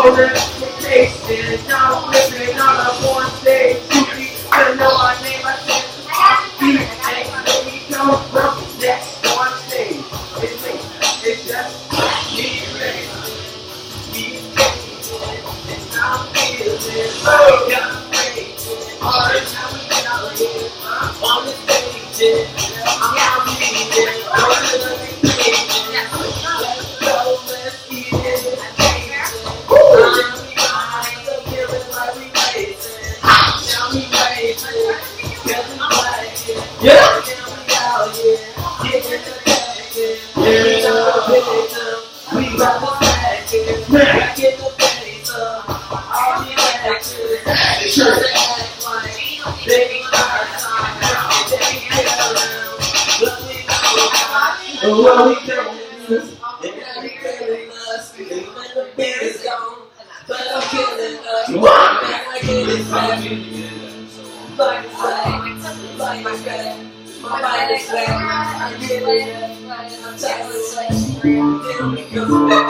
expectations. Now I'm living on a one stage. You know our name, I said, and we come from next one stage. It's just me ready. And I'm feeling like I'm ready. All the time we get out here on the stage. I'm out here. Let's go, let's get it. Yeah. We got the package, back in the face of all the actors. Sure. They got time, they get around. But we know what we can do. And they're killing us, even the beat is gone. But I'm killing us, and I get it back. Like my back, my body's back, I get it, I'm tired of like, then we go back,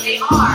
they are,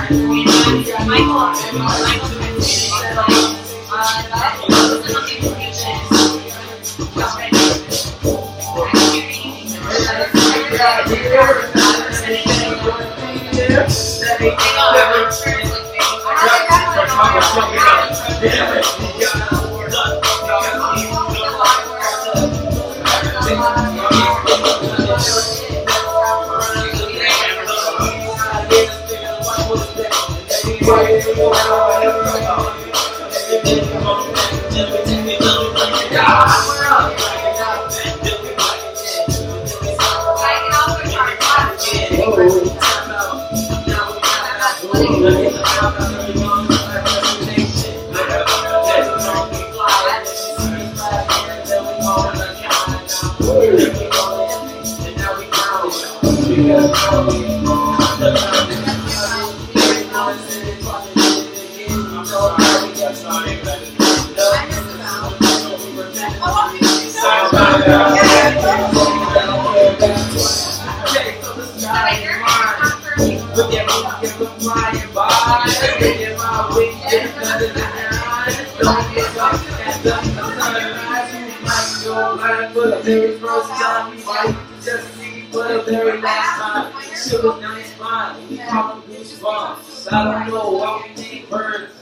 I don't know why we need birds.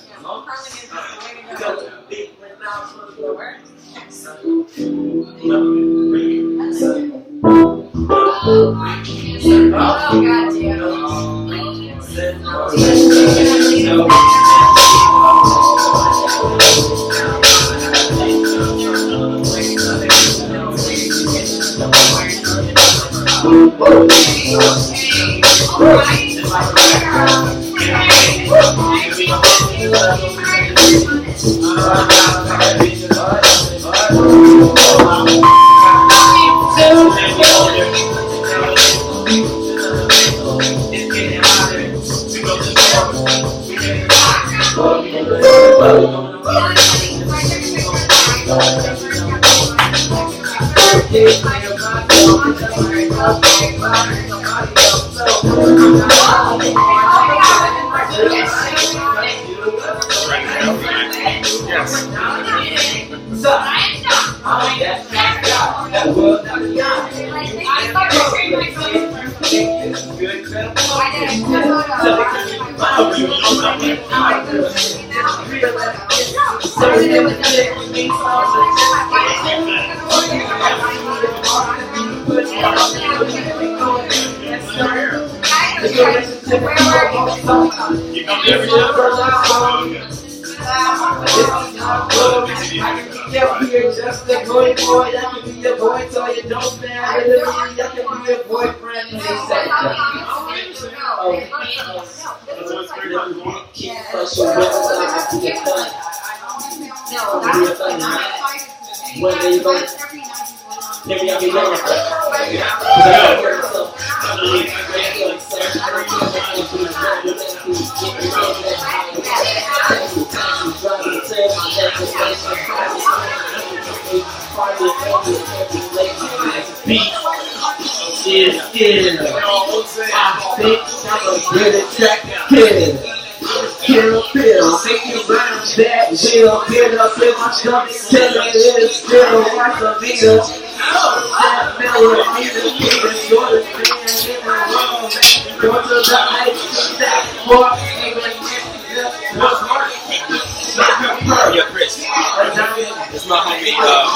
Because the big went out for the work. Oh, just a good boy, that can be your boy, so you don't stand. That can be your boyfriend. Maybe I'll be going Beat is ill. I think I'm a good track kid. Kill pill, make you run that wheel. Get up in my stomach, tell me it's still watch the meter. That millimeter, even short as being in the room. Go to the ice, that walk, even Yeah, Chris. It's my homie, Mark.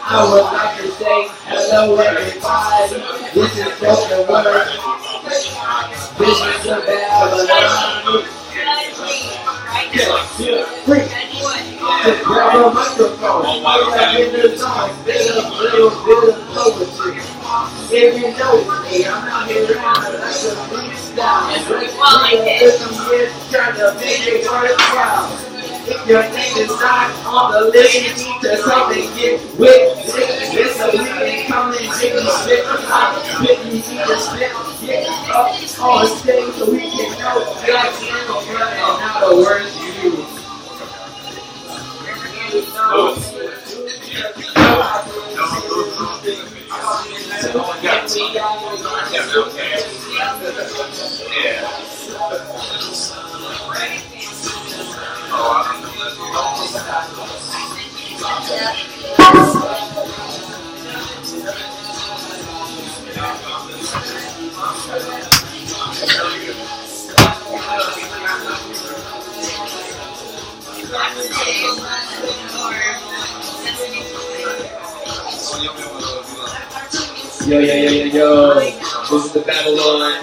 I would like to say hello everybody. This is Broken Word. This is the BabbleOn. Just grab a microphone. Like in the song, spit a little bit of poetry. If you know me, I'm not here trying to like a freestyle. If some kids trying to make it worthwhile. If your name is not on the list, you need to come and get with it. It's a weekend, come and take a spit. I'm spitting, you need to spit. Get up on stage so we can know God's name of running out of words you use. Yo. This is the BabbleOn.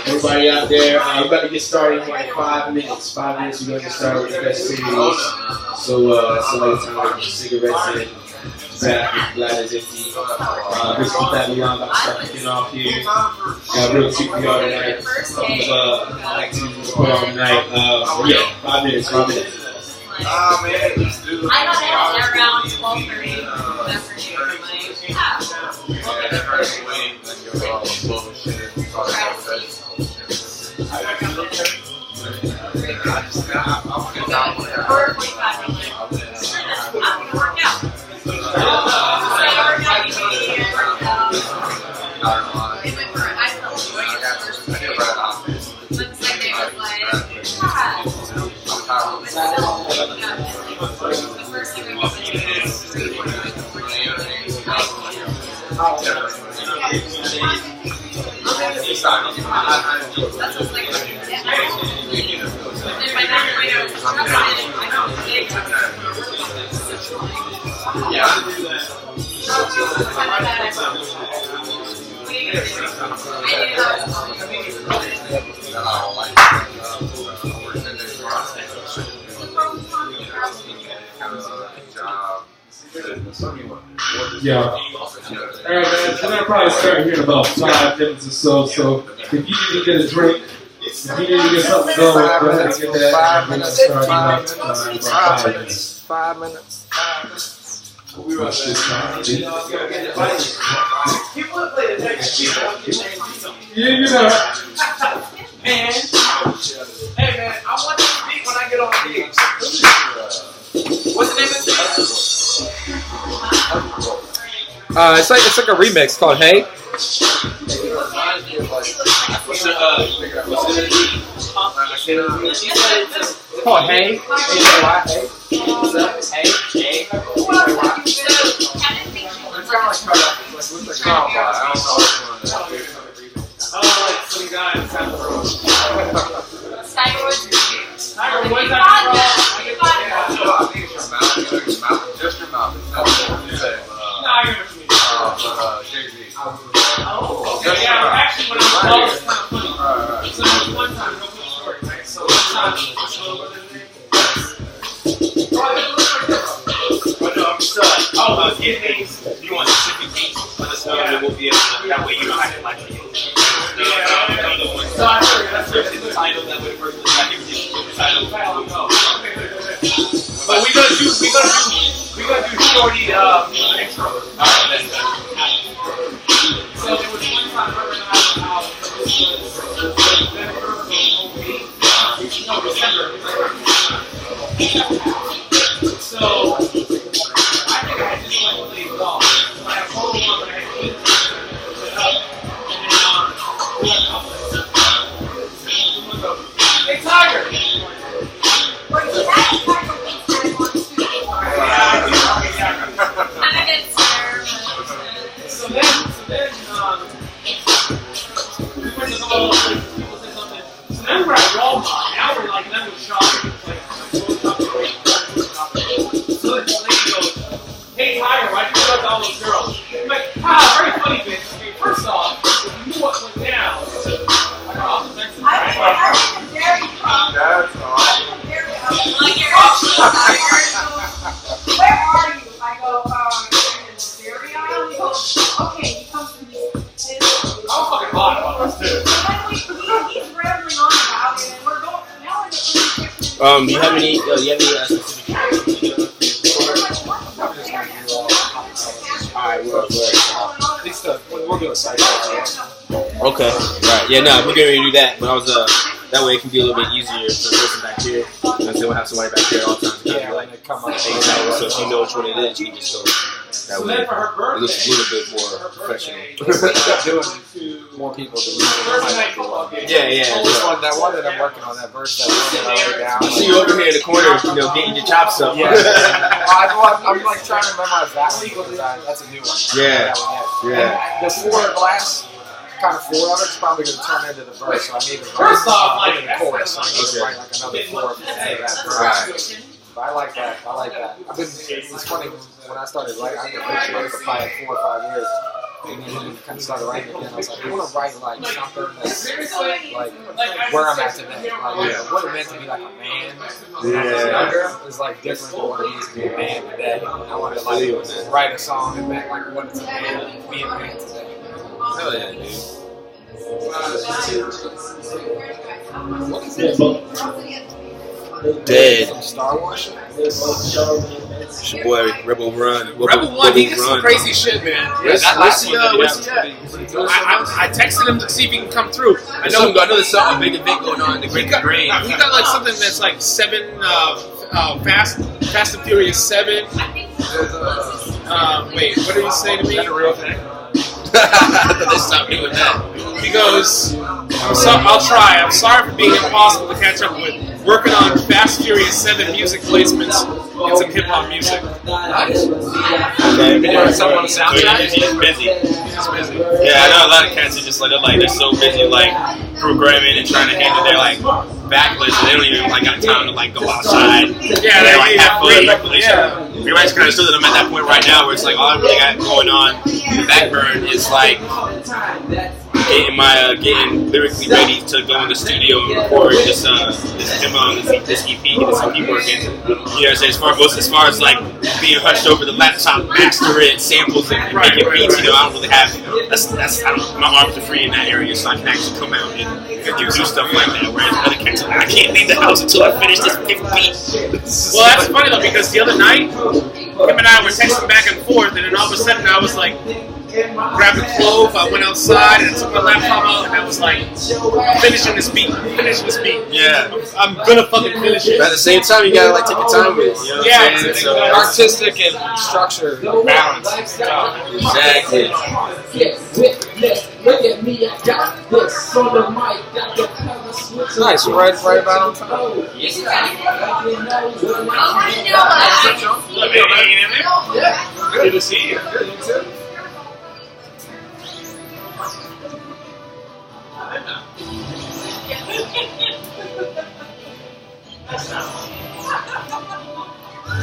Everybody out there, we're about to get started in like 5 minutes. 5 minutes, we're going to get started with the best series. So, it's a lot of time to get cigarettes in. Back, the bladder is empty. This is the BabbleOn. About to start kicking off here. Got a real treat for y'all tonight. I like to put on tonight. Yeah, 5 minutes. I got it around 12:30. That's for sure. Yeah. Alright, man. And I'll probably start here in about 5 minutes or so. So if you need to get a drink, if you need to get something going, go ahead and get that. 5 minutes. 5 minutes. 5 minutes. We were people that play the next year don't get named something. Yeah, you know. Man, hey man, I want you to beat when I get on stage. What's the name of this? It's like a remix called Hey. It's called Hey. Some guy in South Road. Just your mouth. Okay, yeah, actually, when I was it's kind of funny. So, one time, real quick story, right? So, one time, get names. You want specific names? Let us know, and we'll be able to. That way, you don't have to like it. So, I figured that's the title. That way, the person is not giving you the title. But we gonna do shorty intro. Alright, let's go. So there was one time I remember how this was November. So I think I had just like played golf. So I had a photo one, but I had 8 put up, and then we had a couple of hey Tiger! So then we went to the little place, people said something. So then we're at Walmart. Now we're like, then we're shopping. Like, so then the lady goes, hey Tiger, why'd you put up all those girls? I'm like, very funny bitch. Okay, first off, if you knew what went down, like our office next to the That's awesome. Like you're actually tired. Where are you? I go, in the dairy aisle. He goes, okay, he comes to me. I was fucking hot about this too. He's rambling on about it, and we're going now in the section. Do you have any specific? Alright, we'll We'll do a side. okay, right. Yeah, no, we're going to do that, but I was that way it can be a little bit easier for the person back here. Because they will have somebody back here all the time. Yeah, when they come up. So if you know which one it is, you can just go. That way it looks a little bit more professional. More people do. Yeah. That one that I'm working on, that verse, that one that I wrote down. I see you over here in the corner, getting your chops up. Yeah. I'm like trying to memorize that one because that's a new one. Yeah. And the last kind of 4 of it's probably going to turn into the verse. So I need the verse. First off, like, the chorus. So I need to write like another 4 of that verse. Right. But I like that. It's funny when I started writing. I did like for 4 or 5 years. And then kind of started writing again. I was like, I want to write like something that's like where I'm at today. Like, what it meant to be like a man is like different than what it means to be a man today. I want to like write a song and make like what it's a man to be a man today. Hell yeah, dude. Dead. Star Wars. It's your boy, Rebel Run. Rebel One, he did some crazy shit, man. Where's he at? I texted him to see if he can come through. I know there's something, a big event going on in the Great Grain. He got like something that's like 7 Fast and Furious 7. Wait, what did he say to me? Is that a real thing? I thought they stopped doing that. He goes, I'll try. I'm sorry for being impossible to catch up with. Working on Fast Furious 7 music placements and some hip hop music. Okay, doing something on the soundtrack? He's just busy. Yeah, I know a lot of cats are just like they're so busy like programming and trying to handle their like backlist, and they don't even like got time to like go outside. Yeah, they like have fun. Everybody's kind of still that I'm at that point right now where it's like all I really got going on in the backburn is like getting lyrically ready to go in the studio and record this demo, this EP, get this EP working. You know what I'm saying? As far as like being hushed over the laptop, master it, samples and making beats, I don't really have my arms are free in that area, so I can actually come out and do stuff like that. Whereas other cats are like, I can't leave the house until I finish this 5th beat. Well, that's funny though, because the other night him and I were texting back and forth, and then all of a sudden I was like, grabbed a clove, I went outside and took my laptop out, and I was like, finishing this beat. Yeah. I'm gonna fucking finish it. But at the same time, you gotta like take your time with it. You know what Yeah, I'm saying? it's So artistic and structure balance. Exactly. Look at me, I got this on the mic, got the color switch. Nice, right about on time. Good to see you.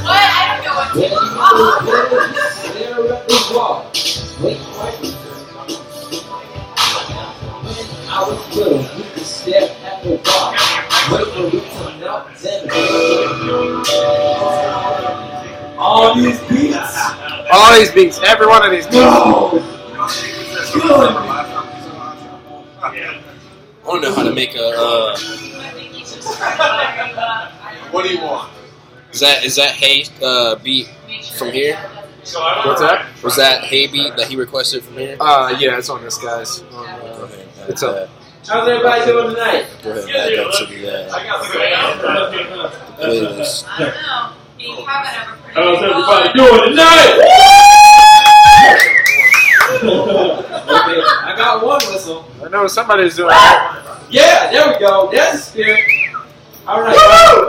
What? I don't know what I was good, you could step at the bar. Wait for me to melt them. All these beats. All these beats, every one of these beats. I don't know how to make a. What do you want? Is that Hey beat from here? What's that? Was that Hey beat that he requested from here? Yeah, it's on this guy's. It's up. How's everybody doing tonight? Go ahead, add that to the playlist. I don't know. You haven't ever pretty How's good everybody song. doing tonight? Okay, I got one whistle. I know somebody's doing that. Yeah, there we go. That's the spirit. All right,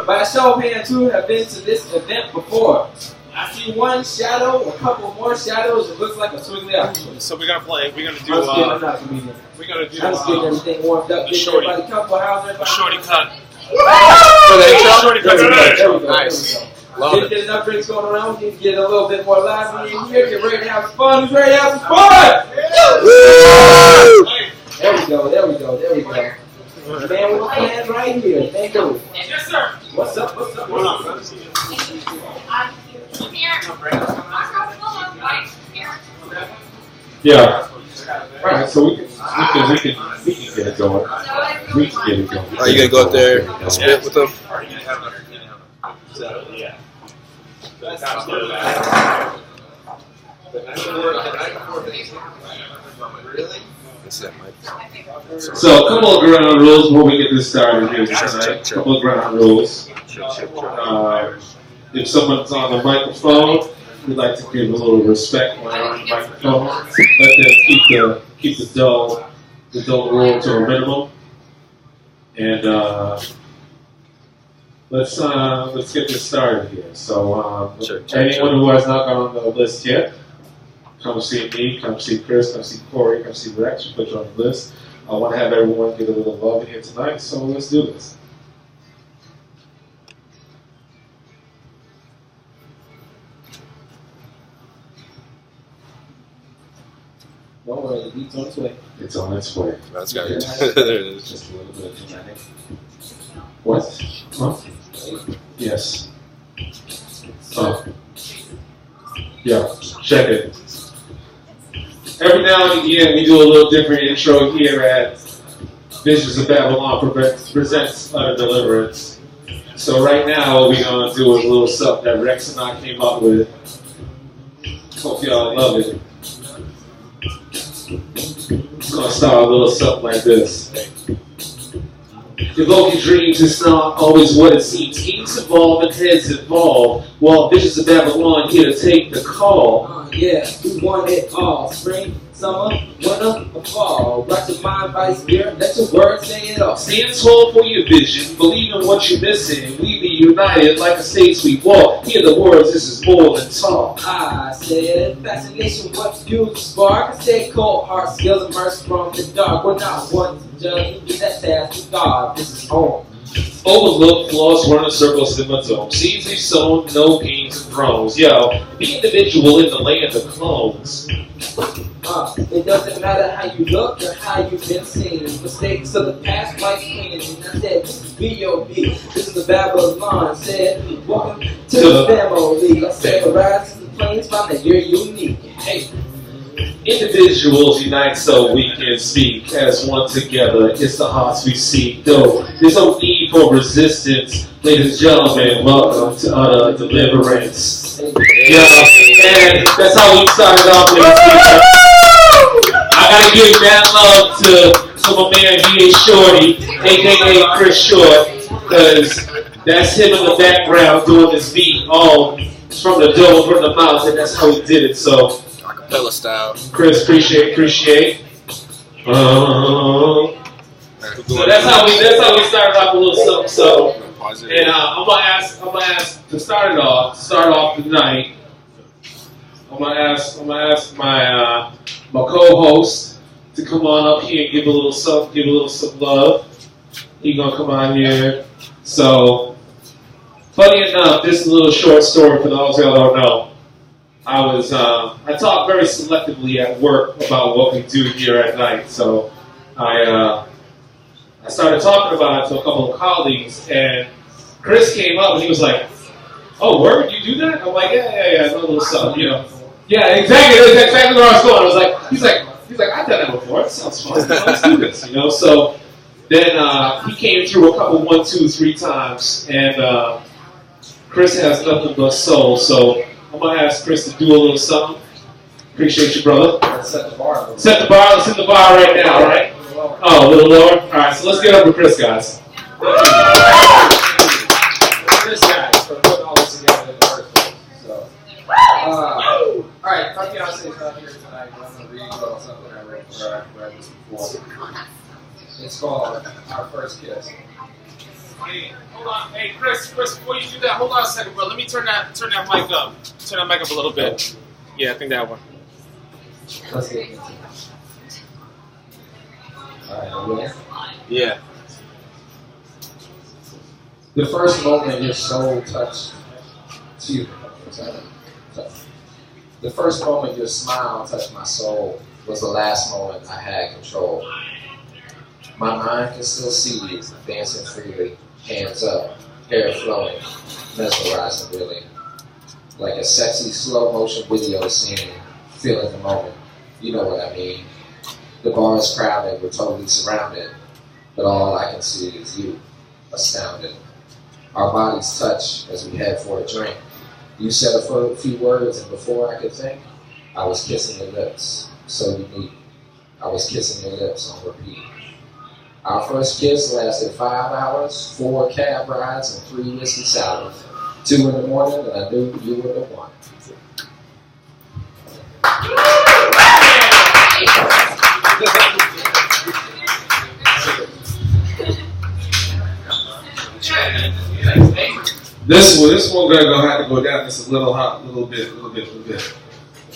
by a show of hands, who have been to this event before? I see one shadow, a couple more shadows. It looks like a swiggly eye. So we're gonna play. We're gonna do. I'm just kidding, I'm not a comedian. We're gonna do. I'm just getting everything warmed up. the Getting shorty. everybody comfortable. How's everybody? Shorty cut. For the intro? Shorty cut. There we go, there we go, Nice. there we go. Love Get, it. get enough drinks going around. We need to get a little bit more lively in here. Get ready to have some fun. Who's ready to have some fun? There we go, there we go, there we go. Man with a plan right here. Thank you. Yes, sir. What's up, what's up, what's up? Here. Yeah. All right, so we can get it going. We can get it going. Are you gonna go up there and spit with them? So, a couple of ground rules before we get this started here tonight. A couple of ground rules. If someone's on the microphone, we'd like to give a little respect when they're on the microphone. Let them keep the dull rule to a minimum. And let's get this started here. So, anyone who has not gone on the list yet, come see me, come see Chris, come see Corey, come see Rex. We'll put you on the list. I want to have everyone get a little love in here tonight, so let's do this. Don't worry, the beat's on its way. It's on its way. That's got it. There it is. Just a little bit of dramatic. What? Huh? Yes. Oh. Yeah, check it. Every now and again, we do a little different intro here at Visions of Babylon presents Deliverance. So right now, what we're going to do is a little something that Rex and I came up with. Hope y'all love it. It's going to start a little something like this. Evoking dreams is not always what it seems. Geeks involved and heads involved. While Visions of Babylon here to take the call. Yeah, we want it all. Spring, summer, winter, or fall. Let your mind by spirit, let your words say it all. Stand tall for your vision, believe in what you're missing. We be united like a stage we walk. Hear the words, this is more than talk. I said, fascination, what you spark. I said, cold heart, skills immersed from the dark. We're not one to judge, we do that task to God. This is home. Overlooked flaws, running circles in my dome. Seeds we've sown, no pains and thrones. Yo, be individual in the land of clones. It doesn't matter how you look or how you've been seen. Mistakes of the past might clean. And I said, this is B.O.B. This is the Babylon. Said, welcome to the family. I said, rise to the plains, find that you're unique. Hey. Individuals unite so we can speak as one together. It's the hearts we seek. Though there's no need for resistance. Ladies and gentlemen, welcome to Deliverance. Yeah, and that's how we started off with this week. I gotta give mad love to my man V.A. Shorty, aka Chris Short, because that's him in the background doing this beat all from the dome, from the mouth, and that's how he did it. So, acapella style. Chris, appreciate. So that's how we started off a little something. So, and I'm gonna ask to start off the night. I'm gonna ask my co-host to come on up here and give a little some love. He gonna come on here. So, funny enough, this is a little short story for those y'all don't know. I talk very selectively at work about what we do here at night. So, I started talking about it to a couple of colleagues, and Chris came up and he was like, "Oh, word, you do that?" I'm like, "Yeah, a little something, you know." Yeah, exactly. That's exactly where I was going. I was like, he's like, I've done that before. It sounds fun. Let's do this, you know. So then he came through a couple 1, 2, 3 times, and Chris has nothing but soul. So I'm gonna ask Chris to do a little something. Appreciate you, brother. Let's set the bar. Let's set the bar right now, right? Oh, a little lower. All right, so let's get up with Chris, guys. Chris, guys, for putting all this together in the first place. So, all right, my fiance is not here tonight, but I'm going to read you something I wrote for her. I've read this before. It's called Our First Kiss. Hey, hold on. Hey, Chris, before you do that, hold on a second, bro. Let me turn that mic up. Turn that mic up a little bit. Yeah, I think that one. Let's get into it. All right, Yeah. the first moment your soul touched, the first moment your smile touched my soul was the last moment I had control. My mind can still see you dancing freely, hands up, hair flowing, mesmerizing really. Like a sexy slow motion video scene, feeling the moment. You know what I mean. The bar is crowded, we're totally surrounded, but all I can see is you, astounded. Our bodies touch as we head for a drink. You said a few words, and before I could think, I was kissing your lips, so unique. I was kissing your lips on repeat. Our first kiss lasted 5 hours, 4 cab rides, and 3 whiskey sours. 2 in the morning, and I knew you were the one. This one gonna have to go down just a little bit.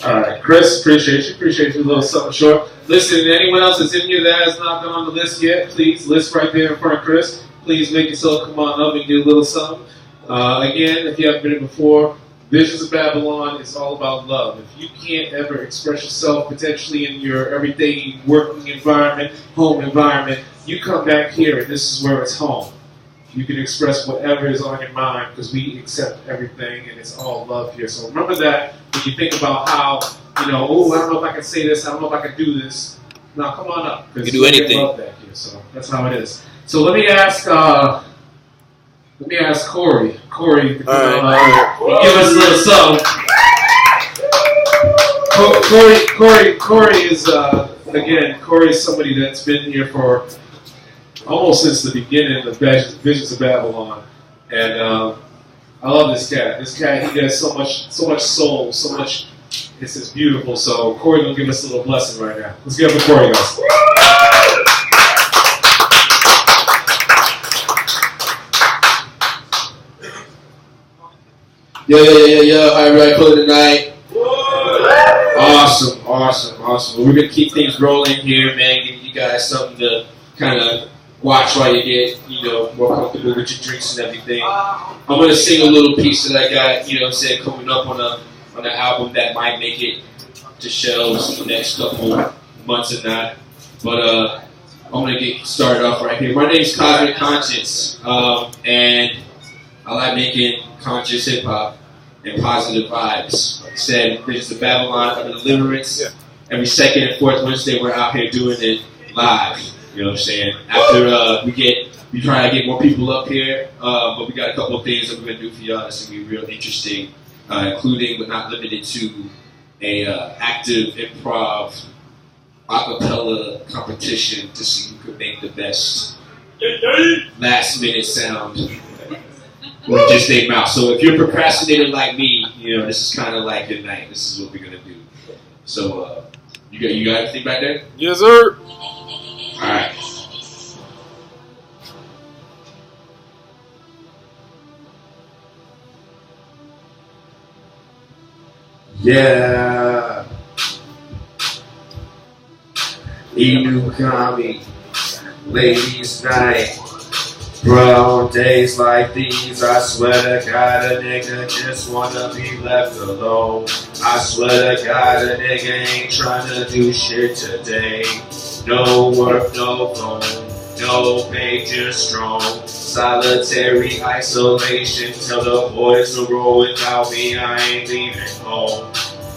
All right, Chris, appreciate you. A little something short. Listen, anyone else that's in here that has not been on the list yet, please list right there in front of Chris. Please make yourself come on up and get a little something. Again, if you haven't been here before, Visions of Babylon is all about love. If you can't ever express yourself potentially in your everyday working environment, home environment, you come back here and this is where it's home. You can express whatever is on your mind because we accept everything and it's all love here. So remember that when you think about how, I don't know if I can say this, I don't know if I can do this. Now come on up. You can do anything. Love back here, so that's how it is. So let me ask Corey. Corey, give us a little something. Corey is Corey is somebody that's been here for almost since the beginning of Visions of Babylon, and I love this cat. This cat, he has so much soul, so much. It's just beautiful. So Corey's gonna give us a little blessing right now. Let's give it for Corey, guys. Yo. How everybody feeling tonight? Awesome. We're gonna keep things rolling here, man. Give you guys something to kind of watch while you get, more comfortable with your drinks and everything. I'm gonna sing a little piece that I got, coming up on an album that might make it to shelves the next couple months or not. But I'm gonna get started off right here. My name's Cosmic Conscience, and I like making conscious hip hop and positive vibes. Like I said, Visions of Babylon, under Deliverance. Yeah. Every second and fourth Wednesday, we're out here doing it live. You know what I'm saying? After we try to get more people up here, but we got a couple of things that we're gonna do for y'all that's gonna be real interesting. including but not limited to a active improv acapella competition to see who could make the best last minute sound with just their mouth. So if you're procrastinating like me, this is kind of like your night. This is what we're gonna do. So you got everything back there? Yes, sir. All right. Yeah. Inukami, ladies' night. Bro, on days like these, I swear to God, a nigga just wanna be left alone. I swear to God, a nigga ain't tryna do shit today. No work, no phone, no pay, just strong. Solitary isolation, tell the boys to roll without me, I ain't leaving home.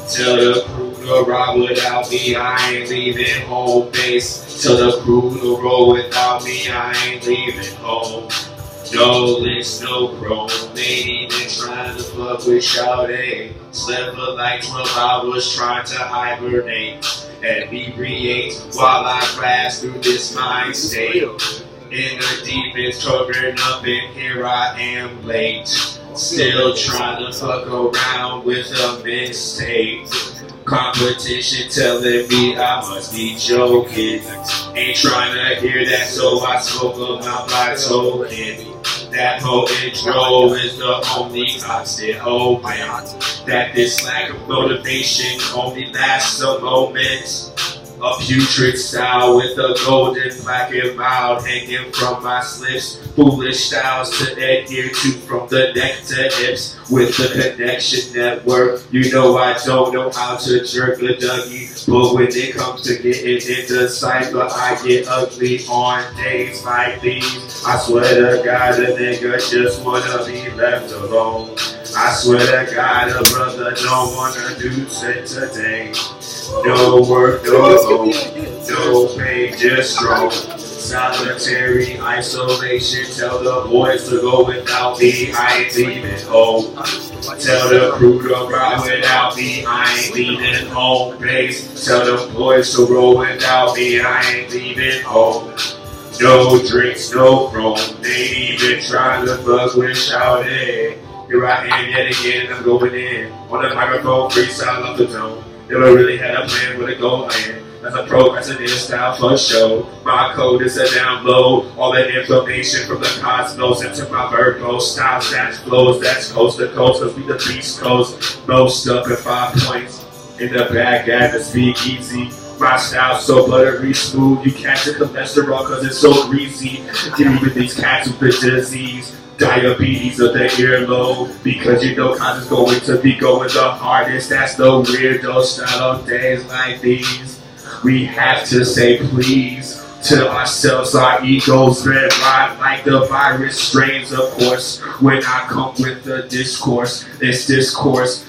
Tell the crew to ride without me, I ain't leaving home base. Tell the crew to roll without me, I ain't leaving home. No licks, no chrome, ain't even trying to fuck with Shawty. Slept for like 12 hours trying to hibernate and inebriate while I pass through this mind state. In the deepest, covering up, and here I am late. Still trying to fuck around with a mistake. Competition telling me I must be joking. Ain't trying to hear that, so I spoke about my token. That potent drove is the only constant hoping that this lack of motivation only lasts a moment. A putrid style with a golden plaque and mild hanging from my slips. Foolish styles to adhere to from the neck to hips. With the connection network, I don't know how to jerk a Dougie. But when it comes to getting into cypher, I get ugly on days like these. I swear to God, a nigga just wanna be left alone. I swear to God, a brother don't wanna do shit today. No work, no home, no pay, just strong. Solitary isolation, tell the boys to go without me, I ain't leaving home. Tell the crew to ride without me, I ain't leaving home base. Tell the boys to roll without me, I ain't leaving home. No drinks, no chrome, they ain't even trying to fuck with Shawty. Here I am yet again, I'm going in. On the microphone, freestyle off the dome. Never really had a plan where to go in. As a procrastinator style for show. My code is a download. All that information from the cosmos into my verbo style, stats, flows, that's coast to coast. Cause we the beast coast. Most up in 5 points. In the bag, at the speak easy. My style so buttery smooth. You catch the cholesterol cause it's so greasy. Even these cats with the disease. Diabetes of the earlobe, because cause it's going to be going the hardest. That's the weirdo style on days like these. We have to say please to ourselves, our egos red line like the virus strains, of course. When I come with the discourse, it's discourse.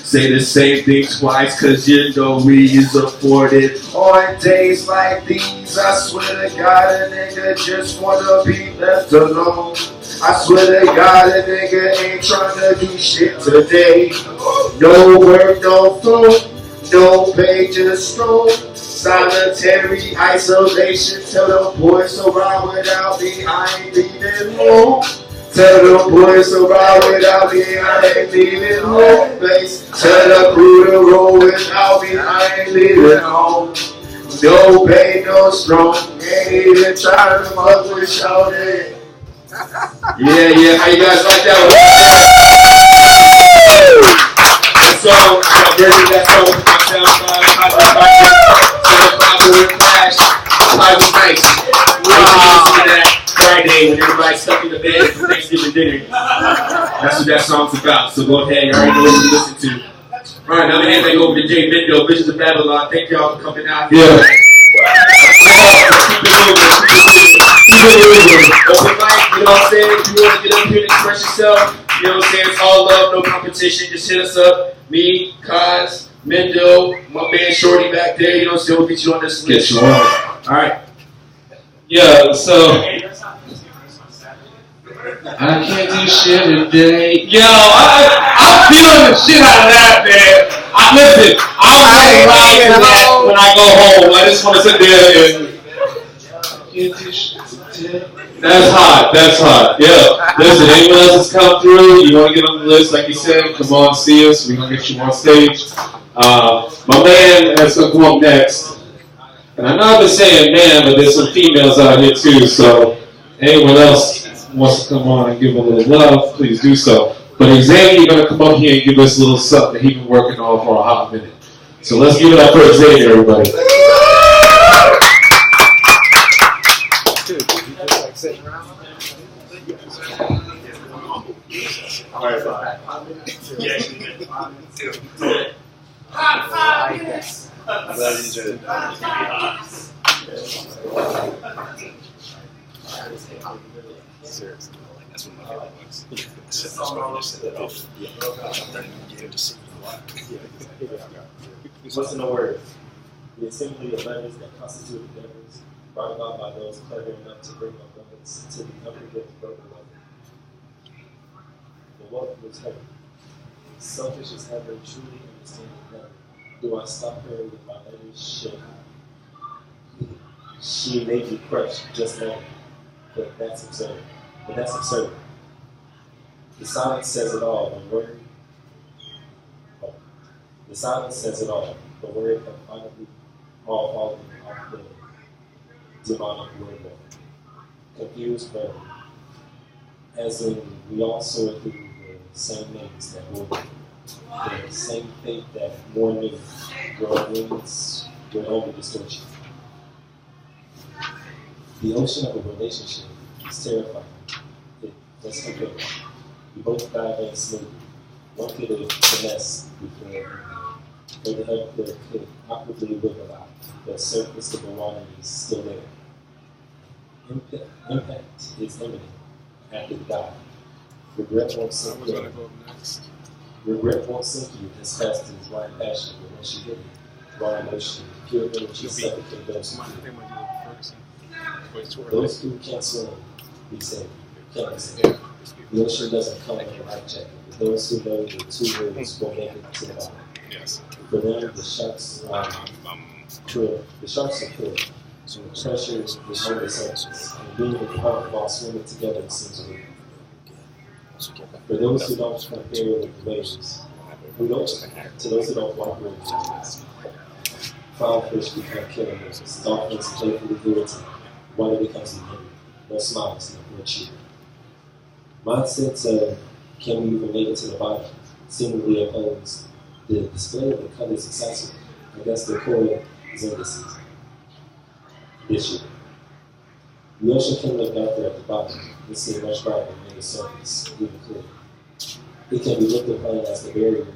Say the same thing twice, cause we is afforded. On days like these, I swear to God, a nigga just wanna be left alone. I swear to God, a nigga ain't tryna do shit today. No work, no phone, no pay, just stroll. Solitary isolation, tell the boys to ride without me, I ain't leaving home. Tell the boys to ride without me, I ain't leaving home. Base. Tell the crew to roll without me, I ain't leaving home. No pay, no strong, ain't even trying to fuck with Shawty. Yeah, how you guys like that one? That song, I version that song with myself, Flash, was nice. That Friday when everybody's stuck in the bed for Thanksgiving dinner. That's what that song's about, so go ahead, you already know what you listen to. Alright, now I'm going to hand over to Jay Mendo, Visions of BabbleOn. Thank y'all for coming out here. Yeah. Open mic, you know what I'm saying? If you want to get up here and express yourself, you know what I'm saying? It's all love, no competition. Just hit us up. Me, Kaz, Mendo, my man Shorty back there, you know what I'm saying? We'll get you on this list. Get you on. Alright. Yeah, so I can't do shit today. Yo, I'm feeling the shit out of that, man. Listen, I'll ride to that when I go home. I just want to sit there and. That's hot. That's hot. Yeah. Listen, anyone else that's come through, you want to get on the list, like you said, come on, see us. We're going to get you on stage. My man has to come up next. And I know I've been saying man, but there's some females out here too. So anyone else wants to come on and give a little love, please do so. But Xavier, you're going to come up here and give us a little something that he's been working on for a hot minute. So let's give it up for Xavier, everybody. Sitting around. What's in the words? The assembly of letters that constitute endeavors brought about by those clever enough to bring abundance to the unforgiving broken level. The wealth was heavy. Selfish as heaven, truly understanding that. Do I stop her with my letters shake? She may be crushed just now, but that's absurd. The silence says it all. The silence says it all. The word have finally all fallen off the demonic word war. Confused, but as in we all soar through the same names that will the same fate that morning grow wings with over distortion. The ocean of a relationship is terrifying. Let's compare. We both dive in smoothly. One could have finessed before, or the other could awkwardly wiggle out. The surface of the water is still there. Impact is imminent after the dive. Regret won't sink you. Regret won't sink you as fast as blind passion, but once you get it, raw emotion, pure energy suffocate those who do. Those who can't swim, be safe. Can't be safe. The ocean doesn't come in a life jacket, but those who know the two words will make it to the bottom. For them, the sharks are cruel. The sharks are cruel. So the pressure is the shoulders and being in front while swimming together seems weird. For those who don't compare with the waves, to those who don't cooperate with the waves, found fish become killer whales, dolphins playfully irritate, water becomes the enemy, no smiles, no cheer. Mindsets of can we even make it to the bottom seemingly oppose the display of the colors excessive against the core is indices. This year. The ocean can look darker at the bottom and seem much brighter than the surface, even clear. It can be looked upon as the barrier of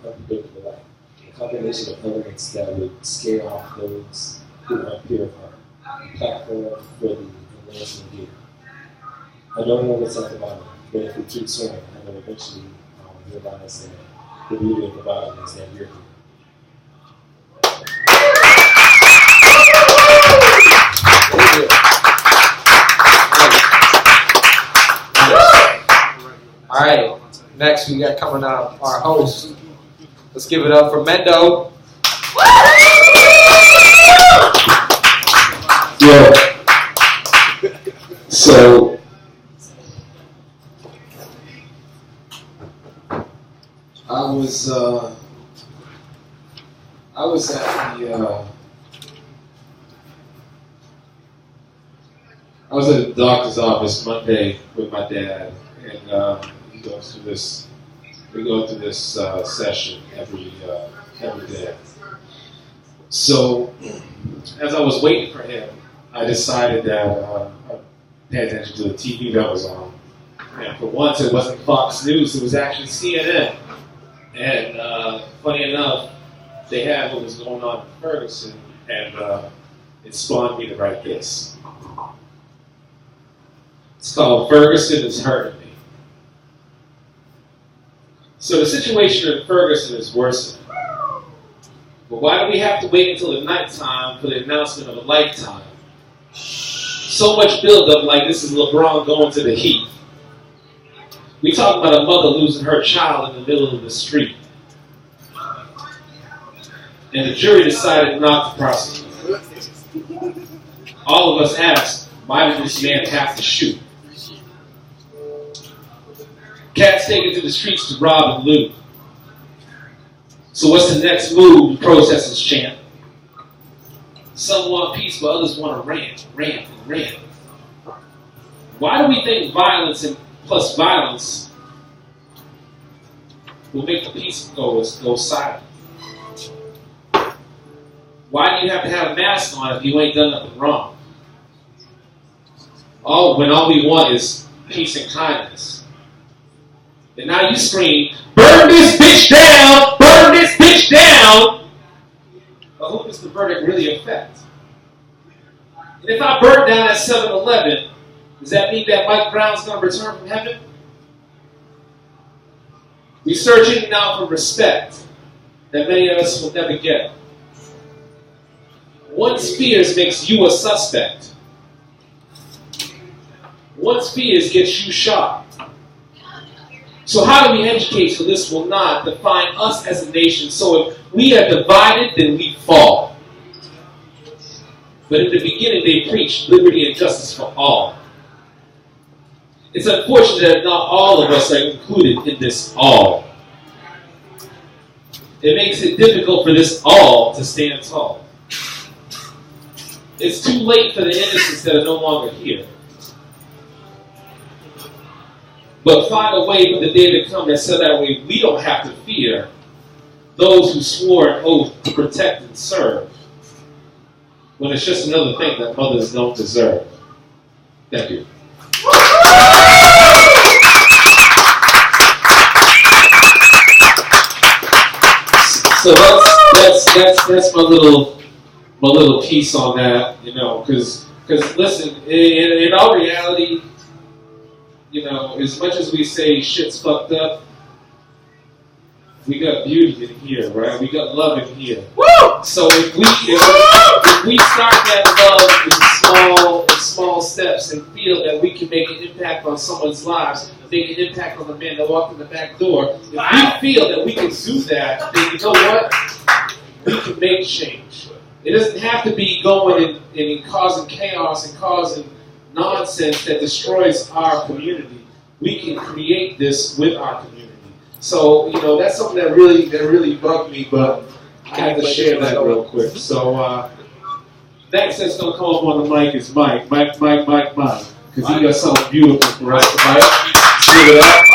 unpredictable light, a combination of elements that would scare off those who are purified, a platform for the advancing gear. I don't know what's at the bottom, but if we keep swimming, I will eventually realize that the beauty of the bottom is that you're here. All right, next we got coming up our host. Let's give it up for Mendo. Yeah. So, I was at the doctor's office Monday with my dad, and we go through this session every day. So, as I was waiting for him, I decided that I'd pay attention to the TV that was on. And for once, it wasn't Fox News, it was actually CNN. And funny enough, they had what was going on in Ferguson, and it spawned me to write this. It's called Ferguson is Hurting Me. So the situation in Ferguson is worsening. But why do we have to wait until the nighttime for the announcement of a lifetime? So much buildup like this is LeBron going to the Heat. We talk about a mother losing her child in the middle of the street. And the jury decided not to prosecute. All of us asked, why did this man have to shoot? Cats taken to the streets to rob and loot. So what's the next move? The protesters chant. Some want peace, but others want to rant. Why do we think violence and plus violence will make the peace go silent? Why do you have to have a mask on if you ain't done nothing wrong? When all we want is peace and kindness. And now you scream, burn this bitch down! Burn this bitch down! But who does the verdict really affect? And if I burn down at 7-Eleven, does that mean that Mike Brown's going to return from heaven? We're searching now for respect that many of us will never get. One's fears makes you a suspect. One's fears gets you shot. So how do we educate so this will not define us as a nation? So if we are divided, then we fall. But in the beginning, they preached liberty and justice for all. It's unfortunate that not all of us are included in this all. It makes it difficult for this all to stand tall. It's too late for the innocents that are no longer here. But find a way for the day to come that so that way we don't have to fear those who swore an oath to protect and serve, when it's just another thing that mothers don't deserve. Thank you. So that's my little piece on that, because listen, in our reality, as much as we say shit's fucked up, we got beauty in here, right? We got love in here. Woo! So if we start that love in small steps and feel that we can make an impact on someone's lives, make an impact on the man that walked in the back door, if we feel that we can do that, then you know what? We can make change. It doesn't have to be going and causing chaos and causing nonsense that destroys our community. We can create this with our community. So, that's something that really bugged me, but I had to share that real quick. So, next that's going to come up on the mic is Mike. Mike, because he got something beautiful for us tonight. Give it up.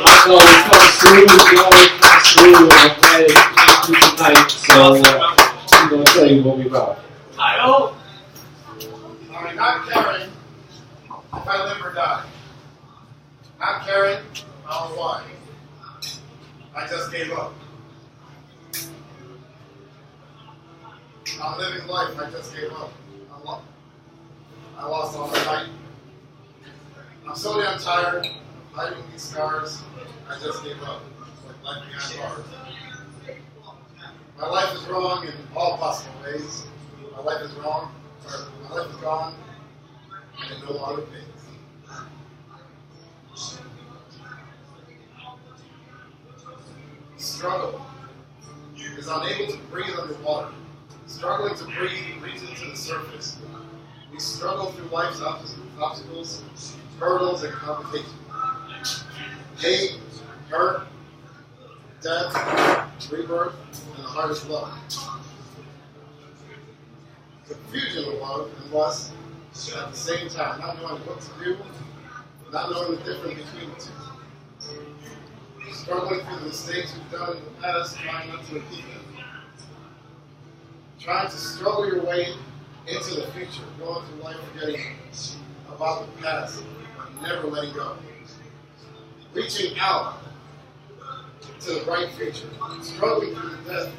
I know he comes through, and I'm glad he came through tonight. So, I'm going to tell you what we're about. I'm not caring if I live or die. Not caring, I don't know why. I just gave up. I'm living life, I just gave up. I lost all my fight. I'm so damn tired of hiding these scars, I just gave up. Like life behind bars. My life is wrong in all possible ways. My life is wrong. My life is gone, and it no longer pays. Struggle is unable to breathe underwater. Struggling to breathe reaches to the surface. We struggle through life's obstacles, hurdles, and complications. Hate, hurt, death, rebirth, and the hardest love. Confusion of love and lust at the same time, not knowing what to do, not knowing the difference between the two. Struggling through the mistakes we've done in the past, trying not to repeat them. Trying to struggle your way into the future, going through life forgetting about the past, but never letting go. Reaching out to the bright future, struggling through the death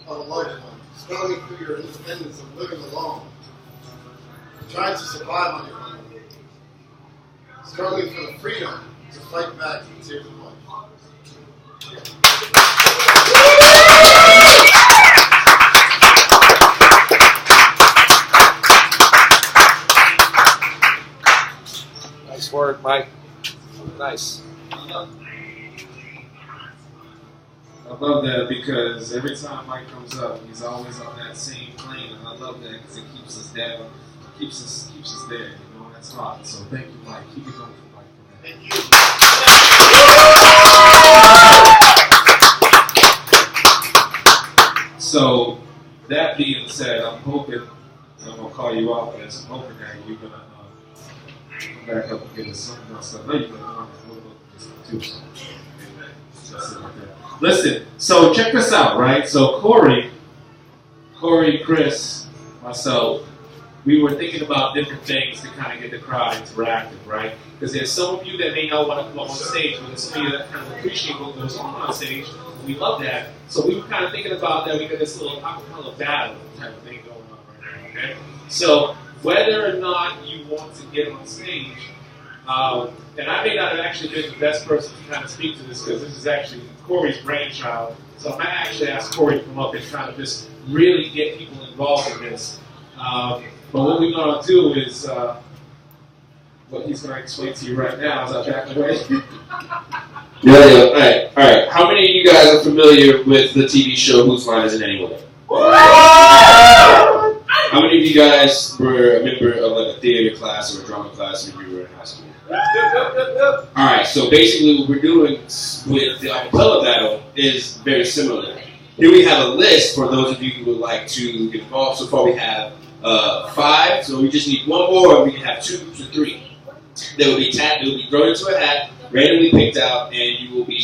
of a loved one, struggling through your independence of living alone, trying to survive on your own, struggling for the freedom to fight back the tears of life. Nice work, Mike. Nice. I love that because every time Mike comes up, he's always on that same plane, and I love that because it keeps us down, keeps us there. You know, that's hot. So thank you, Mike. Keep it going for Mike. Thank you. So that being said, I'm hoping I'm gonna call you out for this. I'm hoping that you're gonna come back up and give us something else. I know you're gonna want to look this too. Just like that. Listen, so check this out, right? So Corey, Chris, myself, we were thinking about different things to kind of get the crowd interactive, right? Because there's some of you that may not want to come up on stage, but there's some of you that kind of appreciate what goes on stage. We love that. So we were kind of thinking about that. We got this little acapella battle type of thing going on right now, okay? So whether or not you want to get on stage, and I may not have actually been the best person to kind of speak to this because this is actually Corey's brainchild. So I might actually ask Corey to come up and kind of just really get people involved in this. But what we're going to do is, what he's going to explain to you right now as I back away. Yeah. All right. How many of you guys are familiar with the TV show Whose Line Is It Anyway? How many of you guys were a member of like a theater class or a drama class when you were in high school? All right. So basically, what we're doing with the acapella battle is very similar. Here we have a list for those of you who would like to get involved. So far, we have 5. So we just need one more, and we can have 2 to 3. They will be tapped. They will be thrown into a hat, randomly picked out, and you will be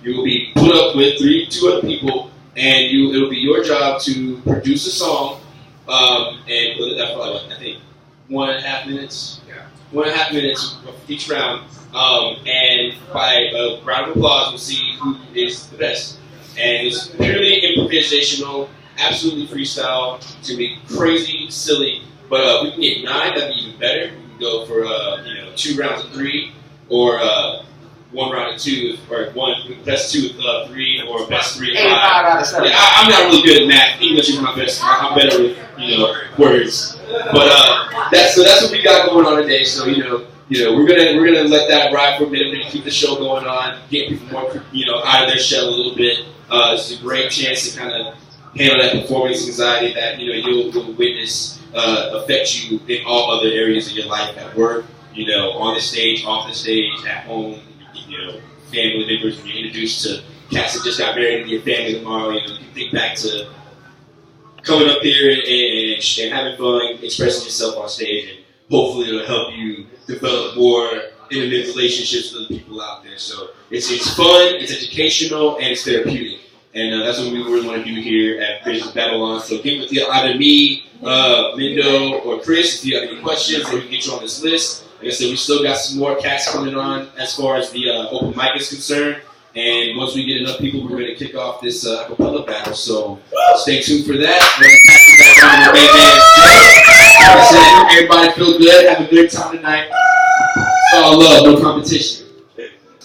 You will be put up with 2 other people, and it'll be your job to produce a song. And I think 1.5 minutes. Yeah. 1.5 minutes of each round. And by a round of applause, we'll see who is the best. And it's purely improvisational, absolutely freestyle. It's gonna be crazy, silly. But if we can get 9, that'd be even better. We can go for 2 rounds of 3, or 1 round of 2, or best 2 of 3, or best 3 of 5. Yeah, I'm not really good at math. English is my best. I'm better with words. But that's what we got going on today. So we're gonna let that ride for a minute. We're gonna keep the show going on, get people more out of their shell a little bit. It's a great chance to kind of handle that performance anxiety that you'll witness affect you in all other areas of your life, at work, on the stage, off the stage, at home, family members. When you're introduced to cats that just got married in your family tomorrow, you can think back to coming up here and having fun, expressing yourself on stage, and hopefully it'll help you develop more intimate relationships with other people out there. So it's fun, it's educational, and it's therapeutic. And that's what we really want to do here at BabbleOn. So get with either me, Mindo, or Chris if you have any questions, or we can get you on this list. Like I said, we still got some more cats coming on as far as the open mic is concerned. And once we get enough people, we're going to kick off this acapella battle. So stay tuned for that. We're going to pass it back on to the main man. Like I said, everybody feel good, have a good time tonight. It's all love, no competition.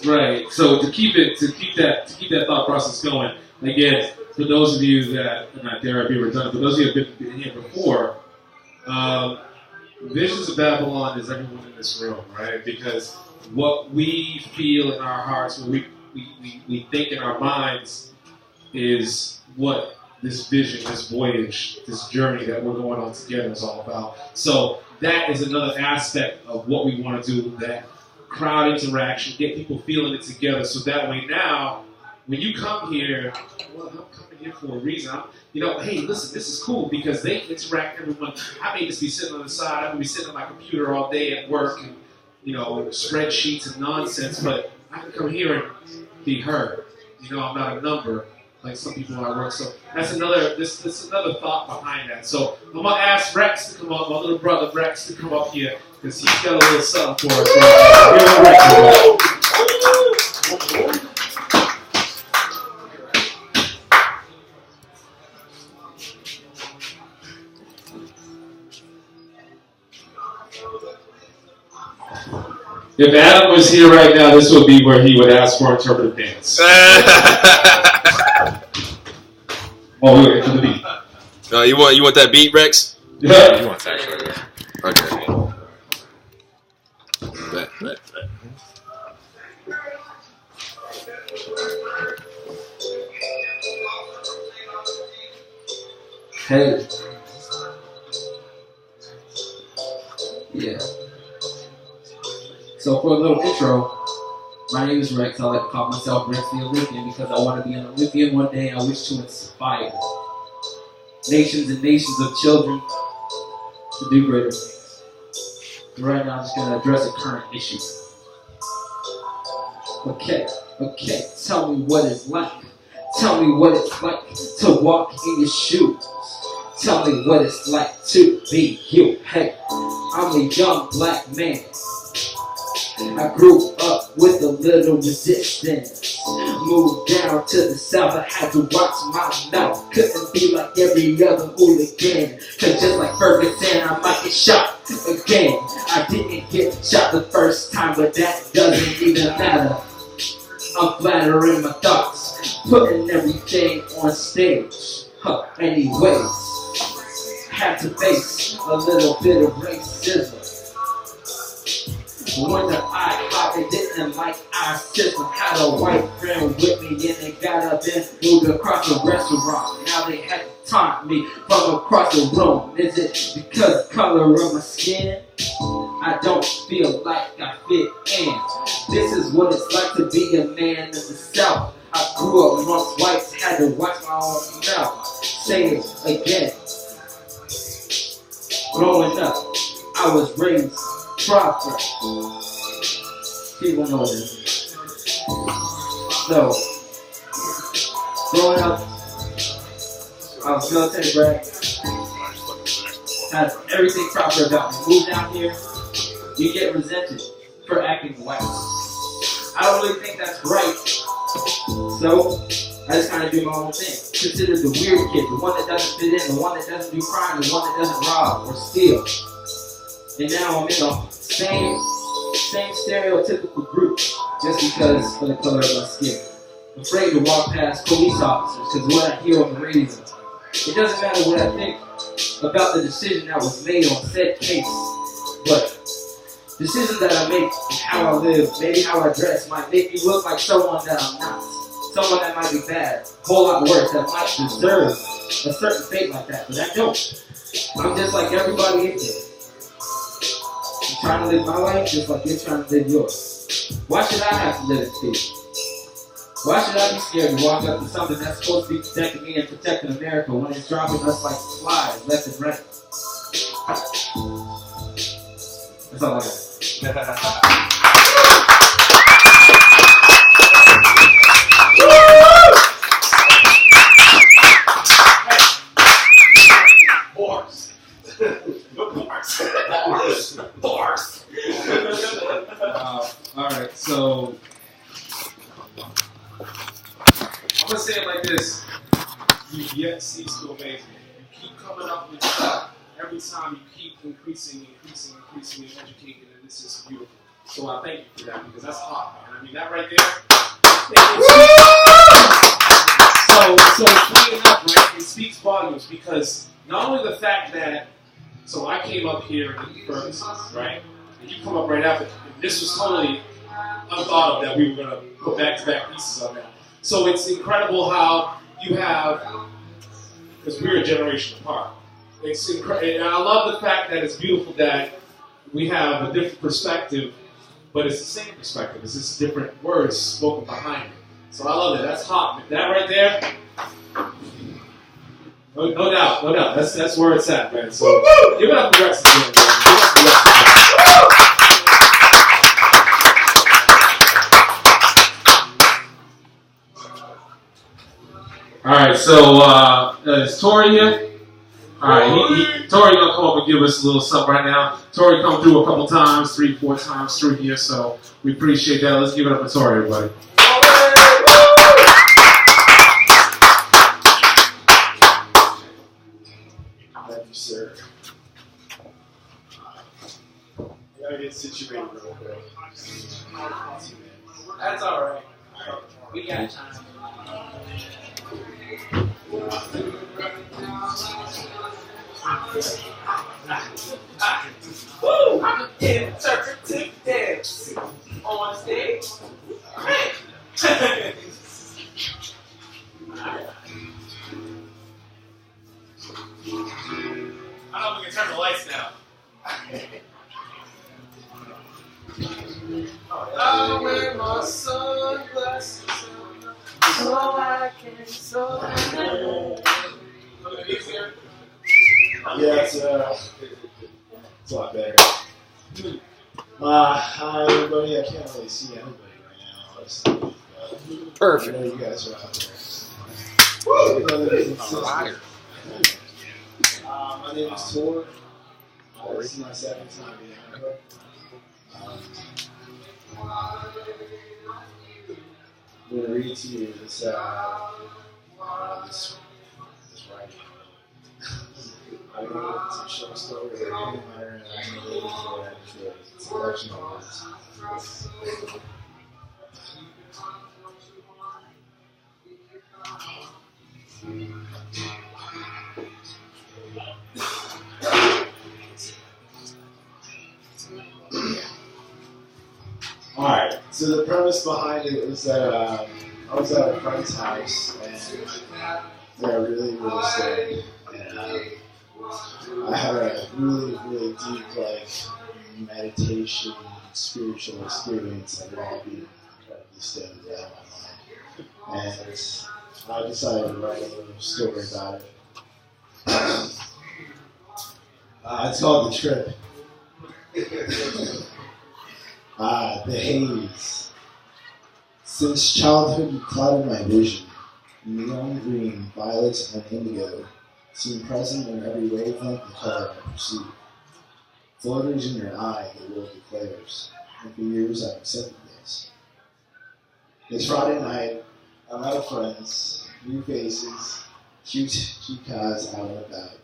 Right. So to keep that thought process going, again, for those of you that are not there, be redundant, for those of you who have been here before, Visions of BabbleOn is everyone in this room, right? Because what we feel in our hearts, what we think in our minds, is what this vision, this voyage, this journey that we're going on together is all about. So that is another aspect of what we want to do, that crowd interaction, get people feeling it together, so that way now, when you come here, well, I'm coming here for a reason. Hey, listen, this is cool because they interact everyone. I may just be sitting on the side. I may be sitting on my computer all day at work and, spreadsheets and nonsense, but I can come here and be heard. I'm not a number like some people at work. So that's another thought behind that. So I'm going to ask Rex to come up, my little brother Rex, to come up here because he's got a little something for us. Here's Rex. If Adam was here right now, this would be where he would ask for interpretive dance. Oh, we're waiting for the beat. You want that beat, Rex? Yeah. You want that? Okay. Bet. Hey. Yeah. So for a little intro, my name is Rex. I like to call myself Rex the Olympian because I want to be an Olympian one day. I wish to inspire nations and nations of children to do greater things. Right now I'm just going to address a current issue. Okay, tell me what it's like. Tell me what it's like to walk in your shoes. Tell me what it's like to be you. Hey, I'm a young black man. I grew up with a little resistance. Moved down to the south, I had to watch my mouth. Couldn't be like every other hooligan. Cause just like Ferguson, I might get shot again. I didn't get shot the first time, but that doesn't even matter. I'm flattering my thoughts, putting everything on stage. Anyways, had to face a little bit of racism. When I probably didn't like our system. Had a white friend with me and they got up and moved across the restaurant. Now they had to taunt me from across the room. Is it because of the color of my skin? I don't feel like I fit in. This is what it's like to be a man in the South. I grew up amongst whites, had to watch my own mouth. Say it again. Growing up, I was raised proper. People know this. So, growing up, I was military brat. Had everything proper about me. Moved down here, you get resented for acting white. I don't really think that's right. So, I just kind of do my own thing. Considered the weird kid, the one that doesn't fit in, the one that doesn't do crime, the one that doesn't rob or steal. And now I'm in the same stereotypical group just because of the color of my skin. I'm afraid to walk past police officers because of what I hear on the radio. It doesn't matter what I think about the decision that was made on said case, but decisions that I make and how I live, maybe how I dress, might make me look like someone that I'm not. Someone that might be bad, a whole lot worse, that might deserve a certain fate like that, but I don't. I'm just like everybody in here. I'm trying to live my life just like you're trying to live yours. Why should I have to live in fear? Why should I be scared to walk up to something that's supposed to be protecting me and protecting America when it's dropping us like flies left and right? That's all I got. Alright, so I'm gonna say it like this. You've yet ceased to amaze me. You keep coming up with stuff. Every time you keep increasing and educating, and this is beautiful. So I thank you for that because that's hot, man. I mean, that right there. So clean up, right? It speaks volumes because not only the fact that, so I came up here in Ferguson, right? And you come up right after. This was totally unthought of that we were going to put back-to-back pieces on that. So it's incredible how you have, because we're a generation apart. It's incredible, and I love the fact that it's beautiful that we have a different perspective, but it's the same perspective. It's just different words spoken behind it. So I love it. That's hot. That right there, no doubt. That's where it's at, man. So give it up for Rex again, man. Give it up for Rex again. All right, so is Tori here? All right, Tori gonna come up and give us a little something right now. Tori come through a couple times, 3-4 times through here, so we appreciate that. Let's give it up for Tori, everybody. Thank you, sir. I gotta get situated real quick. That's all right. We got time. Woo! I'm an interpretive dance on stage. So I can, so I Yeah, it's a lot better. Hi everybody. I can't really see anybody right now, honestly. But Perfect. I know you guys are out there. My name is Tor. This is my second time being out here. I'm going to read to you this writing. I don't know if it's a short story or anything matter, and I'm going to read it for it. It's a collection of words. Alright, so the premise behind it is that I was at a friend's house and they're really, really sick. And I had a really, really deep, meditation, spiritual experience. I would all be incredibly stoned out of my mind. And I decided to write a little story about it. It's called The Trip. The haze. Since childhood, you clouded my vision. Neon green, violet, and indigo seem present in every wavelength and color I perceive. Floaters in your eye, the world declares. And for years, I've accepted this. It's Friday night. I'm out of friends, new faces, cute chicas out and about.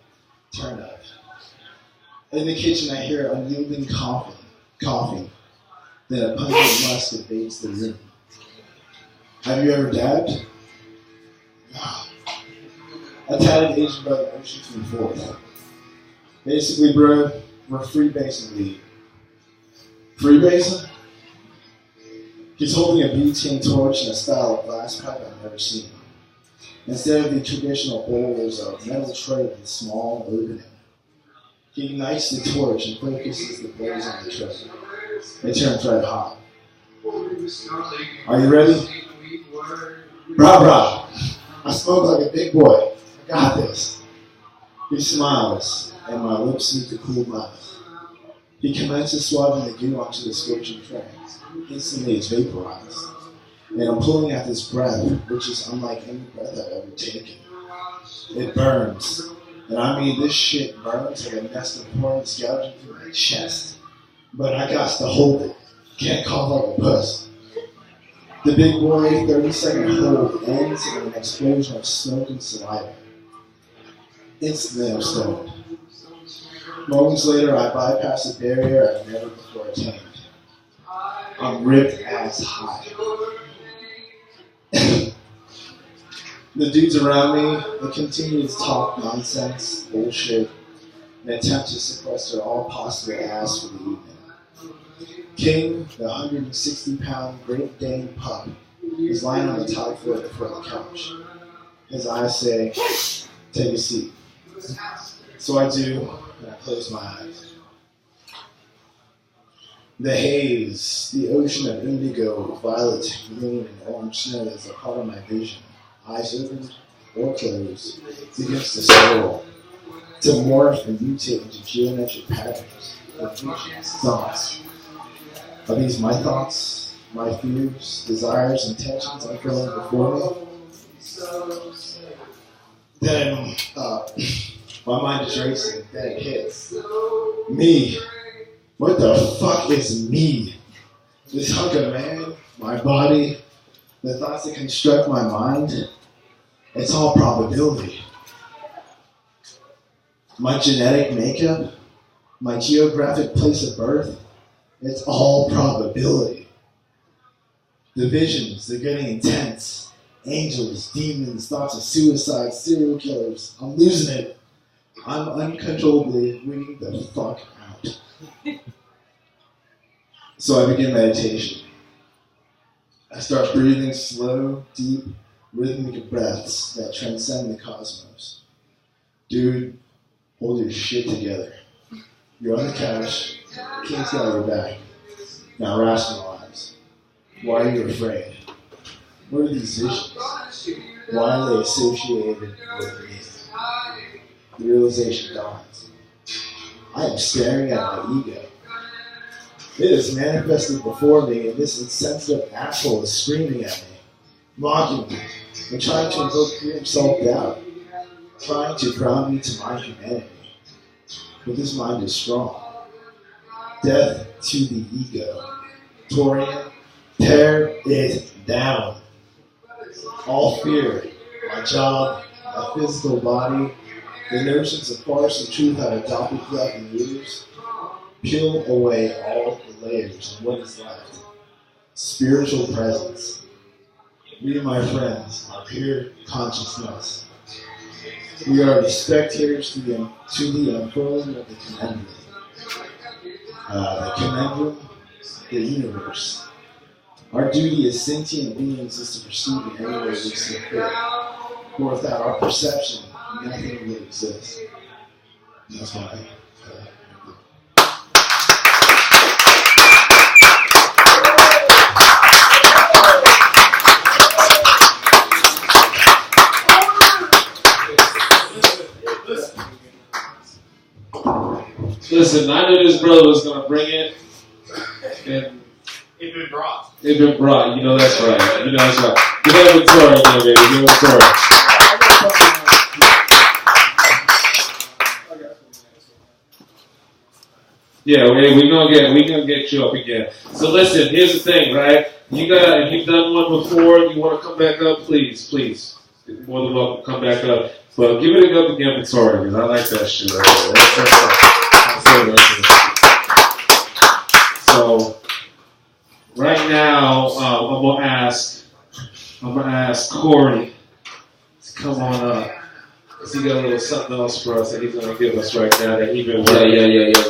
Turn up. In the kitchen, I hear unyielding coughing. Then a pungent musk invades the room. Have you ever dabbed? No. A tatted Asian brother shoots me forth. Basically, bro, we're freebasing weed. Freebasing? He's holding a butane torch and a style of glass pipe I've never seen. Instead of the traditional bowl, there's a metal tray with a small opening. He ignites the torch and focuses the blaze on the tray. It turns red hot. Are you ready? Brah. I smoke like a big boy. I got this. He smiles, and my lips meet the cool mouth. He commences swabbing the goo onto the scorching tray. Instantly, it's vaporized. And I'm pulling at this breath, which is unlike any breath I've ever taken. It burns. And I mean, this shit burns like a nest of hornets gouging through my chest. But I got to hold it. Can't cough like a puss. The big boy 30-second hold ends in an explosion of smoke and saliva. Instantly, I'm stoned. Moments later, I bypass a barrier I've never before attained. I'm ripped as high. The dudes around me, they continue to talk nonsense, bullshit, and attempt to sequester all possible ass for the evening. King, the 160-pound Great Dane pup, is lying on the tile floor before the couch. His eyes say, "Take a seat." So I do, and I close my eyes. The haze, the ocean of indigo, violet, green, and orange snow is a part of my vision. Eyes open or closed, begins to swirl, to morph and mutate into geometric patterns of visions, thoughts. Are these my thoughts, my fears, desires, intentions unfurling before me? Then my mind is racing, then it hits. Me. What the fuck is me? This hunk of man, my body, the thoughts that construct my mind, it's all probability. My genetic makeup, my geographic place of birth, it's all probability. The visions, they're getting intense. Angels, demons, thoughts of suicide, serial killers. I'm losing it. I'm uncontrollably wigging the fuck out. So I begin meditation. I start breathing slow, deep, rhythmic breaths that transcend the cosmos. Dude, hold your shit together. You're on the couch. King's got your back. Now rationalize. Why are you afraid? What are these visions? Why are they associated with me? The realization dawns. I am staring at my ego. It is manifested before me, and this insensitive asshole is screaming at me, mocking me, and trying to invoke fear self-doubt, trying to ground me to my humanity. But this mind is strong. Death to the ego. Torian, tear it down. All fear, my job, my physical body, the notions of farce and truth I've adopted throughout the years, peel away all the layers and what is left. Spiritual presence. We, my friends, are pure consciousness. We are the spectators to the unfurling of the conundrum. The conundrum, the universe. Our duty as sentient beings is to perceive in any way we see fit. For without our perception, nothing would exist. And that's why Listen, I knew this brother was going to bring it, and It's been brought. it's been brought. You know that's right. You know that's right. Give it up with Tori again, baby. Give it up with Tori. Yeah, we're gonna get you up again. So listen, here's the thing, right? If you've done one before, you want to come back up, please. You're more than welcome to come back up. But give it up again for Tori, because I like that shit right there. So right now, I'm gonna ask Corey to come on up. Cause he got a little something else for us that he's gonna give us right now that he been working.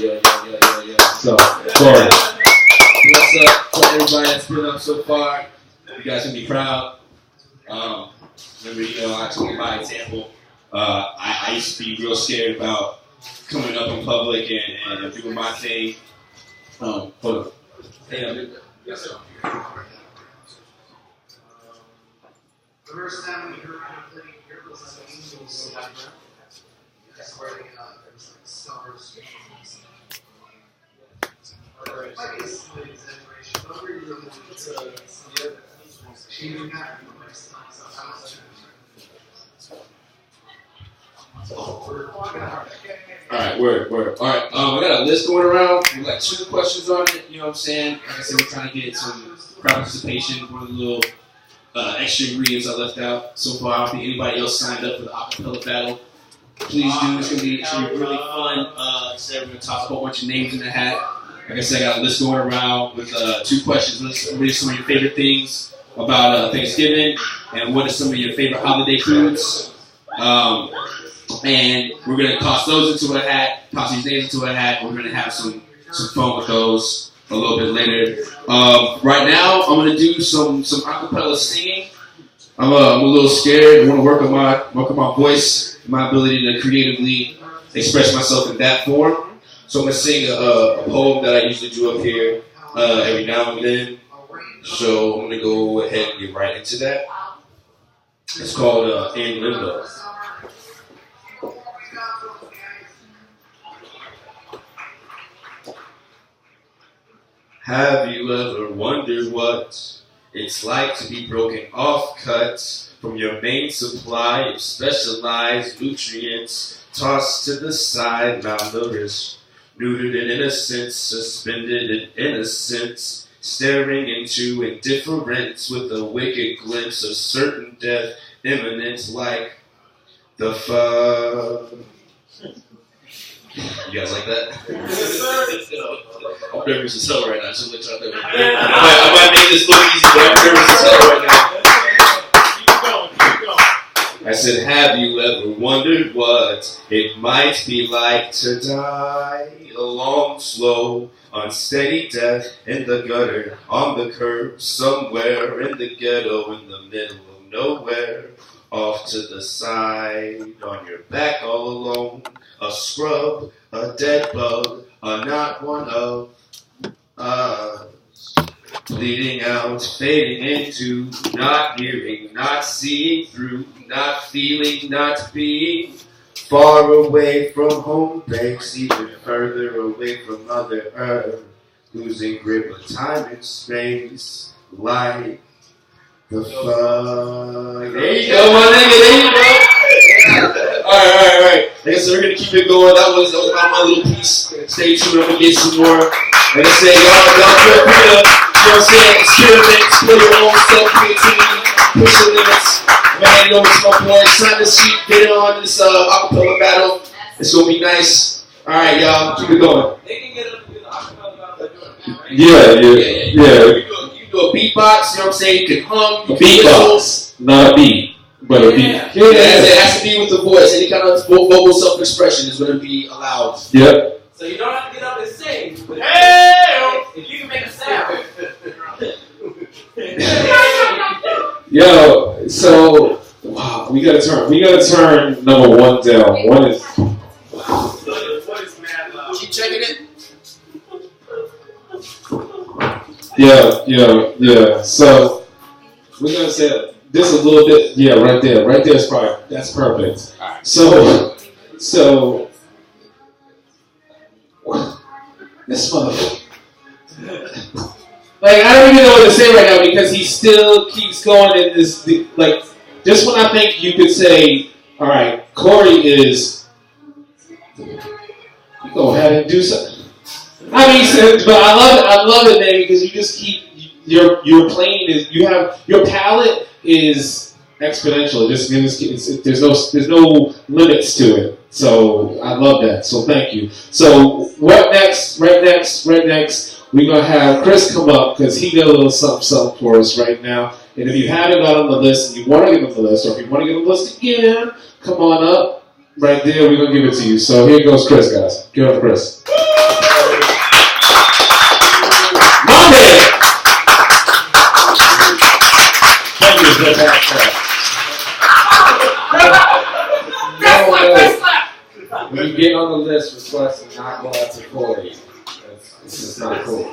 Yeah. So Corey, What's up to everybody that's been up so far? You guys can be proud. Remember, I told you by example. I used to be real scared about coming up in public and doing my thing. Hold on. Hey, yes, sir. The first time we heard him playing here was at the Angels Library. That's where there was like stars. Like it's an exaggeration, but we really wanted to see it. Changing that for the next time. So I was Alright, word. Alright, I got a list going around with like 2 questions on it, you know what I'm saying? Like I said, we're trying to get some participation, one of the little extra ingredients I left out so far. I don't think anybody else signed up for the acapella battle. Please do, it's gonna be really fun. Like I said, we're gonna toss a whole bunch of names in the hat. Like I said, I got a list going around with 2 questions. What are some of your favorite things about Thanksgiving? And what are some of your favorite holiday foods? And we're going to toss those into a hat, toss these names into a hat, and we're going to have some fun with those a little bit later. Right now, I'm going to do some acapella singing. I'm a little scared. I want to work on my voice, my ability to creatively express myself in that form. So I'm going to sing a poem that I usually do up here every now and then. So I'm going to go ahead and get right into that. It's called In Limbo. Have you ever wondered what it's like to be broken off, cut from your main supply of specialized nutrients, tossed to the side, malnourished, neutered in innocence, suspended in innocence, staring into indifference with a wicked glimpse of certain death imminent like the You guys like that? I'm nervous as hell right now. So let y'all know. I might make this look easy, but I'm nervous as hell right now. Keep going. I said, have you ever wondered what it might be like to die? A long, slow, unsteady death in the gutter, on the curb, somewhere in the ghetto, in the middle of nowhere, off to the side, on your back all alone. A scrub, a dead bug, a not one of us. bleeding out, fading into not hearing, not seeing through, not feeling, not being. Far away from home base, even further away from Mother Earth, losing grip of time and space, like the fuck. There you go, my nigga, there you go. Alright. I guess we're gonna keep it going. That was about my little piece. Stay tuned, I'm gonna get some more. Like I said, y'all feel free to, you know what I'm saying, experiment, explore your own self-creativity, push the limits. Man, you know it's my boy, sign this sheet, get it on this acapella battle. It's gonna be nice. Alright, y'all, keep it going. They can get up and do the acapella battle. Yeah. You can do a beatbox, you know what I'm saying? You can hum. A beatbox, not a beat, but a beat. Yeah, it has to be with the voice. Any kind of vocal self-expression is going to be allowed. Yep. So you don't have to get up and sing. But hey! If you can make a sound. Yo, so wow, we gotta turn number one down. One is. Keep checking it. Yeah. So we're gonna say this a little bit. Yeah, right there. Right there is probably that's perfect. So this motherfucker. Like, I don't even know what to say right now because he still keeps going in this, like, just when I think you could say, all right, Corey is, you go ahead and do something. I mean, but I love it, man, because you just keep, your playing is, your palette is exponential. There's no limits to it. So I love that. So thank you. So what next? Right next. We're going to have Chris come up because he got a little something for us right now. And if you haven't got on the list and you want to get on the list, or if you want to get on the list again, come on up. Right there, we're going to give it to you. So here goes Chris, guys. Give it up, Chris. My man! Thank you, When you get on the list, request and not go out to Corey. It's just not cool.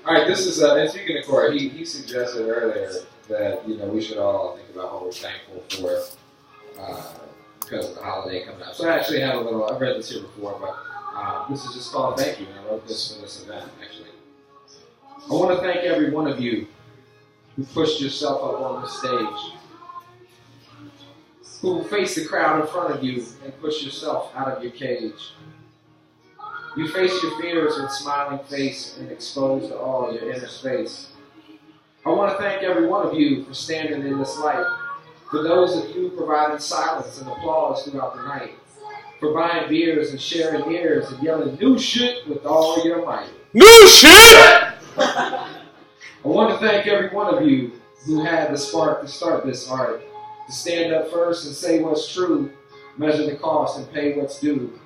All right, this is, and speaking of Corey, he suggested earlier that, we should all think about what we're thankful for because of the holiday coming up. So I actually have I've read this here before, but this is just called Thank You, and I wrote this for this event, actually. I want to thank every one of you who pushed yourself up on the stage, who faced the crowd in front of you and pushed yourself out of your cage. You face your fears with smiling face and exposed to all your inner space. I want to thank every one of you for standing in this light, for those of you providing silence and applause throughout the night, for buying beers and sharing ears and yelling new shit with all your might. New shit! I want to thank every one of you who had the spark to start this art, to stand up first and say what's true, measure the cost and pay what's due.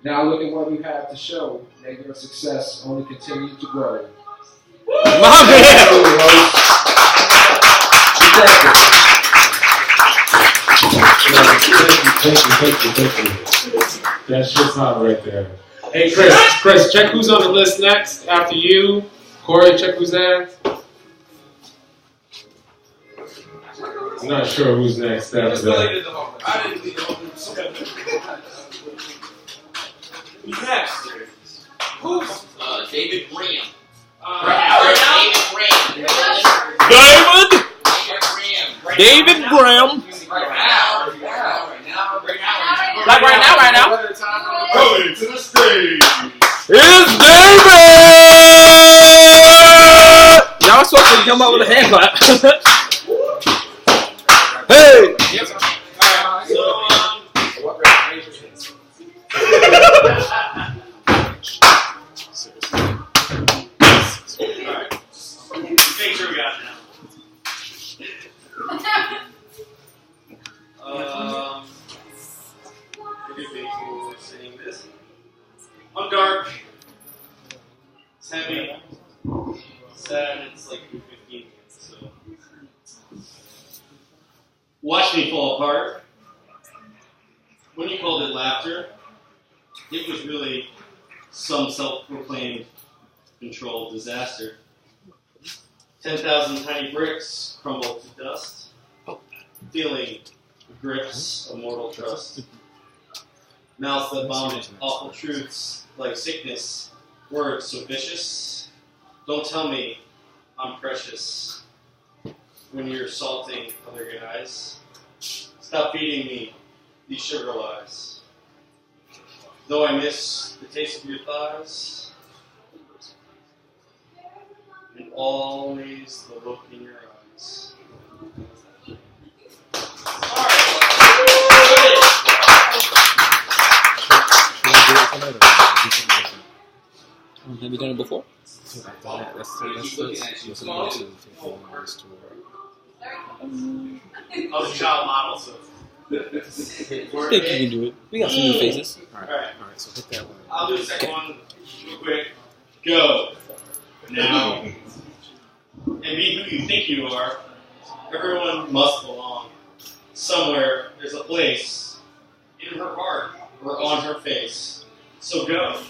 Now look at what you have to show. May your success only continue to grow. My man! Thank you. That's just hot right there. Hey, Chris, check who's on the list next after you. Corey, check who's next. I'm not sure who's next after that. I didn't leave the home. Who's next? Who's? David Graham. David Graham. Right now. Coming to the stage. Is David! Y'all was supposed to come up with a hand clap. Hey! Make sure we got it now. We're singing this. I'm dark. It's heavy. Sad. It's like 2:15. So watch me fall apart. When you called it laughter, it was really some self-proclaimed controlled disaster. 10,000 tiny bricks crumble to dust, feeling the grips of mortal trust. Mouths that vomit awful truths like sickness, words so vicious. Don't tell me I'm precious when you're salting other guys. Stop feeding me these sugar lies. Though I miss the taste of your thighs, and always the look in your eyes. Have you done it before? I was a child model, so. I think you can do it. We got some new faces. Alright, so hit that one. I'll do the second one real quick. Go. Now. And be who you think you are. Everyone must belong. Somewhere there's a place in her heart or on her face. So go.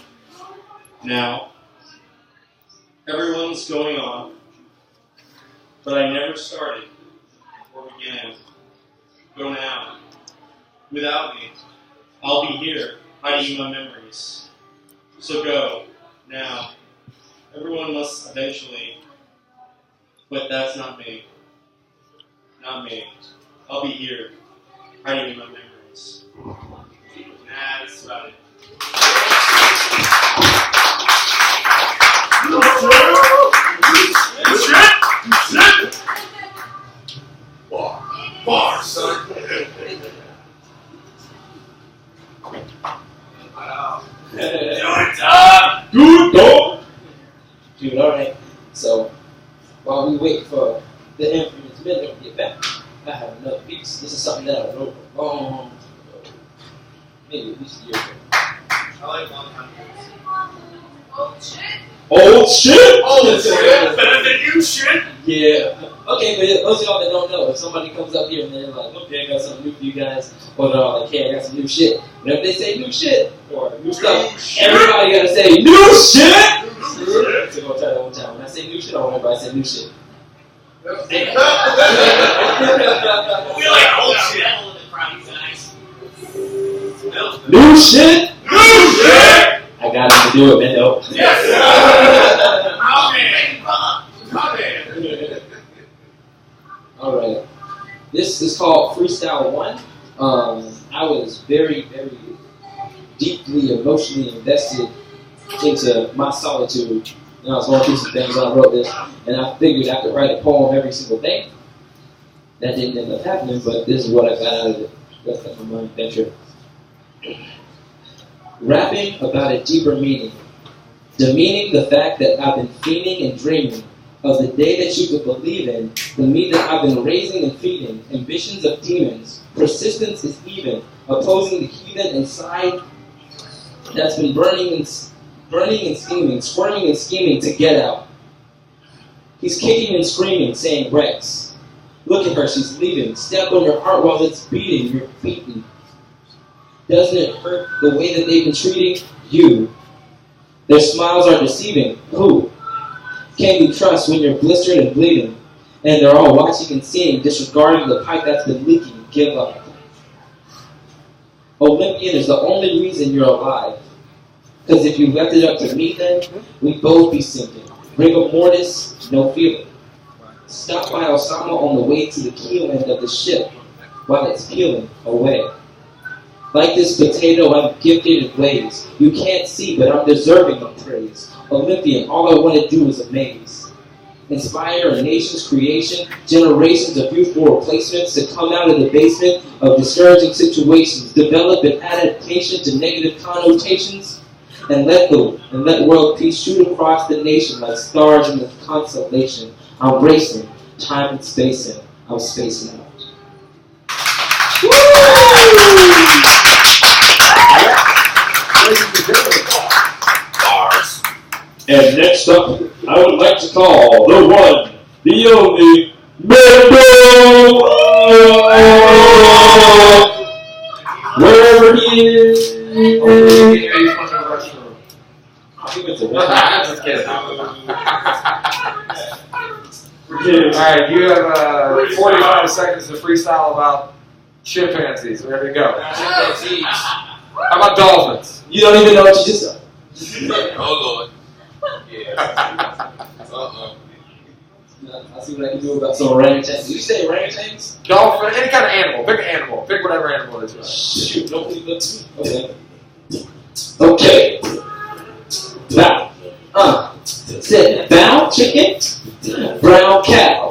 Now. Everyone's going on. But I never started or began. Go now. Without me, I'll be here, hiding my memories. So go, now. Everyone must eventually, but that's not me. Not me. I'll be here, hiding my memories. That's about it. Bar, son. Good dog. Dude, alright. So, while we wait for the infamous Miller to get back, I have another piece. This is something that I wrote a long time ago. Maybe at least a year ago. I like long time. Old shit. Old shit? Old shit? Better than new shit? Yeah. Okay, but those of y'all that don't know, if somebody comes up here and they're like, okay, I got something new for you guys, or they're all like, hey, I got some new shit. Whenever they say new shit, or new stuff, everybody gotta say, new shit! So go try that one time. When I say new shit, I want everybody to say new shit. We like old shit. New shit? New shit! I got him to do it, man, though. Yes! Come in. Alright. This is called Freestyle 1. I was very, very deeply emotionally invested into my solitude. And I was going through some things when I wrote this. And I figured I could write a poem every single day. That didn't end up happening, but this is what I got out of it. That's like my adventure. Rapping about a deeper meaning. Demeaning the fact that I've been fiending and dreaming of the day that you could believe in, the me that I've been raising and feeding, ambitions of demons, persistence is even, opposing the heathen inside that's been burning and scheming, squirming and scheming to get out. He's kicking and screaming, saying, Rex, look at her, she's leaving, step on her heart while it's beating, you're beaten. Doesn't it hurt the way that they've been treating you? Their smiles are deceiving. Who? Can you trust when you're blistered and bleeding? And they're all watching and seeing, disregarding the pipe that's been leaking. Give up. Olympian is the only reason you're alive. Because if you left it up to me then, we'd both be sinking. Rigor mortis, no feeling. Stop by Osama on the way to the keel end of the ship while it's peeling away. Like this potato, I'm gifted in ways you can't see, but I'm deserving of praise. Olympian, all I want to do is amaze. Inspire a nation's creation, generations of youthful replacements to come out of the basement of discouraging situations, develop an adaptation to negative connotations, and let world peace shoot across the nation like stars in the constellation. I'm racing, time and spacing, I'm spacing out. And next up, I would like to call the one, the only, Mendo! Wherever he is. Alright, you have 45 seconds to freestyle about chimpanzees. There you go. How about dolphins? You don't even know what you just said. Oh, Lord. Yeah. Uh-oh. I'll see what I can do about some orangutans. Did you say orangutans? Dolphin, any kind of animal. Pick an animal. Pick whatever animal it is. Shoot, nobody looks at me. Okay. Now, said brown chicken, brown cow.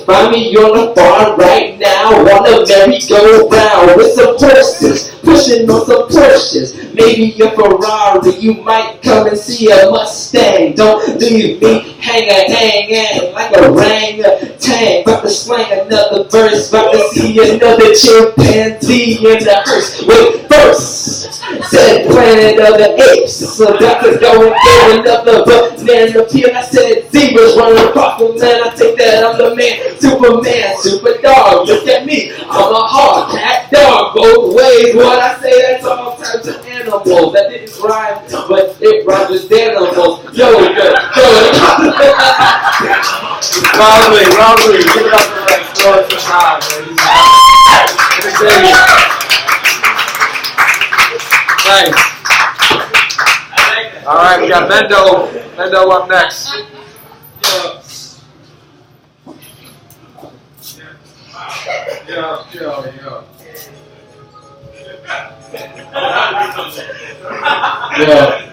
Find me on the bar right now on a merry-go-round with some horses, pushing on some Porsches. Maybe a Ferrari, you might come and see a Mustang. Don't leave me hanging like a orangutan. About to slang another verse, about to see another chimpanzee in the hearse. Wait, first, said Planet of the Apes. So about to go and get another banana peel. I said zebras running across the land. I take that I'm the man, Superman, super dog. Look at me, I'm a hard cat dog. Both ways, what I say, that's all types of animals. That didn't rhyme, but it rhymes with animals. Yo. Lovely. Give it up for that story for time, Thanks. All right, we got Mendo up next. Yeah.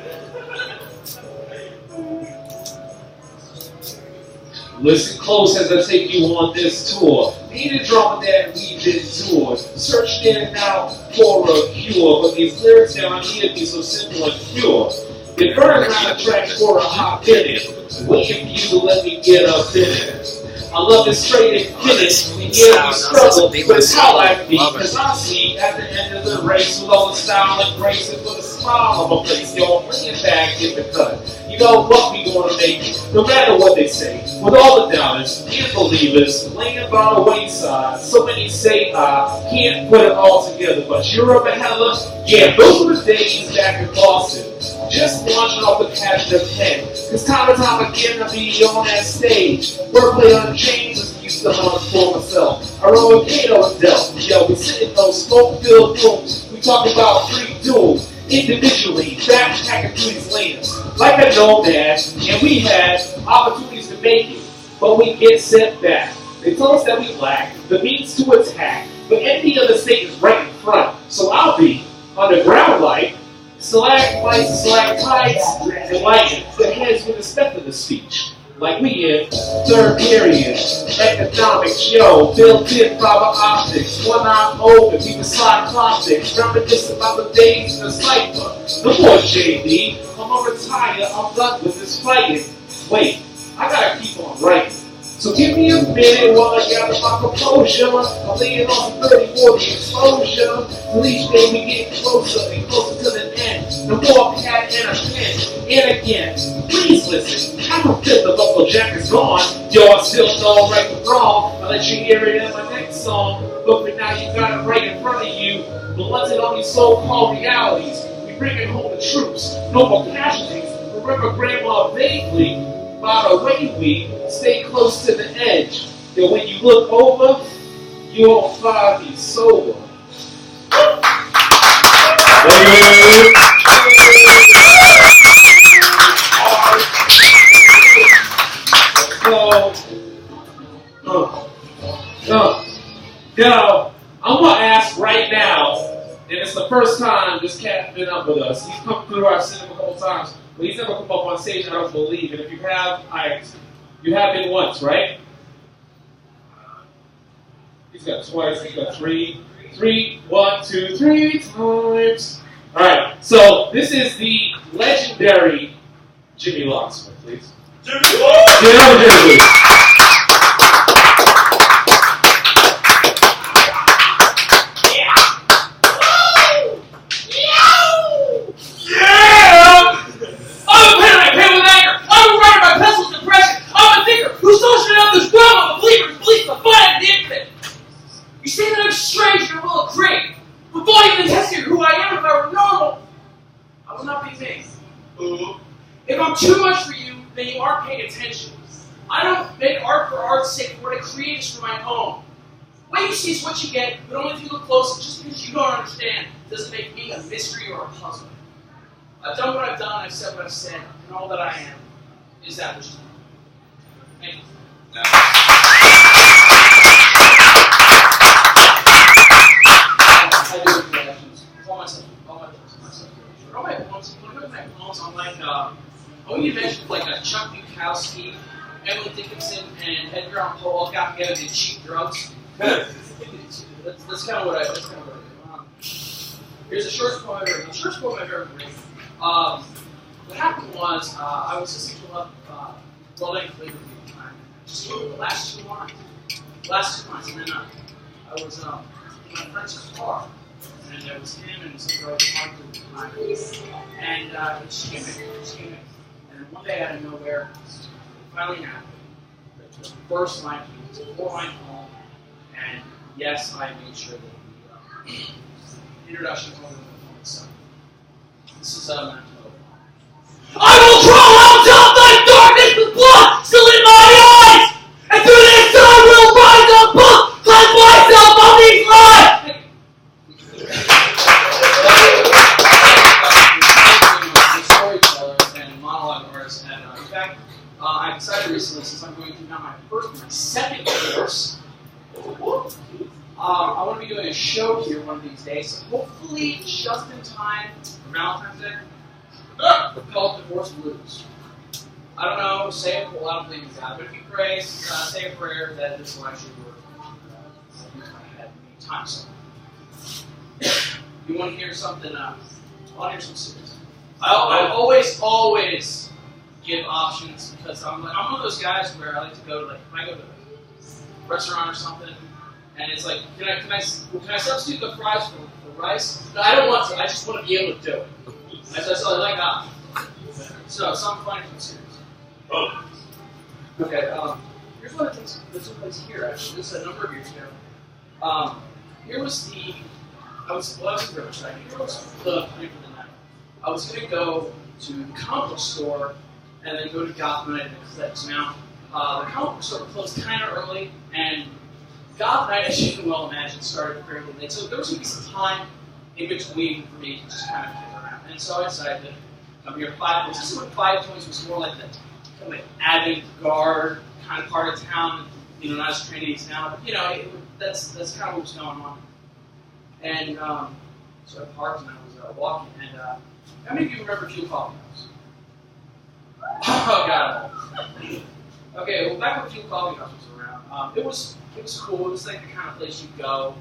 Listen close as I take you on this tour. Ain't a drama that we've endured. Searched in and out for a cure, but these lyrics down here be so simple and pure. They burn around the track for a hot minute, waiting for you to let me get up in it. I love it straight and finished. And yeah, we struggle, but it's how I be. Cause I see at the end of the race with all the style and grace and with a smile on my face, y'all bring it back in the cut. You know what we gonna make it, no matter what they say. With all the doubters and believers laying by the wayside, so many say I can't put it all together, but Europe and hella, yeah, those were the days back in Boston. Just launching off the past of pen. Cause time and time again I be on that stage. Wordplay unchanged as used to hunt for myself. I roll a Kato and Del. Yo, we sit in those smoke-filled rooms. We talk about free doom. Individually, backpacking through these lands. Like a nomad, and we had opportunities to make it. But we get set back. They tell us that we lack the means to attack. But any other state is right in front. So I'll be underground like stalagmites, stalactites, and lightning that heads with respect to the speech. Like we in third period, economics, yo, built-in fiber optics, one eye open, we beside classics, reminiscing about the days in the cipher. No more JD, I'm gonna retire, I'm done with this fighting. Wait, I gotta keep on writing. So give me a minute while I gather my composure. I'm laying on 30 for the exposure. Till each day we get closer and closer to the end. The more pad and a pen. And again, please listen. I don't feel the buckle jacket's gone. Y'all still know right from wrong. I'll let you hear it in my next song. But for now you got it right in front of you. Blunted on these so-called realities. We bringing home the troops. No more casualties. Remember grandma vaguely. By the way we stay close to the edge, that when you look over, you won't find me sober. Yo, I'm gonna ask right now, and it's the first time this cat's been up with us. He's come through our cinema a couple times. But he's never come up on stage, I don't believe. And if you have, you have been once, right? He's got twice, he's got three. 1, 2, 3 times. Alright, so this is the legendary Jimmy Locksmith, please. Jimmy! Jimmy! You say that I'm strange and will agree. Before you even testing who I am, if I were normal, I would not be me. If I'm too much for you, then you aren't paying attention. I don't make art for art's sake. What I create is for my own. What you see is what you get, but only if you look close. Just because you don't understand doesn't make me a mystery or a puzzle. I've done what I've done, I've said what I've said, and all that I am is that which is mine. Thank you. I do reactions. All my stuff. All my poems. When I look at my poems, I'm like, I want you to mention like Chuck Bukowski, Emily Dickinson, and Edgar Allan Poe all got together to cheap drugs. That's kind of what I do. Here's a short poem I've ever written. The short poem I've ever written. What happened was I was listening to well-length labor at the time. Just the last 2 months. And then I was in my friend's car, and there was him and some girl talking at the time. And she came in. And one day out of nowhere, it finally happened. The first line came. It was a 4-line poem. And yes, I made sure that the introduction was only the poem itself. This is I will crawl out of thy darkness with blood still in my eyes, and through this time will rise up, cleanse myself of these lies. I'm a storyteller and monologue artist, and in fact, I decided recently, since I'm going through now my second course. I want to be doing a show here one of these days, hopefully just in time for Valentine's Day, called Divorce Blues. I don't know, say a I don't believe in God, but if you pray, say a prayer that this will actually work. Use my head many times. You want to hear something, I want to hear some serious. I always give options because I'm one of those guys where I like to go to, like, if I go to a restaurant or something, and it's like, can I substitute the fries for rice? No, I don't want to. I just want to be able to do it. I like options. So, something funny from series. Oh. Okay. Here's one of the things that took place here. Actually, this is a number of years ago. Here was the. I was in Riverside. Here was the plan for the night. I was going to go to the comic book store and then go to Gotham Night and Eclipse. Now, the comic book store closed kind of early, and Gotham Night, as you can well imagine, started fairly late. So there was going to be some time in between for me to just kind of get around. And so I decided to come here at 5 points. This is when 5 points was more like the kind of like avant-garde kind of part of town. Not as trendy as now, but that's kind of what was going on. And so I parked and I was walking. And how many of you remember Fuel Coffee House? Oh God. Okay, well back when Fuel Coffee House was around, it was cool. It was like the kind of place you go,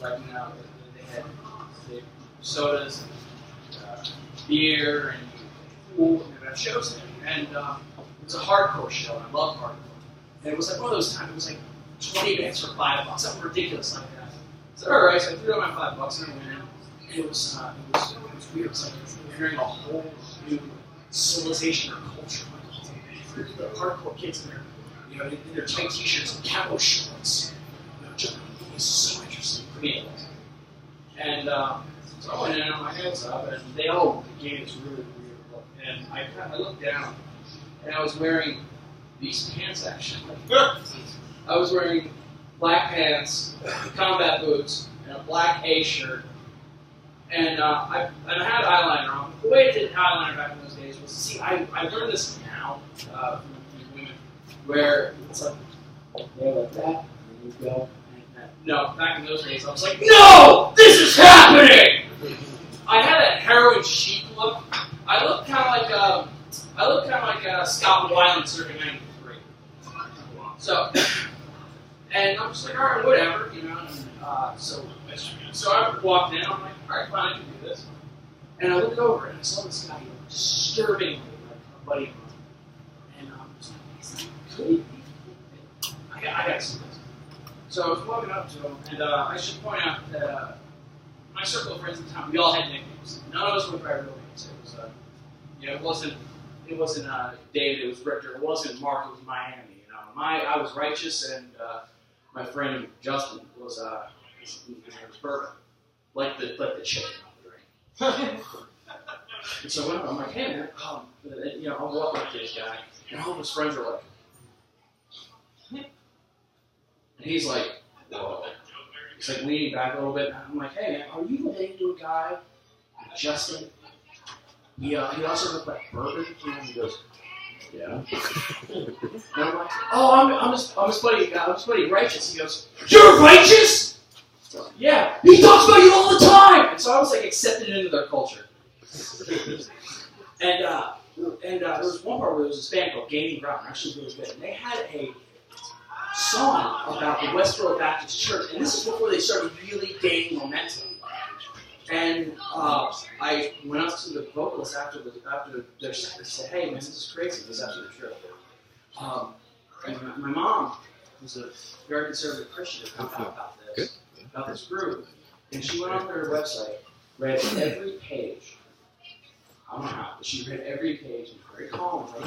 like they had sodas and beer and pool and they had shows there. And it was a hardcore show, and I love hardcore. And it was like one of those times. It was like 20 minutes for $5, something ridiculous like that. So all right, so I threw down my $5 and I went in. And it was weird. It was like hearing a whole new civilization or culture. The hardcore kids in in their tight t-shirts and camo shorts. It was so interesting for me. And so I went in on my hands up, and they all gave this really weird look. And I looked down, and I was wearing these pants actually. I was wearing black pants, combat boots, and a black A shirt. And I had eyeliner on. The way I did eyeliner back in those days was, see, I learned this now from these women, where it's like, they're like that, and you go, and no, back in those days, I was like, no, this is happening! I had a heroin chic look. I looked kind of like Scott Weiland circa '93. So, and I'm just like, all right, whatever, and so I walked in. I'm like, all right, fine, I can do this. And I looked over and I saw this guy disturbingly like a buddy of mine. And I was like, is that good? I gotta see this. So I was walking up to him, and I should point out that my circle of friends at the time, we all had nicknames. None of us went by real names. It wasn't David, it was Richter. It wasn't Mark, it was Miami. I was Righteous, and my friend Justin was his name was Bourbon, like the chicken on the drink. And so I'm like, hey man, I'll walk up to this guy, and all of his friends are like, And he's like, whoa. He's like leaning back a little bit. And I'm like, hey, man, are you related to a guy, Justin? He also looked like Bourbon. And he goes, yeah. And I'm like, oh, I'm his buddy Righteous. He goes, you're Righteous? Yeah. He talks about you all the time. And so I was like accepted into their culture. And there was one part where there was this band called Gaining Ground, actually really good. And they had a song about the Westboro Baptist Church, and this is before they started really gaining momentum. And I went up to the vocalist after their set and said, "Hey, man, this is crazy. This is absolutely true." And my mom, who's a very conservative Christian, found out about this group, and she went on their website, read every page. I don't know how, but she read every page and very calmly.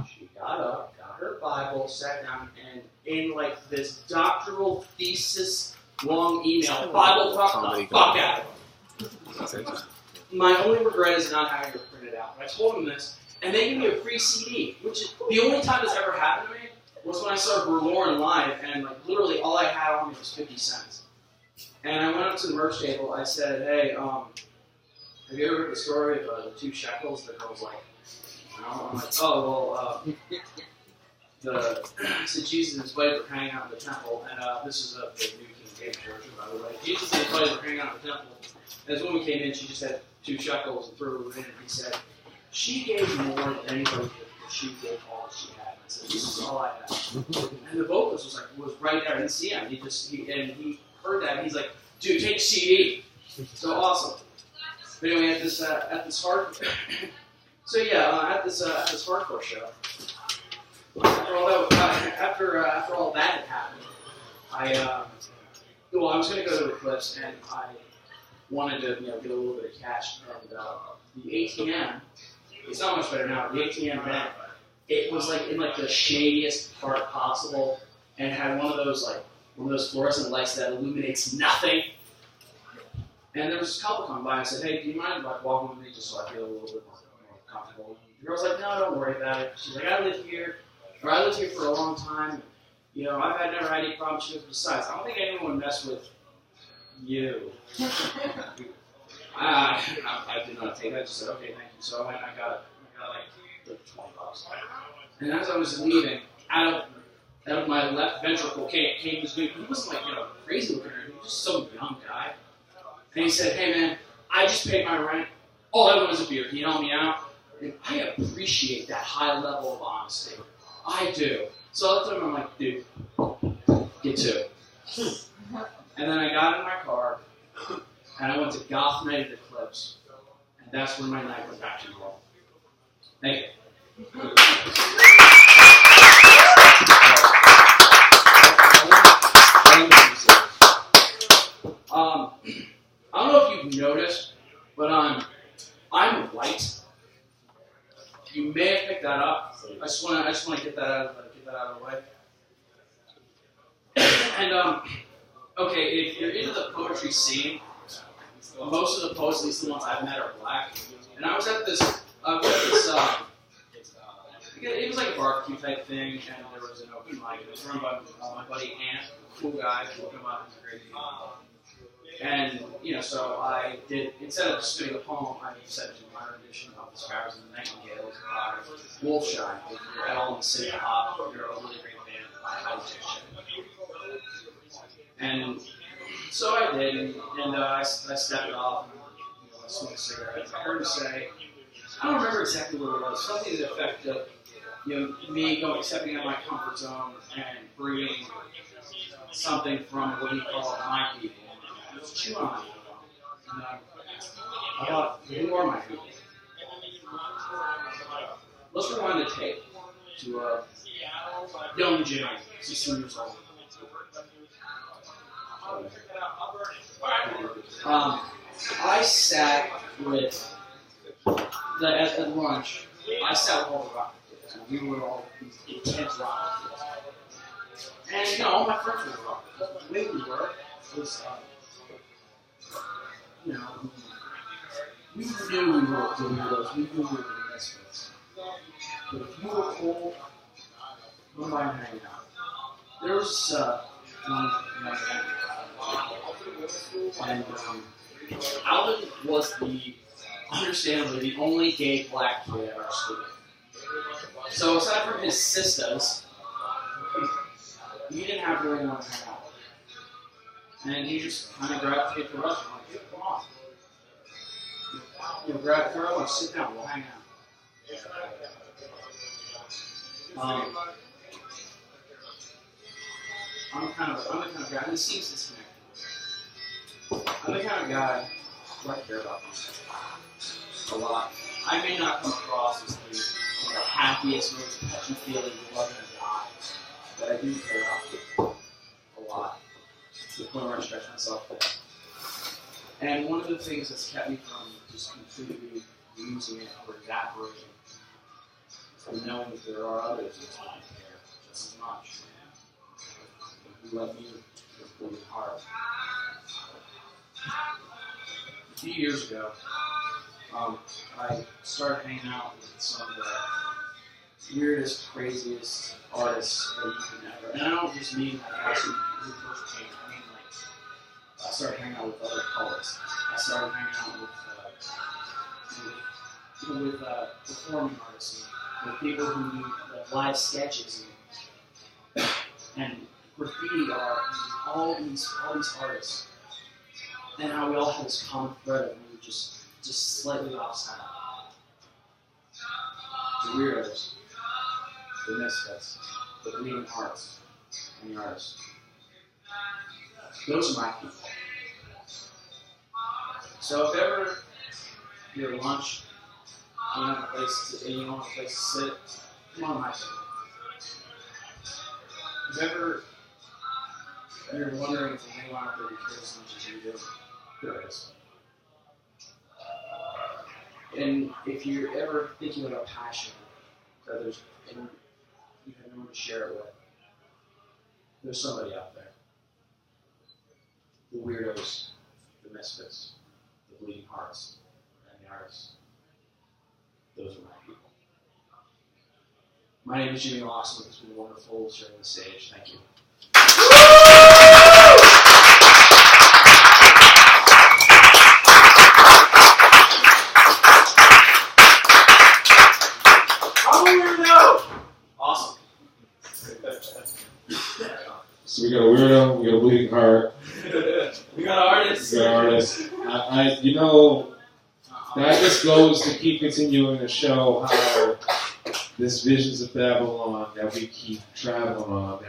She got up, got her Bible, sat down, and in like this doctoral thesis long email, Bible talk the fuck out of it. My only regret is not having it printed out. But I told them this, and they gave me a free CD, which is the only time this ever happened to me was when I saw Lauren live, and like literally all I had on me was 50 cents. And I went up to the merch table. I said, "Hey, have you ever heard the story of the 2 shekels?" The girl's like, no. I'm like, oh, well, so Jesus and his buddies were hanging out in the temple, and this is the New King James Version, by the way. Jesus and his buddies were hanging out in the temple, and this woman came in, she just had 2 shekels and threw it in, and he said, she gave more than anybody did, but she gave all she had. I said, this is all I had. And the vocalist was right there, I didn't see him. He heard that, and he's like, dude, take a CD. So awesome. But anyway, at this hardcore show, after all that had happened, I was going to go to the Cliffs, and I wanted to get a little bit of cash. And the ATM, it's not much better now. The ATM then, it was like in like the shadiest part possible, and had one of those fluorescent lights that illuminates nothing. And there was a couple come by and said, "Hey, do you mind like walking with me just so I feel a little bit more comfortable?" The girl's like, "No, don't worry about it." She's like, I lived here for a long time. I've never had any problems." She goes, "Besides, I don't think anyone would mess with you." I did not take that. I just said, "Okay, thank you." So I went and I got like $20. And as I was leaving, out of my left ventricle came this dude. He wasn't like crazy looking, he was just some young guy. And he said, "Hey man, I just paid my rent. All I want is a beer. Can you help me out?" And I appreciate that high level of honesty. I do. So I looked at him and I'm like, "Dude, get to it." And then I got in my car and I went to Goth Night at the Cliffs. And that's when my night went back to normal. Thank you. I don't know if you've noticed, but I'm white. You may have picked that up. I just want to get that out of the way. And okay, if you're into the poetry scene, most of the poets, at least the ones I've met, are black. And I was at this. It was like a barbecue type thing, and there was an open mic. It was run by my buddy Ant, cool guy. Look him up, he's a great dude. And so I did, instead of just spitting a poem, I said to my rendition of The Sparrows and the Nightingales by Wolfshine. If you're at all in the city hop, you're a really great band. I highly suggest it. And so I did, and I stepped off and I smoked cigarettes. I heard him say, I don't remember exactly what it was, something to the effect of me stepping out of my comfort zone and bringing something from what he called my people. Let's chew on my people. And I thought, who are my people? Let's rewind the tape to young Jimmy, 16 years old. I sat with at lunch. I sat with all the rock kids, and we were all these intense rock kids. And all my friends were rock kids. The way we were was, we knew we were those. We knew we were the misfits. But if you were cool, come by and hang out. There was one young man. And Alvin was understandably the only gay black kid at our school. So aside from his sisters, he didn't have really anyone to hang out with. And he just kind of gravitated to us. I'm like, come on. Grab the girl and sit down, we'll hang out. I'm the kind of guy, and this seems disconnected. I'm the kind of guy who I care about these a lot. I may not come across as the happiest, most touchy-feely, loving guy, but I do care about a lot. To the point where I stretch myself thin. And one of the things that's kept me from just completely losing it or evaporating is knowing that there are others who care just as much. Who love you with your heart. A few years ago, I started hanging out with some of the weirdest, craziest artists that you can ever. And I don't just mean like actually who first came. I mean like I started hanging out with other poets. I started hanging out with performing artists, and with people who do live sketches and graffiti art, all these artists, and how we all have this common thread of we were just slightly offside. The weirdos, the misfits, the bleeding hearts, and the artists. Those are my people. So if ever you're at lunch, and you want a place to sit, come on my table. If ever you're wondering if there's anyone out there who cares as much as you do, there is. And if you're ever thinking about passion for others and you have no one to share it with, there's somebody out there. The weirdos, the misfits, the bleeding hearts, and the artists. Those are my people. My name is Jimmy Lawson. It's been wonderful sharing the stage. Thank you. Awesome. So we got a weirdo, we got a bleeding heart. We got artists. We got artists. That just goes to keep continuing to show how this Visions of BabbleOn that we keep traveling on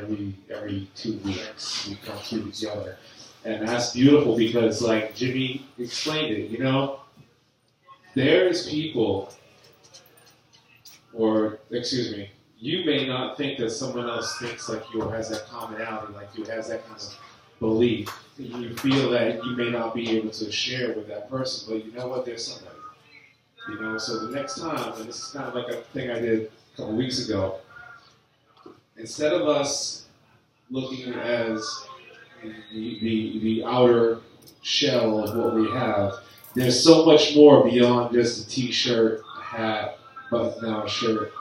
every 2 weeks, we come through together. And that's beautiful because, like Jimmy explained it, there's people, or excuse me, you may not think that someone else thinks like you or has that commonality, like you has that kind of belief. You feel that you may not be able to share with that person, but you know what? There's somebody. So the next time, and this is kind of like a thing I did a couple weeks ago, instead of us looking as the outer shell of what we have, there's so much more beyond just a t-shirt, a hat, button-down shirt,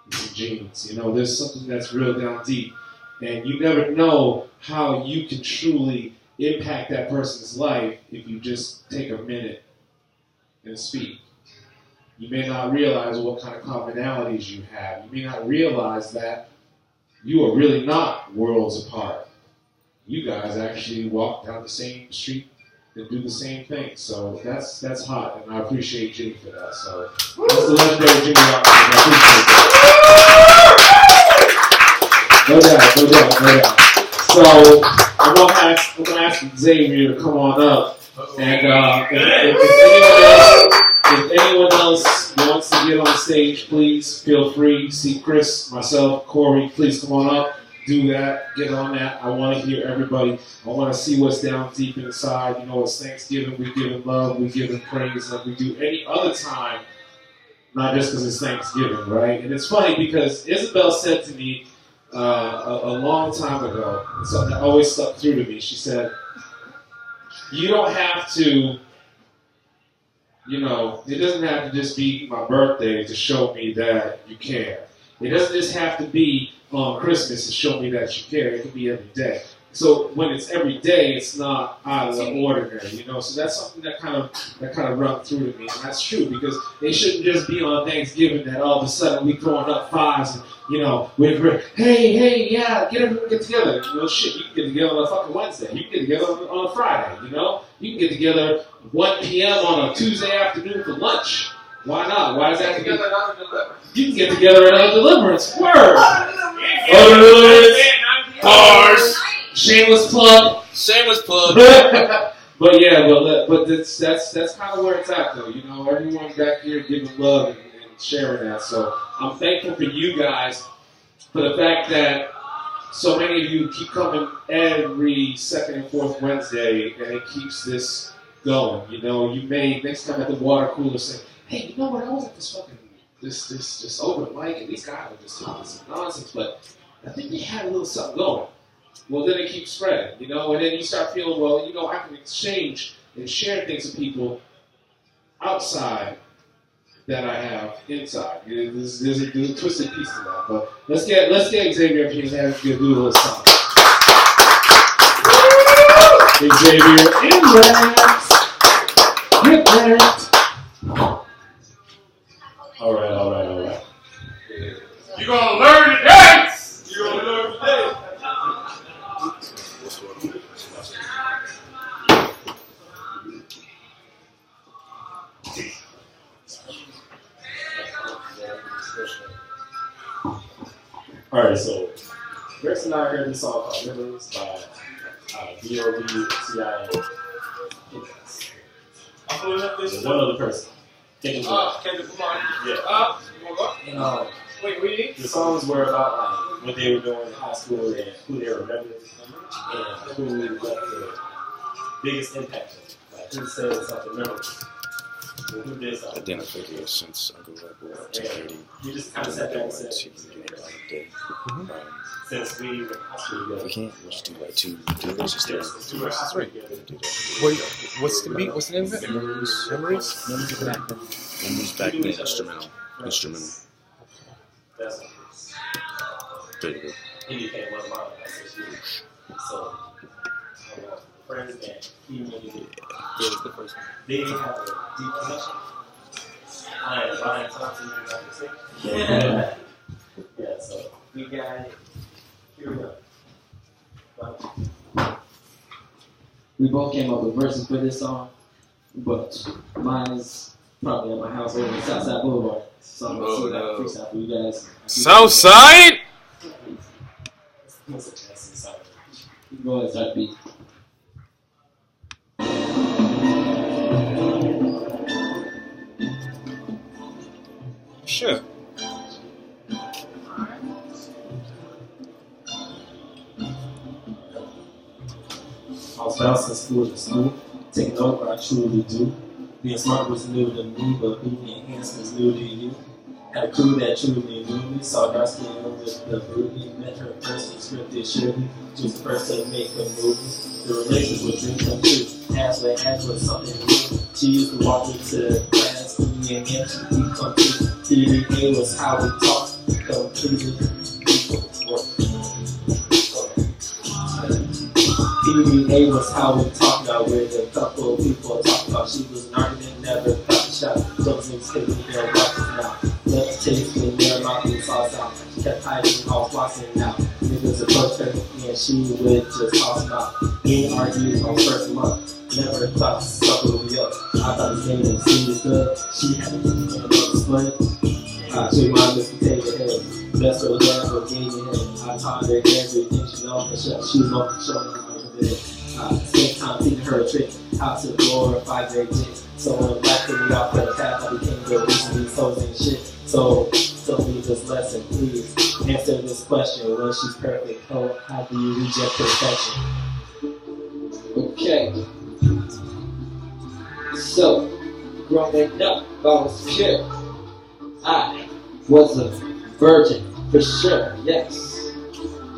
and some jeans. There's something that's real down deep. And you never know how you can truly impact that person's life if you just take a minute and speak. You may not realize what kind of commonalities you have. You may not realize that you are really not worlds apart. You guys actually walk down the same street and do the same thing. So that's hot, and I appreciate Jimmy for that. So that's the legendary Jimmy Rock. No doubt. So I'm gonna ask Xavier to come on up, and if anyone else wants to get on stage, please feel free. See Chris, myself, Corey, please come on up. Do that. Get on that. I want to hear everybody. I want to see what's down deep inside. It's Thanksgiving. We give it love. We give it praise like we do any other time, not just because it's Thanksgiving, right? And it's funny because Isabel said to me a long time ago, something that always stuck through to me. She said, you don't have to, it doesn't have to just be my birthday to show me that you care. It doesn't just have to be on Christmas to show me that you care. It can be every day. So when it's every day, it's not out of the ordinary, you know. So that's something that kind of rung through to me, and that's true because they shouldn't just be on Thanksgiving that all of a sudden we throwing up fives and you know we're hey yeah get together. Well shit, you can get together on a fucking Wednesday. You can get together on a Friday, you know. You can get together 1 p.m. on a Tuesday afternoon for lunch. Why not? Why does that have to be? You can get together at a Deliverance. Word. Bars. Shameless plug. But yeah, but that's kind of where it's at though. You know, everyone back here giving love and sharing that. So I'm thankful for you guys for the fact that so many of you keep coming every second and fourth Wednesday, and it keeps this going. You know, you may next time at the water cooler say, hey, you know what? I was at this fucking this open mic, and these guys were just talking some nonsense, but I think they had a little something going. Well, then it keeps spreading, you know, and then you start feeling, well, you know, I can exchange and share things with people outside that I have inside. There's a twisted piece to that, but let's get Xavier up here and have a good little song. Xavier in rap. All right. You're gonna learn to dance. You're gonna learn to dance. Alright, so Rex and I heard this song called Deliverance by B.O.B. T.I. and one other person. Kendrick Lamar. Yeah. The songs were about like what they were doing in high school and who they remembered and who left the biggest impact on them. Like who said something memorable. Who did something. I didn't figure since I grew up with 2:30. You just kind of sat there and said, since we were in high school together. If we can't, we'll just do like 2 verses there. 2 verses right. Wait, what's the beat? What's the name of it? Memories back then. Instrumental. That's There you go. he became one of my associates. So, friends and he really did. The first one. They have a deep connection. I am Brian Thompson, Yeah, so we got it. Here we go. We both came up with verses for this song, but mine is probably at my house over in Southside Boulevard. So I'm going to see that freestyle for you guys. Southside? You can go ahead and start the beat. Sure. I was bouncing school to school, taking over I truly do. Being smart was new to me, but being enhanced was new to you. Had a crew that truly knew me, saw dark skin with the booty, met her first and scripted surely. She was the first to make a movie. The relations with dreams come true. Halfway act was something new. She used to walk into class, me and him to be complete. TDA was how we talked, completely. PDA was how we talked out with a couple people talked about she was an argument, never got shot. Those niggas couldn't their weapons now. Left tasting their mouth and sauce out. She kept hiding all flossing out. Niggas approached her and she would just toss them out. We argued on first month. Never thought to sucker me up. I thought his name was serious good. She had a another split. I took my Mr. Take your head. Best of the damn for gave me head. I taught her everything she knows for sure. She was on the show. Spent time teaching her a trick, how to glorify great chicks. So when black took me off the path, I became good reason these hoes ain't shit. So tell me this lesson, please. Answer this question: when she's perfect, how do you reject perfection? Okay. So, growing up, I was pure. I was a virgin, for sure, yes.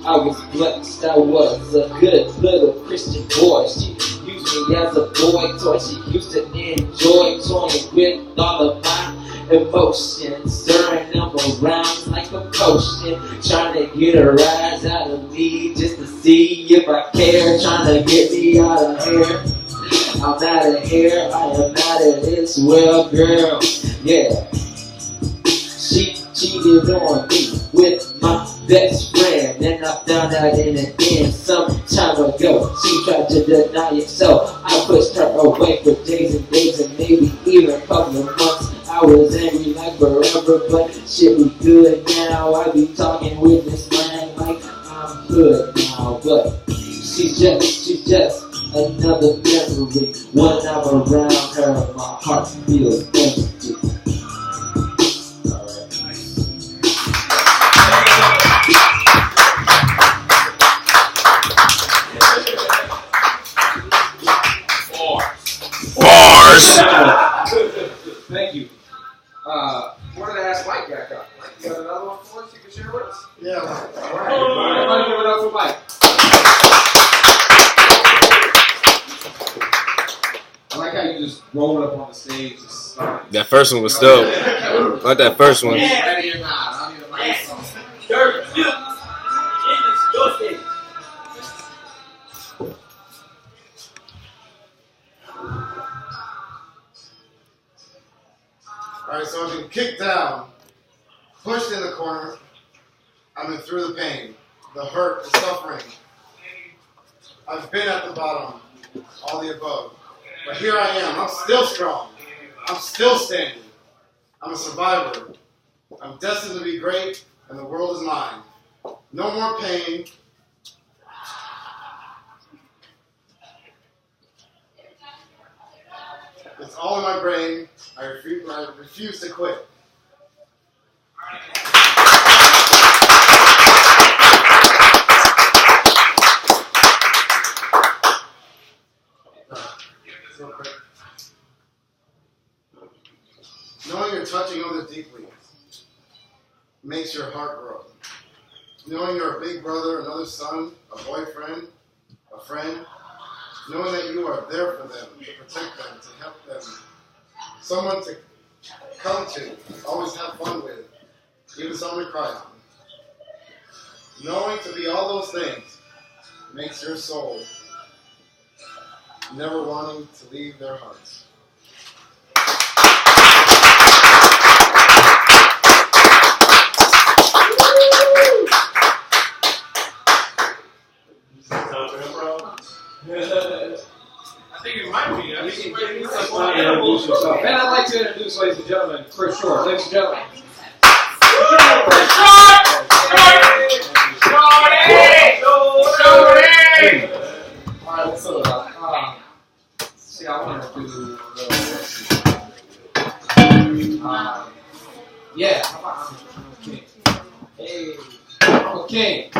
I was blessed, I was a good little Christian boy. She used me as a boy toy. She used to enjoy toying with all of my emotion, stirring them around like a potion, trying to get a rise out of me just to see if I care, trying to get me out of here. I'm out of here, I am out of this world, girl. Yeah. She cheated on me with my best friend, and I found out in the end some time ago. She tried to deny it, so I pushed her away for days and days and maybe even a couple of months. I was angry like forever, but shit be good now. I be talking with this man like I'm good now, but she's just another memory. When I'm around her, my heart feels empty. Bars. Thank you. Where did I ask Mike back up? Mike, you got another one for us you can share with us? Yeah. All right. Everybody give it up for Mike. I like how you just rolled up on the stage. That first one was dope. I like that first one. Ready or not, I need a microphone. Alright, so I've been kicked down, pushed in the corner, I've been through the pain, the hurt, the suffering. I've been at the bottom, all the above. But here I am, I'm still strong. I'm still standing. I'm a survivor. I'm destined to be great, and the world is mine. No more pain. It's all in my brain. I refuse to quit. Knowing you're touching others deeply makes your heart grow. Knowing you're a big brother, another son, a boyfriend, a friend, knowing that you are there for them, to protect them, to help them, someone to come to, always have fun with, even someone to cry on. Knowing to be all those things makes your soul never wanting to leave their hearts. I think it might be. And I'd like to introduce, ladies and gentlemen, Chris Short. Ladies and gentlemen. Chris Short! Shorty! Alright, what's up? See, I want to do yeah, how about I'm a king? Hey, I'm a king.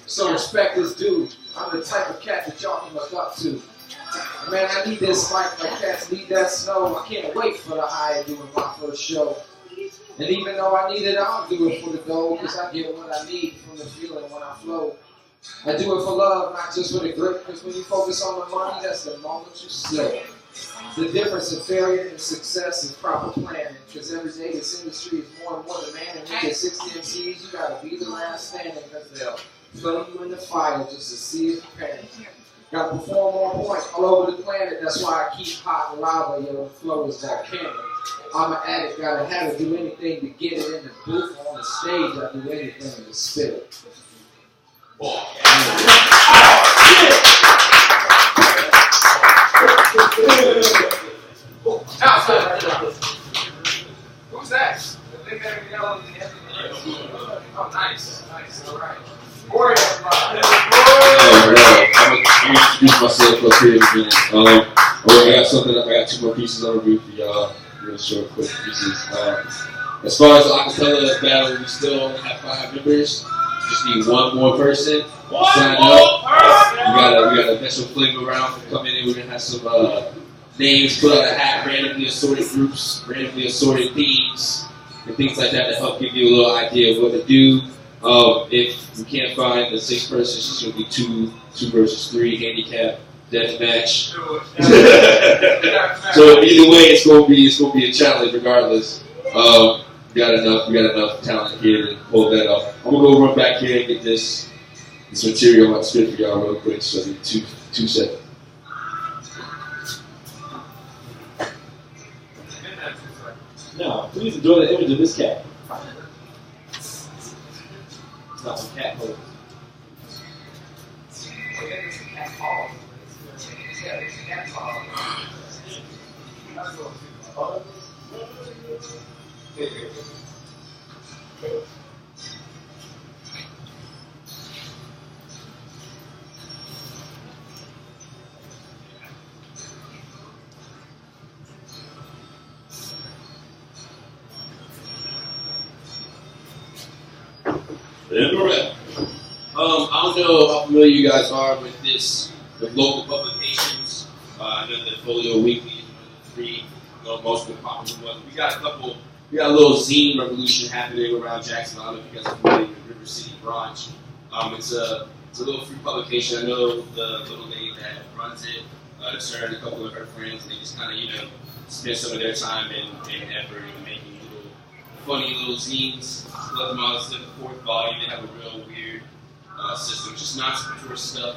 So respect is due. I'm the type of cat that y'all can look up to. Man, I need this mic like cats need that snow. I can't wait for the high doing my first show. And even though I need it, I don't do it for the gold, because I get what I need from the feeling when I flow. I do it for love, not just for the grip, because when you focus on the money, that's the moment you slip. The difference in failure and success is proper planning, because every day this industry is more and more demanding. You get 60 MCs, you gotta be the last standing, because they'll throw you in the fire just to see if you panic. Gotta perform on point all over the planet, that's why I keep hot lava, yo, the flow is volcanic. I'm an addict, gotta have to do anything to get it in the booth or on the stage, I do anything to spit it. Who's that? Oh, nice. Nice. All right. Morning, everybody. I'm going to introduce myself up here again. I got 2 more pieces I'm going to read for y'all. Real short, quick pieces. As far as the acapella battle, we still only have 5 members. Just need 1 more person. Sign up. We got a special flavor round for coming in. We're going to have some names put out a hat, randomly assorted groups, randomly assorted themes, and things like that to help give you a little idea of what to do. If we can't find the 6th person, it's just going to be 2 versus 3 handicap. death match. So either way, it's gonna be a challenge regardless. We got enough talent here to pull that off. I'm gonna go run back here and get this material on spit for y'all real quick. So 2 seconds. No, please enjoy the image of this cat. It's not some cat pose. I don't know how familiar you guys are with local publications. I know that Folio Weekly is one of the 3 most popular ones. We got a little zine revolution happening around Jackson. I don't know if you guys are familiar with River City Branch. It's a little free publication. I know the little lady that runs it, her and a couple of her friends, and they just kind of, spend some of their time and effort in making funny little zines. Let them out. It's the 4th volume. They have a real weird system, just non-sequitur stuff.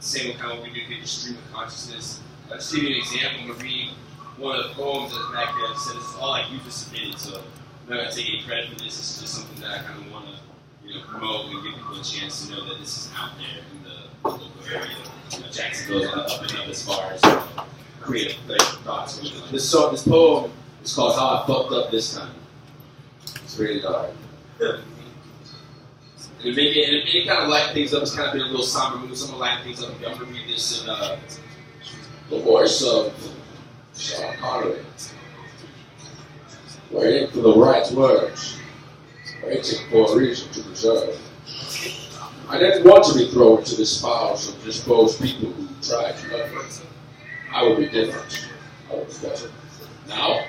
Same with kind of what we do here, just stream of consciousness. Just to give you an example, I'm going to read one of the poems that's back there. I said this is all I user submitted, so I'm not going to take any credit for this. It's just something that I kind of want to promote and give people a chance to know that this is out there in the local area. Jacksonville's on the up and up as far as creative thoughts. This poem is called How I Fucked Up This Time. It's really dark. And it kind of light things up. It's kind of been a little somber mood. Some of light things up. I'm going to read this in the voice of Sean Connery. Waiting for the right words. Waiting for a reason to preserve. I didn't want to be thrown to the spouse of disposed people who tried to love me. I would be different. I would be better. Now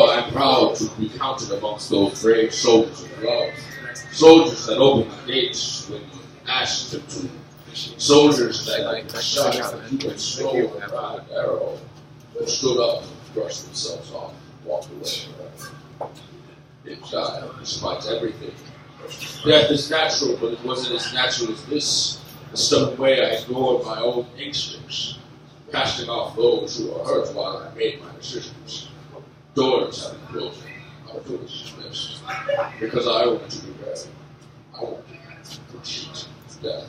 I'm proud to be counted amongst those brave soldiers of love. Soldiers that opened the gates when you asked them to. Soldiers that like a shot at the human soul and an arrow, who stood up, brushed themselves off, walked away. In time, despite everything. Death is natural, but it wasn't as natural as this. The stubborn way I ignored my own instincts, casting off those who were hurt while I made my decisions. Doors have been closed. Our doors missed. Because I wanted to be buried. I wanted to cheat death.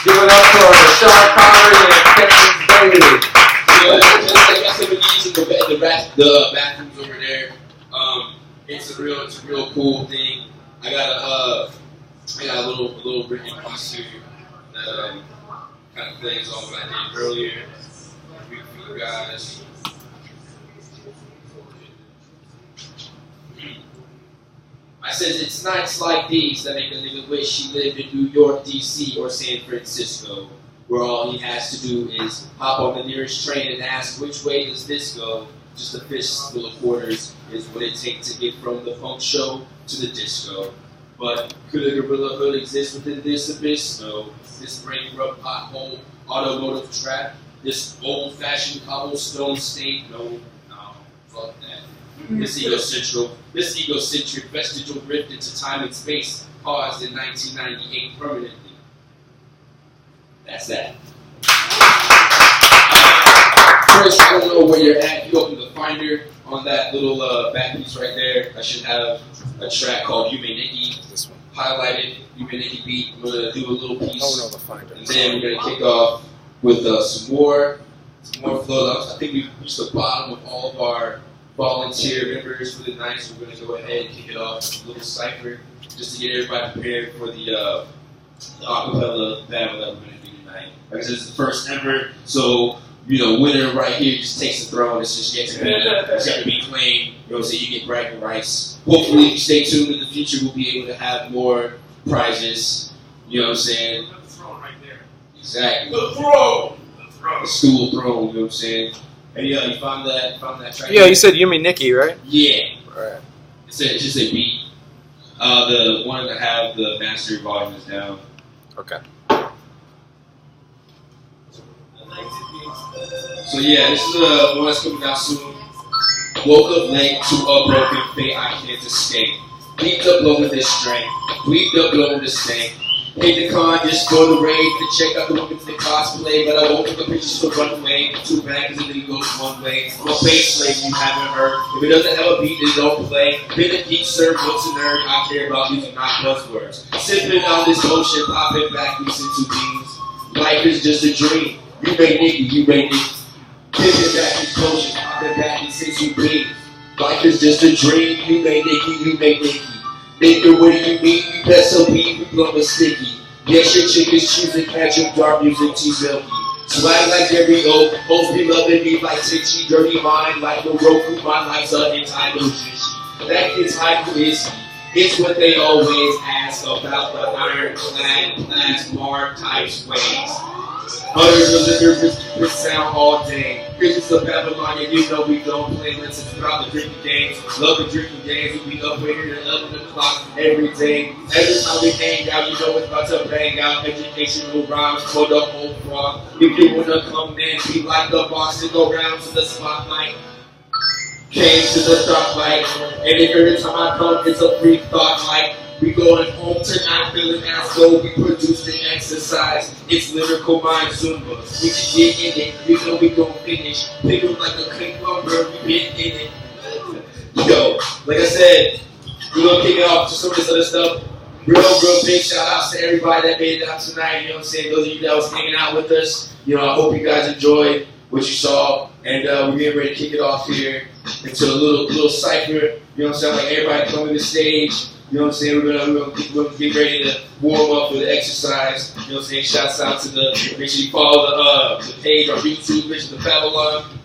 Give it up for Sean Connery and Texas Bailey. I got some of these in the bathrooms over there. It's a real cool thing. I got a little written piece here that kind of plays on what I did earlier. For you guys. I says it's nights like these that make a nigga wish he lived in New York, D.C. or San Francisco, where all he has to do is hop on the nearest train and ask which way does this go. Just a fistful of quarters is what it takes to get from the punk show to the disco. But could a gorilla hood exist within this abyss? No. This brain-rubbed pothole automotive trap, this old-fashioned cobblestone state? No, fuck that. This egocentric vestigial rift into time and space paused in 1998 permanently. That's that. First, I don't know where you're at. You open the Finder on that little back piece right there. I should have a track called You May Nikki. This one. Highlighted. You May Nikki beat. I'm going to do a little piece. Oh, no, the Finder. And then we're going to kick off with some more flow. I think we've reached the bottom of all of our volunteer members for the night, so we're going to go ahead and kick it off with a little cipher just to get everybody prepared for the acapella battle that we're going to do tonight. Like I said, it's the first ever, so winner right here just takes the throne. It's just yet to be claimed. So you get bragging rights. Hopefully, if you stay tuned in the future, we'll be able to have more prizes. You know what I'm saying? The throne right there. Exactly. The throne. The stool throne. You know what I'm saying? Hey, you found that track? Yeah, you said Yumi Nikki, right? Yeah. Right. It's just a beat. The one that have the master volume is down. Okay. So yeah, this is one that's coming out soon. Woke up late to a broken fate I can't escape. Beat up low with this strength. Weeped up low with this stank. Hit the con just for the raid to check out the women in the cosplay, but I won't take the pictures to run away. Too bad because it only goes one way. I'm a face slave you haven't heard. If it doesn't have a beat, then don't play. Been a geek, sir, what's a nerd? I care about music, not buzzwords. Sipping on this potion, popping back these into beans. Life is just a dream. You made Nicky, you made Nicky. Sipping back these potions, popping back these into beans. Life is just a dream. You made Nicky, you made Nicky. Nigga, what do you mean? You best believe we blow a sticky. Yes, your chick is choosing catching dark music, T-Milky. Swag like Jerry O, hoes be loving me like Titchy. Dirty mind like the Roku, my life's an entitled Jishi. That kid's high quiz, it's what they always ask about the ironclad, class, bar types ways. Others of the nervous sound all day. Pictures of BabbleOn, and you know we don't play unless it's about the drinking games. Love the drinking games, we be up waiting at 11 o'clock every day. Every time we hang out, you know it's about to bang out. Educational rhymes for the whole frog. If you wanna come in, be like the boss and go round to the spotlight. Came to the stoplight, and every time I come, it's a free thought like. We going home tonight, feeling as though we produced an exercise. It's lyrical mind Zumba. We can get in it, we know we gon' finish. Pick up like a clean girl, we been in it. Yo, like I said, we gonna kick it off to some of this other stuff. Real big shout outs to everybody that made it out tonight. You know what I'm saying? Those of you that was hanging out with us. You know, I hope you guys enjoyed what you saw. And we're getting ready to kick it off here into a little cipher. You know what I'm saying? Like everybody come to the stage. You know what I'm saying? We're gonna get ready to warm up for the exercise. You know what I'm saying? Shouts out to make sure you follow the page, our YouTube, Vision of BabbleOn.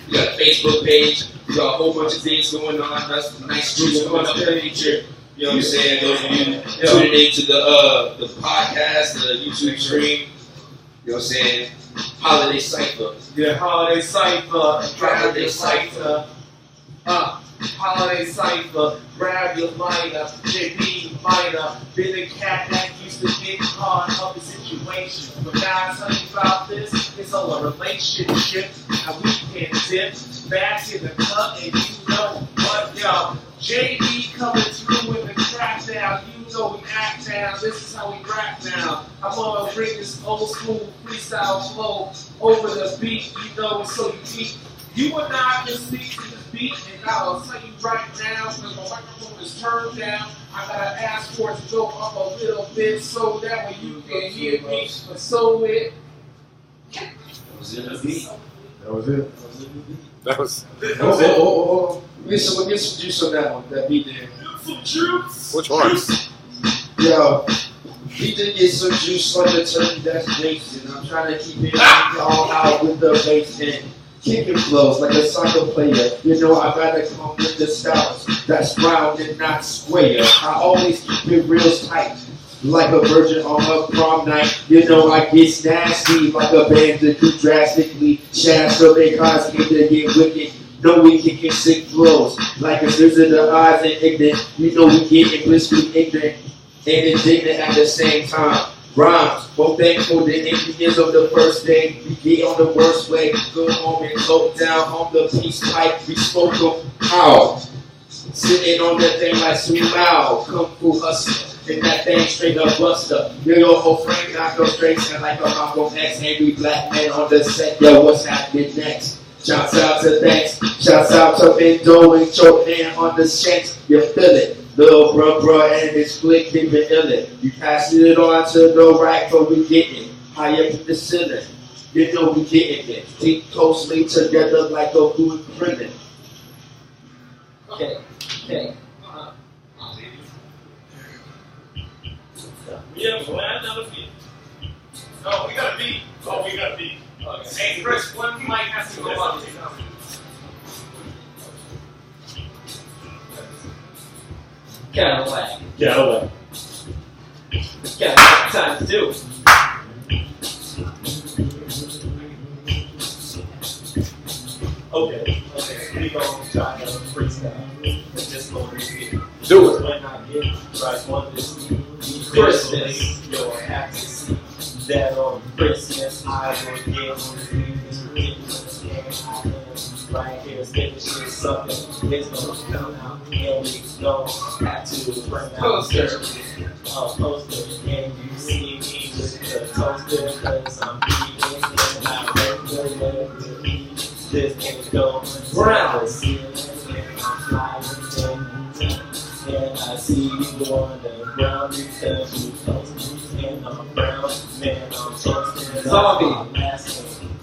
We got a Facebook page. We got a whole bunch of things going on. That's a nice group coming up in the future. You know what I'm saying? Those of you tuning into the podcast, the YouTube stream. You know what I'm saying? Holiday Cypher. Yeah, Holiday Cypher. Holiday Cypher. Holiday Cypher, grab your lighter, JB minor, been a cat that used to get caught up in situations. But now I tell you about this, it's all a relationship, how we can dip back in the club, and you know what, yo, JB coming through in the trap now, you know we act now, this is how we rap now. I'm gonna bring this old school freestyle flow over the beat, you know it's so unique. You and I can speak to this beat, and I'll tell you right now, because my microphone is turned down, I gotta ask for it to go up a little bit so that way you can hear me. But so it. That was in the beat. That was it. That was it. Oh. Get some juice on that one, that beat there. Some juice? Which one? Yo, he did get some juice on the turkey that's Jason. I'm trying to keep it all out with the bass and kicking flows like a soccer player. You know I gotta come with the styles that's round and not square. I always keep it real tight, like a virgin on a prom night. You know I get nasty like a band that do drastically. Shafts so they cause me to get wicked. No, we kicking sick flows like a scissor to eyes and ignorant. You know we getting blissfully ignorant and indignant at the same time. Rhymes, both thankful the ingredients of the first day. We get on the worst way. Go home and go down on the peace pipe. We spoke of how. Sitting on that thing like Sweet Mouth. Kung Fu hustler. And that thing straight up buster. Your whole frame got no straight and like a Malcolm X. Angry black man on the set. Yo, what's happening next? Shouts out to thanks. Shouts out to Mendo and Choke Man on the shanks. You feel it. Little bruh and his flick keep it illin'. You passing it on to the right, but we getting high up in the ceiling. You know we getting it. Deep closely together like a food prison. Okay. Yeah, well, that was me. Oh, we got a beat. Okay. Hey, Chris, one mic has to go up. Cadillac. Cadillac times two. Okay. We gonna try to freestyle. Let's just go read. Do it. When I get right on this Christmas, you'll have to see that on Christmas I will get on Right here, spinning shit, something. It's gonna come out, and we don't have to bring out poster. And you see me with the toaster, cause I'm eating and I regular this can go brown. And I'm flying and I see you on the ground because you toasting. And I'm brown, man, I'm toasting. Zombie.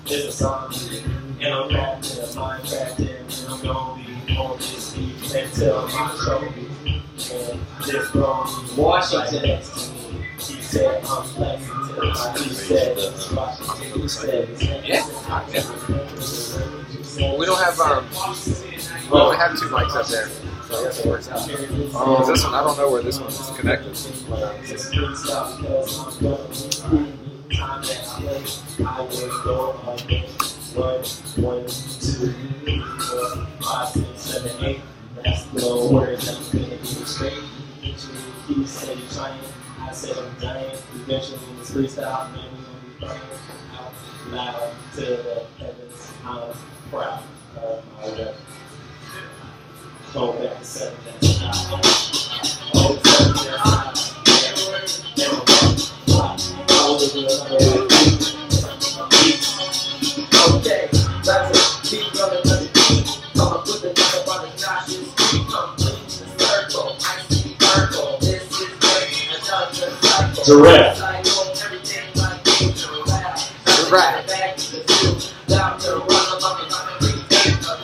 It's a zombie. And I'm back to Minecraft and I'm gonna be on this beat until my trophy. And this girl Washington next to me. He said I'm flexing till he said Washington. He said we don't have we only have 2 mics up there, so I guess it works out. This one, I don't know where this one is connected. One, 2, 3, 4, 5, 6, 7, 8. That's the words I'm gonna be straight. He said he's trying. I said I'm dying. Eventually in this freestyle, man, we're gonna be playing out loud to the heavens. I'm proud of my rep. Go back to 7, that's not. Oh, 7, that's okay, that's it. Keep running to the beat. Come and put the number on the Josh's street. Come clean the circle. I see circle. This is great. Another cycle. Direct. Everything like this. Direct. Back to the two. Down to the run. I'm up and I'm a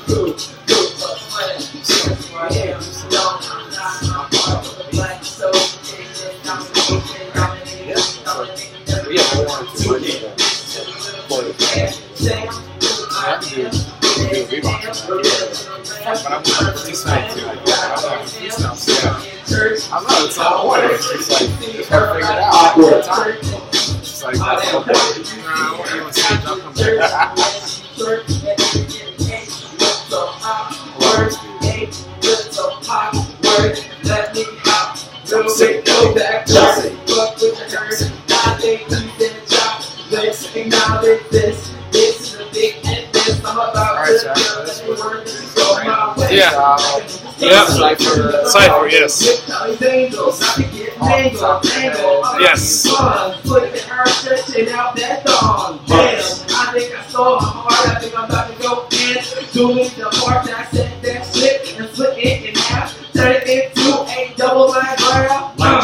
crew. Crew plus money. Cheers for him. No, I'm not. I'm part of the black association. Dominating everything. Yeah, I wanted to do that. I can do Reebok. But I'm going to this night too. I'm not, it's not what it is. It's like, just gotta figure it out. Awkward. It's like, that's the whole point. I want you on stage, I'll come back. Let me hop. Go back. Fuck with the hurt. I think you can chop. Let's acknowledge this. This is a big and this. I'm about to go my way. Yeah. Yep. Cypher, yes. Yes. Put the earth stretching out that thong. Damn, I think I saw my heart. I think I'm about to go in. Doing the part that I said that shit and split it in half. Turn it into a double line graph. About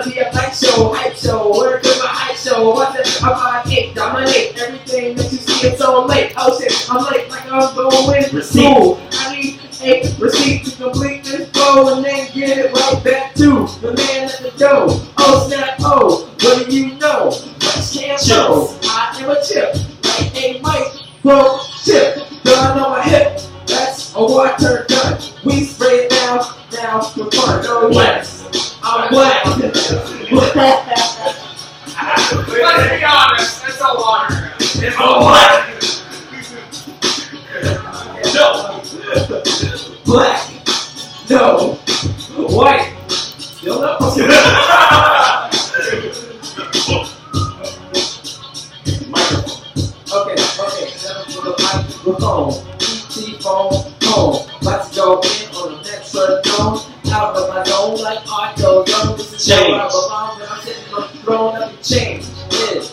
to be a black show, hype show. Where is my hype show? What's it? I'm on it, dominate everything that you see. It's so late. Oh shit, I'm late like I'm going to school. I need a receipt to complete this flow and then get it right back to the man at the door. Oh snap, oh, what do you know? Much can't know. I am a chip, like a micro chip. Gun on my hip, that's a water gun. We spray it down for fun. No less. I'm black. Let's be honest, it's a water gun. It's a black. No. Black. No. White. Still no. Okay. Seven for the microphone. ET phone home. Let's go in on the next zone. Out of my zone like auto zone. This is where I belong when I'm sitting on the throne. Nothing change is.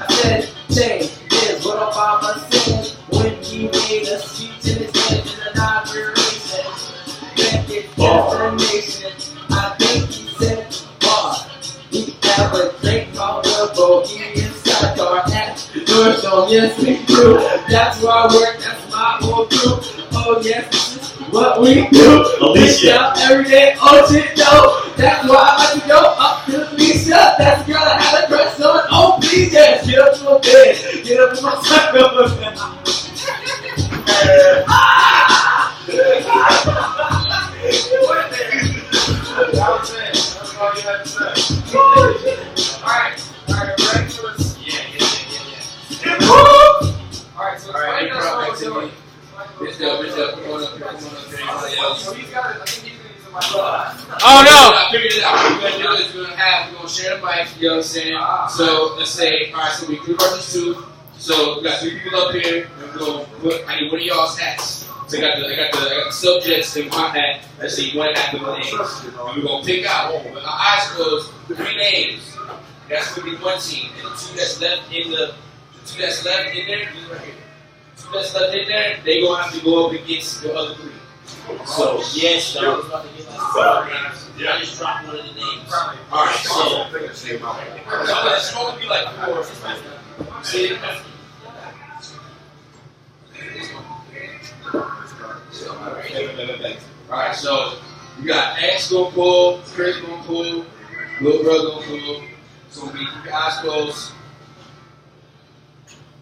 I said change is what Obama said when he made a speech in his head in an inauguration. Then it's destination. I think he said bar. We have a drink called the Bohemian Sidecar at North Zone. Yes, we do. That's where I work. That's my whole crew. Oh yes, this is what we do. Alicia every day. Oh shit, no. That's why I like to go up to Alicia. That's the girl I had a crush on. Oh please, yes. Get up to my bed. Get up to my cycle. That's all you had to say. Alright, ready for this? Yeah. Alright, so explain us what we're doing. Bitch up. Come on up here. So he's got it. I think he's going to use the mic. Oh no! I figured it out. What we're going to do is we're going to share the mic, you know what I'm saying? So let's say, alright, so we group up this two. So we got 3 people up here. We're gonna put. I need one of y'all's hats. So I got the subjects in my hat. Let's see, one hat with the names. And we're gonna pick out with our eyes closed 3 names. That's gonna be one team. And the 2 that's left in there, these right here. 2 that's left in there, they gonna have to go up against the other 3. So yes, I was about to get like I just dropped one of the names. Alright, so it's supposed to be like 4. See? Alright, so you got X gonna pull, Chris gonna pull, little brother gonna pull. It's gonna be keep your eyes closed.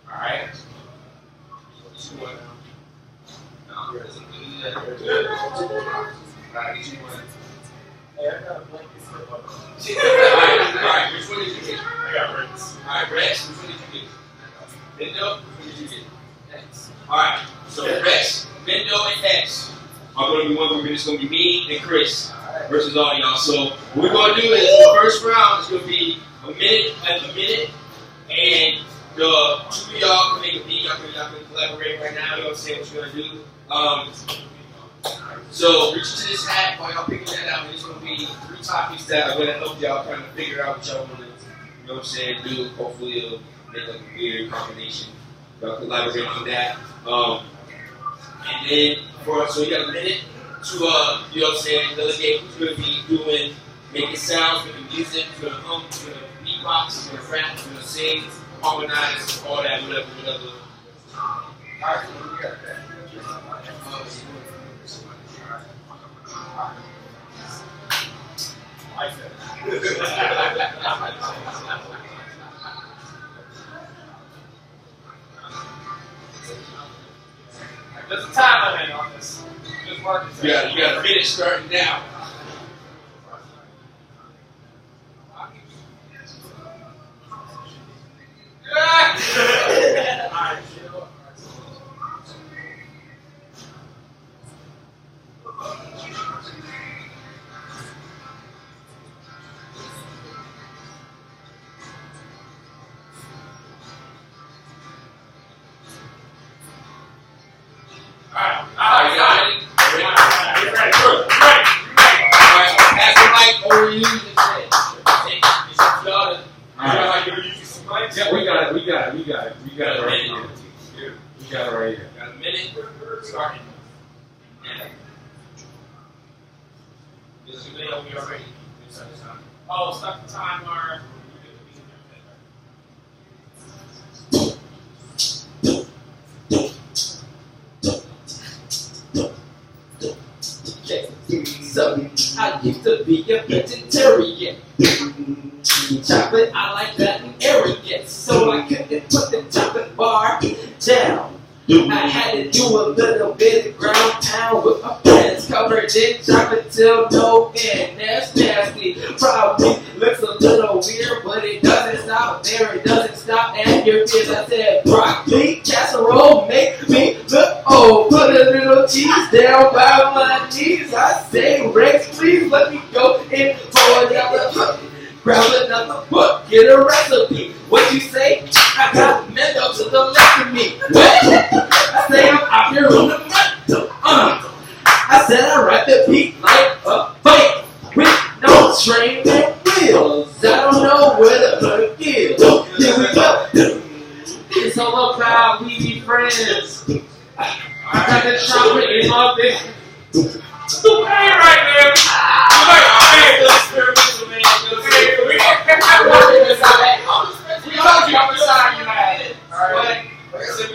Alright. Alright, which one did you get? I got Rex. Alright, Rex, which one did you get? Bendo, which one did you get? X. Alright, so Rex, Bendo, and X are going to be one group, and it's going to be me and Chris versus all y'all. So what we're going to do is the first round is going to be a minute, and the 2 of y'all can make a beat. Y'all can collaborate right now. Y'all say what you're going to do. So reach into this hat while y'all picking that out. And it's going to be 3 topics that are going to help y'all kind of figure out what y'all want to, you know what I'm saying, do. Hopefully it'll make like a weird combination. Y'all collaborate on that. And then so you got a minute to you know what I'm saying, delegate who's going to be doing, making sounds, making music, who's going to hum, who's going to beatbox, who's going to rap, who's going to sing, harmonize, all that, whatever. Alright, we got that. There's a time limit on this. Just mark it. You got a minute starting now. Yeah, we got it right here. We got it right here. Got a minute starting. This is video we already. Oh, stop the timer. So, I used to be a vegetarian. Chocolate, I like that and arrogant. So I couldn't put the chocolate bar down. I had to do a little bit of ground pound with my friends, covered in chocolate till no end. That's nasty. Probably looks a little weird, but it doesn't stop there. It doesn't stop at your ears. I said, broccoli casserole make me look old. Put a little cheese down by my knees. I say, Rex, please let me go in for another. Grab another book, get a recipe. What you say? I got Mendo to the left of me. What? I say I'm out here on the mental. I said I rap the beat like a bike with no train and wheels. I don't know where the fuck is. Here we go. It's all about we be friends. I got the chocolate in my bed. Stupid right there. I'm like, hey, let's experimental, man. We told you I'm the sign you had. Alright.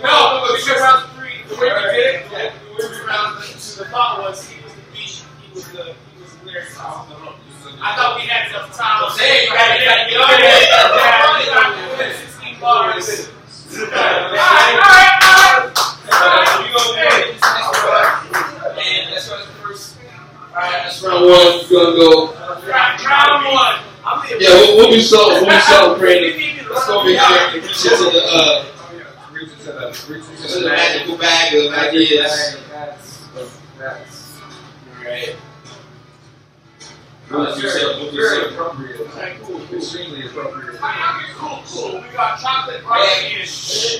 No, because round 3, the way we did it, the way we rounded to the thought was he was the beat, he was the lyrics off the hook. I thought we had enough time. Say you gotta get on there. 16 bars. And that's what the first. Alright, that's round 1. We're gonna go. Round 1. Yeah, we'll do something. We'll do something creative. Let's go over here and reach into the magical bag of ideas. Alright. Very appropriate. Cool. Extremely appropriate. Cool. We got chocolate broccoli.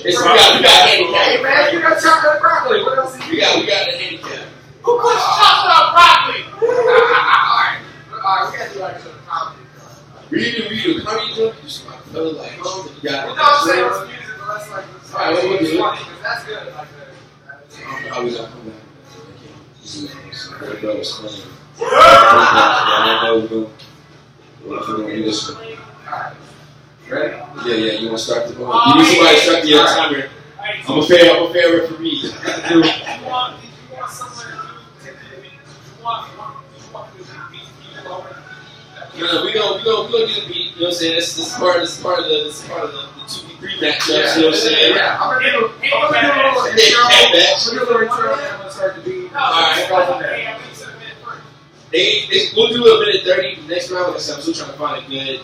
We got handicap. Hey man, we got chocolate broccoli. What else? We got the handicap. Who puts chocolate on broccoli? Alright, we gotta do like some comedy. We do. How do you do it? You just like feel like, oh, you got it. You know what I'm saying? It's music, but that's like, Alright, what we do? funny, 'cause that's good. Like I don't know how we gonna come back. That was funny. I don't know we're gonna do this one. ready? Yeah. You wanna start the ball? You need somebody to start the timer. I'm a fair referee. Did you want someone No, we gonna do the beat. You know what I'm saying? This is part of the 2v3 matchup. You know what I'm saying? Yeah, I'm gonna do a little intro. I'm gonna start the beat. Alright. We'll do a minute 30. Next round, like I said, I'm still trying to find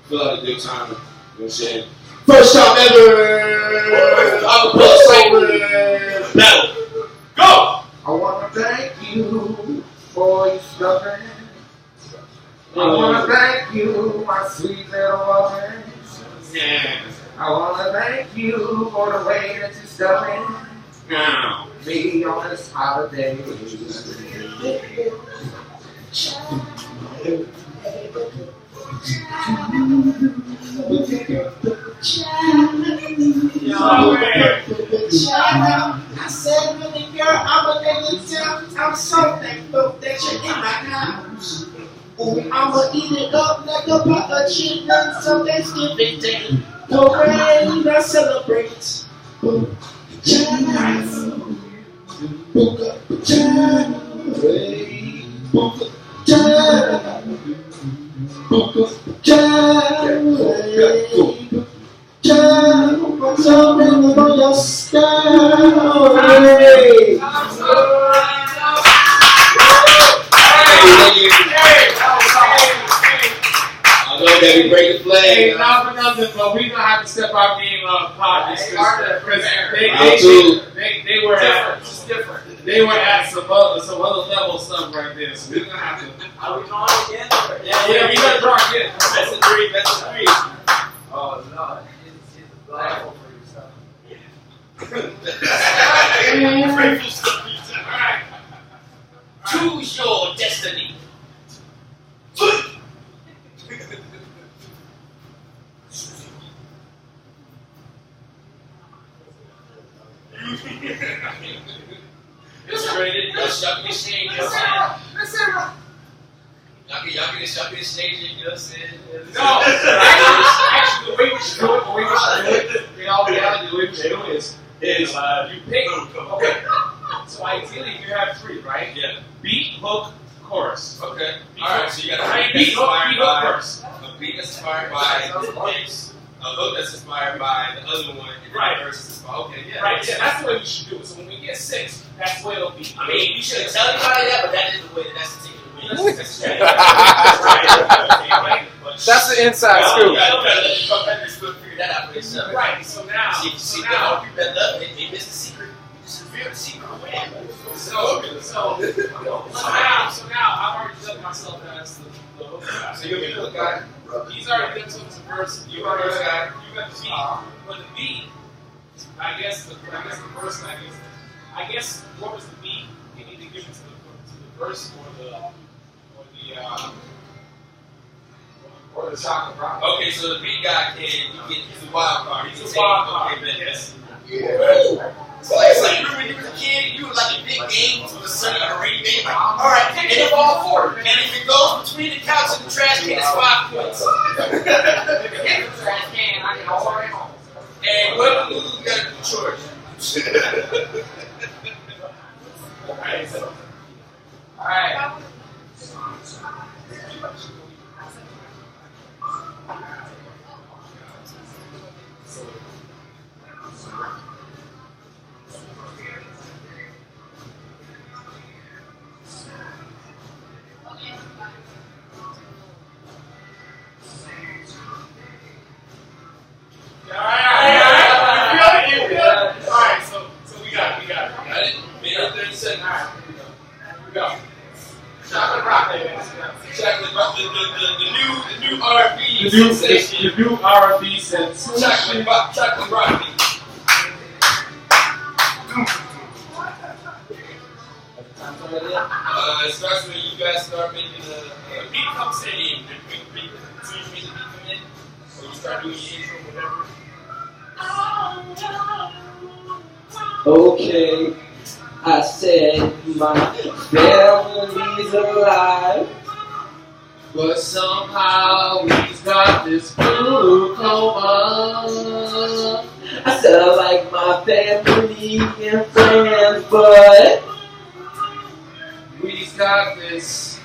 fill out a good time. You know what I'm saying? First time ever! I'm a plus battle. Go! I wanna thank you for your stuffing. I wanna thank you, my sweet little woman. Yeah. I wanna thank you for the way that you're stuffing me on this holiday. I said, really, girl, I'm a nigga too. I'm so thankful that you're in my house. Ooh, I'ma eat it up like a pot of chicken so Thanksgiving Day. Hooray, let's celebrate. So remember your story. I know that we break the flag. Hey, not for nothing, but we gonna have to step our game up, because they were at some other level stuff right there. So we're gonna have to. Are we drawing again? Yeah, we gotta draw again. That's a three. Oh no, it's liable for yourself. Alright. Choose your destiny. It's ready. Y'all can exchange, you know what I'm saying? Y'all can exchange it, you know what I'm saying? No, actually, the way we should do it, in all reality, the way we should do it is you pick. Okay, so ideally you have three, right? Yeah. Beat, hook, chorus. Okay. Beat, Alright, hook. so you got a beat that's inspired by the hits, a hook that's inspired by the other one, and Right. the verse is inspired. Okay, yeah. Right, yeah, that's the way we should do it. So when we get 6, that's the way it'll be. I mean, you shouldn't tell anybody that, but that is the way that's the ticket. That's the inside scoop. You gotta let the competitors figure that out for themselves. Right, so now, See, the other people that love it, they miss the secret. You just reveal the secret. So now I've already done myself as the hook guy. So you're the hook guy. He's already done some verse. You got the beat. But the beat, I guess the verse. I guess what was the beat? You need to give it to the verse or the chocolate rock. Okay, so the beat guy he's a wild card. He's a wild card. Okay, Yes. Yeah. So it's like, remember when you was a kid, you were like a big game with a sunny on a rainy day. Like, all right, and if all 4, and if it goes between the couch and the trash can, it's 5 points. If the trash can, I can all the way home. And whoever loses, you gotta do chores. All right. Alright, so we got it. Got it? Minute 30 seconds. Alright, here we go. the new R&B sensation. Chocolate broccoli. It starts when you guys start making the beat comes in. The beat as soon as you make the beat come in, or you start doing your intro, whatever. Okay, I said my family's alive, but somehow we've got this glaucoma. I said I like my family and friends, but we've got this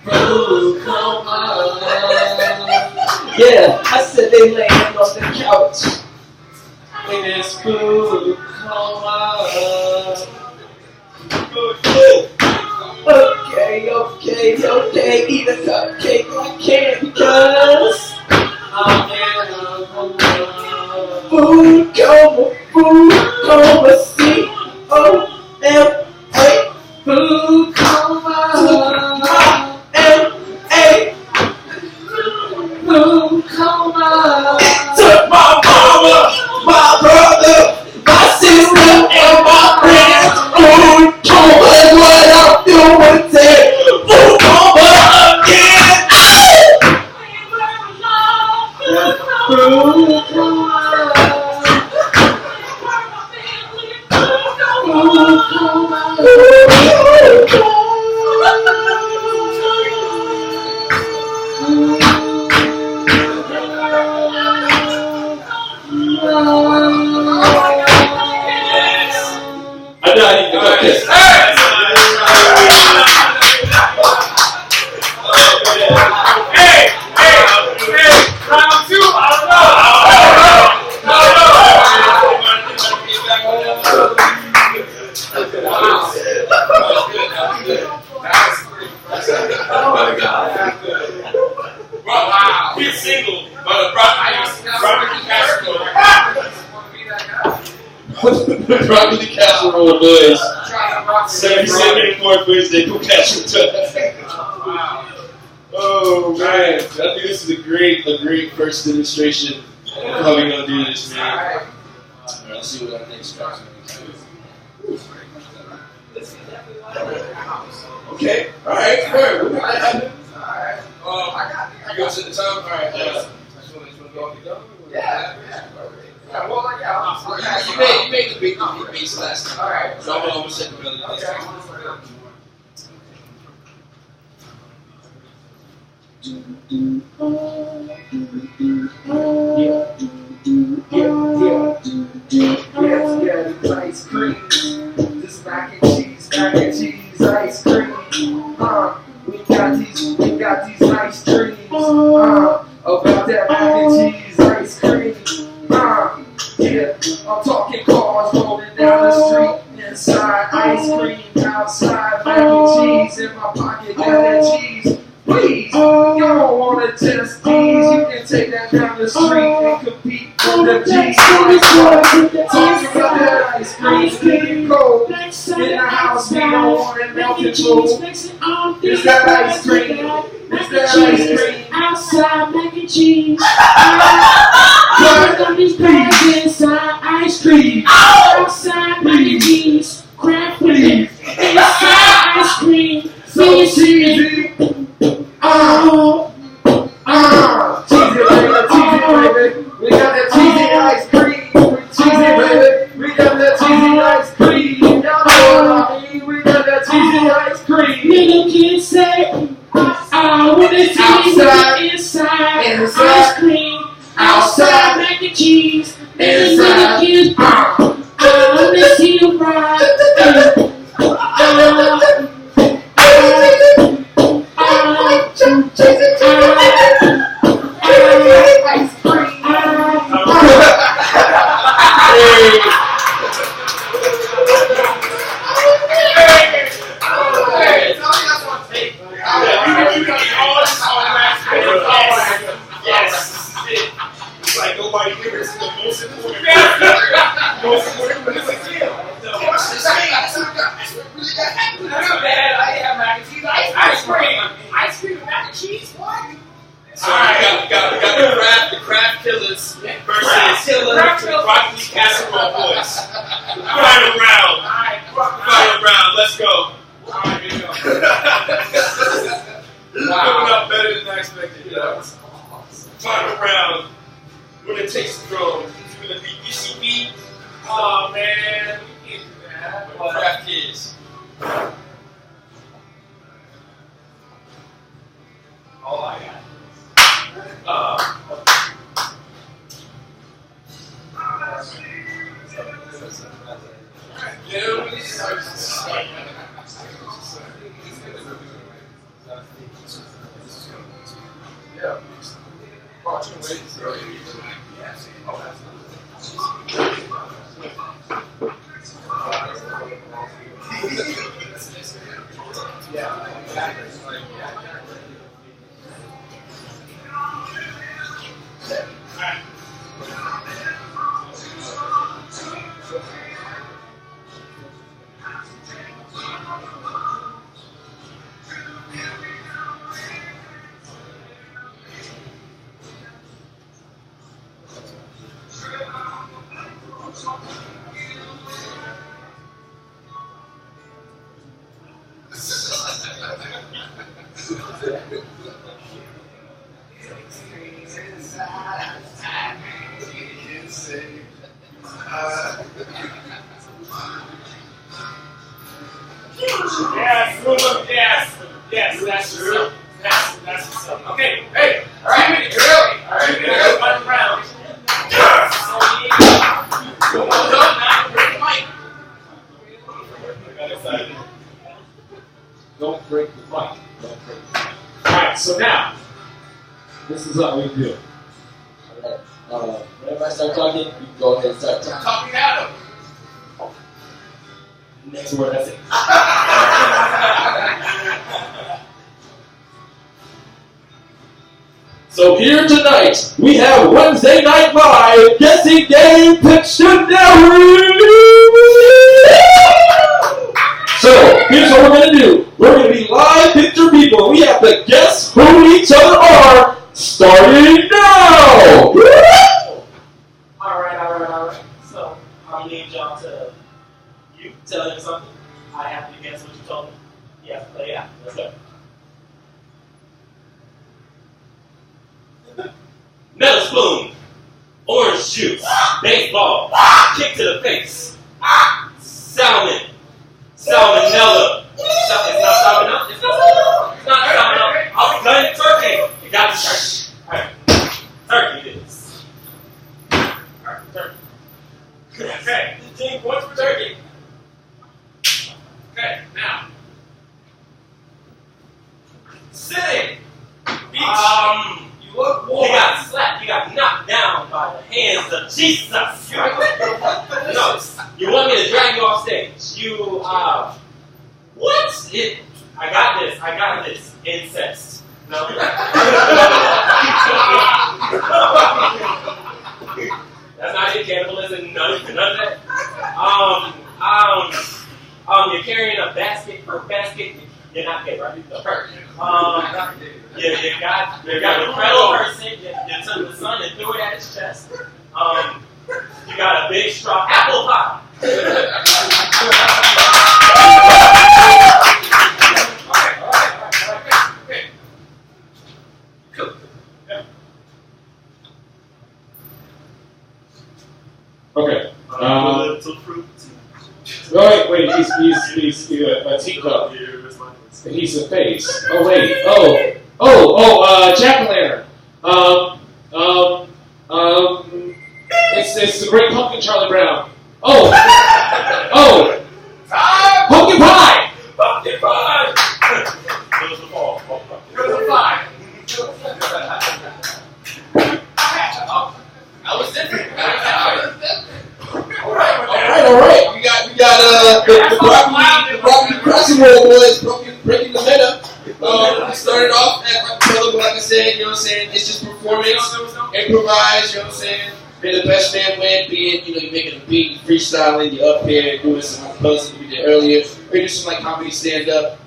glaucoma. Yeah, I said they laying on the couch in this glaucoma. Okay, eat a cupcake I can't because I'm in a food coma, C-O-M-A, food coma, M-A, food coma. Took my mama, my brother, my sister, and my friends. Food coma is what I'm doing today. Food coma again. Food coma. I know I need to go kiss. Hey, round two, I don't Oh my God. Wow, he's single, but broccoli Broccoli casserole boys. 77 and 4 Thursday, they go catch your Oh man, I think this is a great first demonstration of how we're gonna do this, man. Alright, let's see what our next track's gonna be. Okay, alright, good. Alright. You go to the top? Alright, yeah. Well, you made the big bass last time. Alright. So I'm gonna set the melody this time. Yeah, ice cream. This mac and cheese, ice cream. We got these nice dreams. About that mac and cheese, ice cream. Yeah, I'm talking cars rolling down the street. Inside ice cream, outside mac and cheese. In my pocket, got that cheese. Please, you don't want to test these. You can take that down the street and compete with the G's. Talking about that ice cream, cold. In the house, we don't want it melted cold. It's that ice cream. It's that ice cream. Outside mac and cheese. Inside ice cream. Outside mac and cheese. Crab please. Inside ice cream. So cheesy. Cheesy, baby. We got that cheesy ice cream. Cheesy, baby. We got that cheesy ice cream. Y'all know what I mean. We got that cheesy ice cream. Little kids say, I want to see inside ice cream. Outside mac and cheese. And little kids, I want to see you ride. Yes. Final round. Final round. Let's go. Coming up better than I expected. Yeah. Final round. Winner takes the throne. It's going to be BCB. Oh man, we can't do that. Craft Kids. All I got. Yeah. Yes, that's true. That's what's up. Okay, hey, all right, one round. Don't break the mic. Alright, so now, this is what we do. Alright, whenever I start talking, you can go ahead and start talking. Talking at him. Next word, that's it. So here tonight, we have Wednesday Night Live Guessing Game Pictionary! So, here's what we're going to do. We're going to be live picture people. We have to guess who each other are, starting now! Alright. So, I need y'all to, you tell him something. I have to guess what you told me. You have to play it out. Let's go. Metal spoon, orange juice, baseball, kick to the face, salmon, salmonella. It's not salmonella. It's not salmonella. It's not salmonella. I'll gun turkey. You got the turkey. Alright. Turkey it is. Alright, turkey. Okay, 15 points for turkey. Okay, now. Sitting. Beach. You look warm. You got slapped. You got knocked down by the hands of Jesus. No, you want me to drag you off stage. You, what? I got this. Incest. No. That's not it. Cannibalism. None of that. You're carrying a basket. You're not gay, right? You got a fellow person. You took the son and threw it at his chest. You got a big straw apple pie. Okay. Cool. Yeah. Okay. Little fruit. Wait, he's a teacup. He's a face. Oh, wait. Jack-o'-lantern. It's the Great Pumpkin, Charlie Brown. Pumpkin pie! Pumpkin pie! It was the fall. I was different. All right. We got the broccoli crossing roll boys breaking the meta. We started off at Rockefeller, but like I said, you know what I'm saying, it's just performance, improvise, you know what I'm saying. May the best man win, be it, you're making a beat, freestyling, you're up here doing some acapellas that we did earlier, or do some comedy stand-up.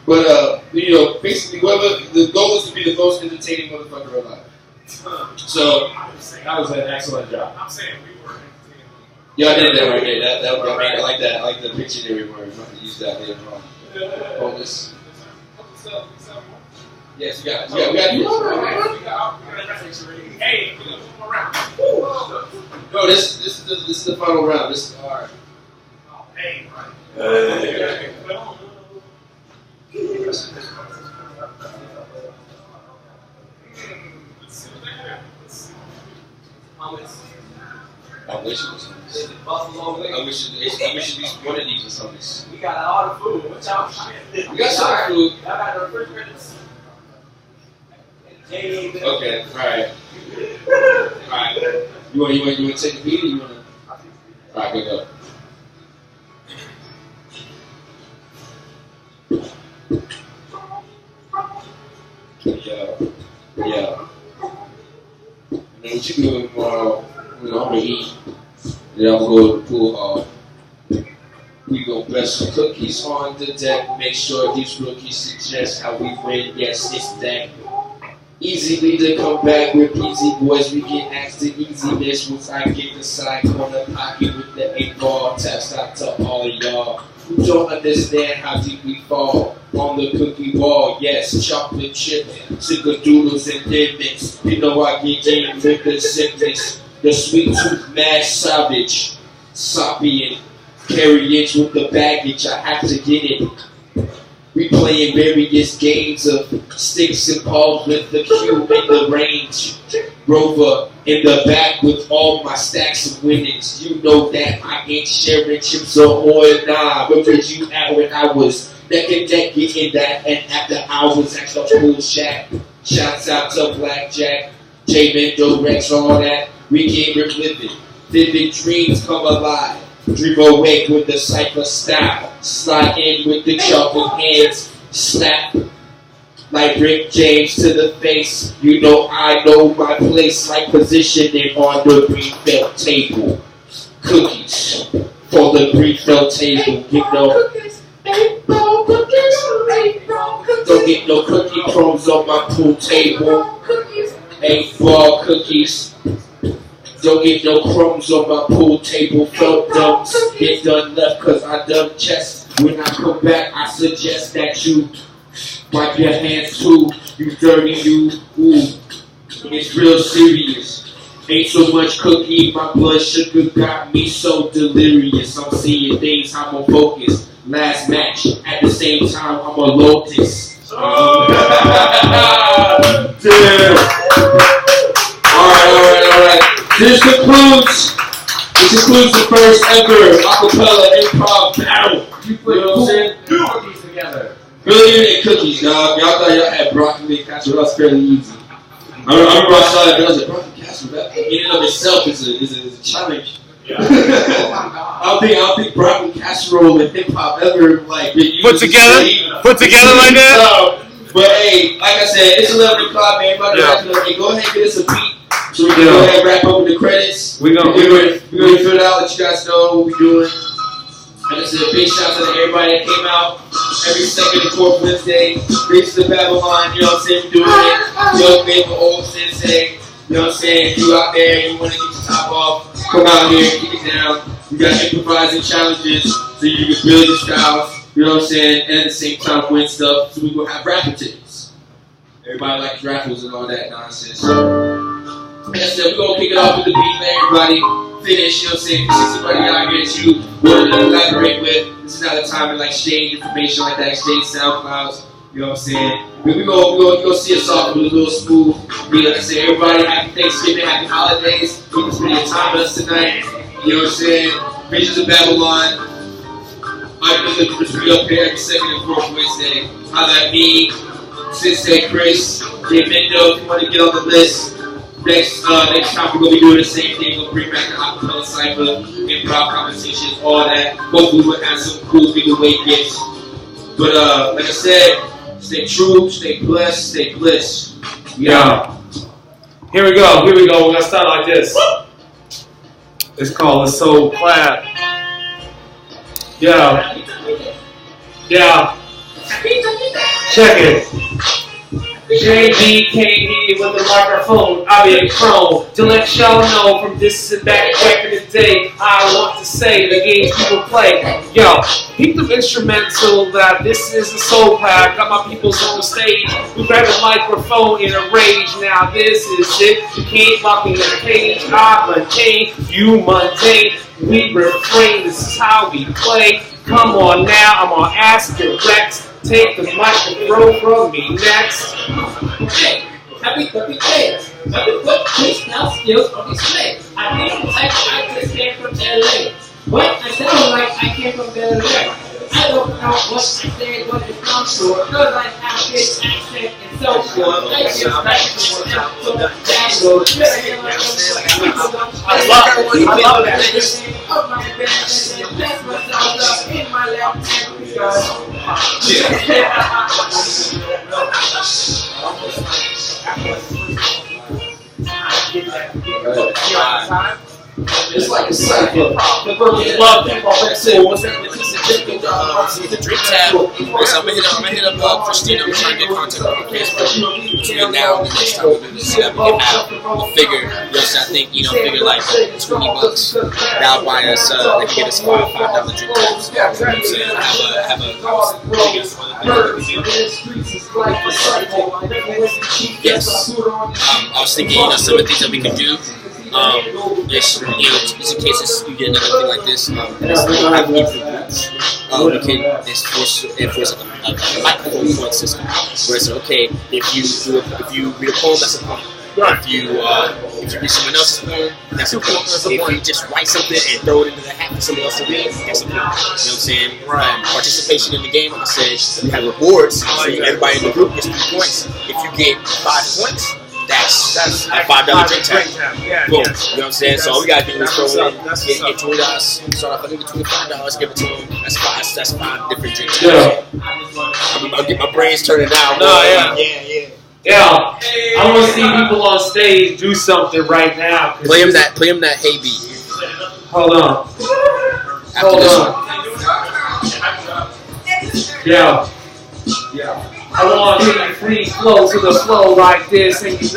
But basically the goal is to be the most entertaining motherfucker alive. So that was an excellent job. I'm saying we were entertaining. Y'all did that right there. That I mean, I like that. I like the dictionary word. I'm going to use that later on. Hold this. Yes, we got you. Hey, around. No, this is the final round. This is all right. Hey, I wish it was this. I wish it be one of these or something. We got all the food. What y'all shit? We got some food. Y'all got the refrigerators. Okay, alright. Alright. You want to take a beat or you want to? Alright, go. Yeah. And then what you doing tomorrow? I'm going to eat. Then I'm going to go to the pool hall. We go bless some cookies on the deck. Make sure these rookies suggest how we win. Yes, it's that. Easily to come back with easy boys. We get asked to easiness once I get the side corner pocket with the 8-ball. Taps out to all of y'all who don't understand how deep we fall on the cookie wall. Yes, chocolate chip, snickerdoodles and thin mints. You know I get in with the sickness. The sweet tooth mad savage, soppy and carriage with the baggage. I have to get it. We playing various games of sticks and balls with the cube in the range. Rover in the back with all my stacks of winnings. You know that I ain't sharing chips or oil. Nah, where was you at when I was neck and neck getting that? And after hours at the pool shack. Shouts out to Blackjack, J Mendo, Rex, all that. We can't living. Vivid dreams come alive. Dream awake with the cypher style. Slide in with the chocolate hands. Snap like Rick James to the face. You know I know my place, like positioning on the green felt table. Cookies for the green felt table. Get no don't get no cookie crumbs on my pool table. 8-ball cookies. Don't get no crumbs on my pool table. Felt dumps get done left cause I done chest. When I come back I suggest that you wipe your hands too. You dirty you. Ooh. It's real serious. Ain't so much cookie, my blood sugar got me so delirious. I'm seeing things, I'm on focus. Last match, at the same time I'm a lotus. Alright. This concludes the first ever acapella improv battle. You know what I'm saying? Cookies together. Really and cookies, dog. Y'all thought y'all had broccoli and casserole. That was fairly easy. I remember I saw that and I was like, broccoli casserole, that in and of itself is a challenge. Yeah. I don't think broccoli casserole and hip hop ever like been used put together like that. But hey, like I said, it's 11 o'clock, man. Hey, go ahead and get us a beat. So we can go ahead and wrap up with the credits. We're gonna fill it out, let you guys know what we're doing. And I said, big shout out to everybody that came out every second and fourth Wednesday. Reach the BabbleOn, you know what I'm saying? We're doing it. Young man, old sensei. You know what I'm saying? If you out there, you want to get your top off, come out here, kick it down. We got improvising challenges so you can build your styles. You know what I'm saying? And at the same time, win stuff. So we're going to have raffle tickets. Everybody likes raffles and all that nonsense. So, like I said, we're going to kick it off with the beat, let everybody finish, you know what I'm saying? If you see somebody out here that you want to collaborate with, this is not a time to like exchange information like that, exchange SoundClouds, you know what I'm saying? We're going to see us off with a little smooth beat. Like I said, everybody, happy Thanksgiving, happy holidays. You can spend your time with us tonight, you know what I'm saying? Visions of Babylon. I'm going to just be up here every second and fourth Wednesday. Holla at me, Sensei Chris, J Mendo, if you want to get on the list. Next time we're going to be doing the same thing. We'll bring back the acapella cypher, improv competitions, all that. Hopefully we'll have some cool giveaway gifts. But like I said, stay true, stay blessed, stay bliss. Yeah. Here we go. We're going to start like this. It's called the Soul Clap. Yeah. Check it. JB came here with the microphone. I be a chrome to let y'all know from this and back in the day. I want to say the games people play. Yo, keep the instrumental that this is a soul pack. Got my peoples on the stage. We grab a microphone in a rage. Now this is it. You can't lock me in a cage. I maintain, you mundane. We refrain. This is how we play. Come on now, I'm on Ask Direct. Take the microphone from me next. Hey, happy birthday. Happy birthday, now skills on display. I think like I just came from LA. What? I sound like I came from LA. I don't know what I said when it comes to it. Cause I have this accent and so forth. I just like to I love that. In my left It's like a cycle. The birthday love that. What's that? The drink tab. So I'm gonna hit up Christina. We're trying to get contact on the case, but between now and the next time we do this, we can have a figure. Yes, I think figure like $20. That'll buy us. They can get us $5 drink tabs. Have a yes. I was thinking, some of the things that we could do. Just in case you get another thing like this, we can enforce a microphone point system where it's okay if you read a poem, that's a point. If you read someone else's poem, that's a point. If you just write something and throw it into the hat for someone else to read, that's a point. You know what I'm saying? Participation in the game, like I said, we have rewards. So everybody in the group gets 3 points. If you get 5 points, that's a $5 drink tab. Boom. You know what I'm saying? So all we gotta do is throw in, get $20. Start off with $25, give it to them. That's 5 different drink tabs. I'll get my brains turning out. Yeah. I want to see people on stage do something right now. Play him that hey beat. Hold on. After this one. Yeah. I want to hear you free flow to the flow like this, and JB.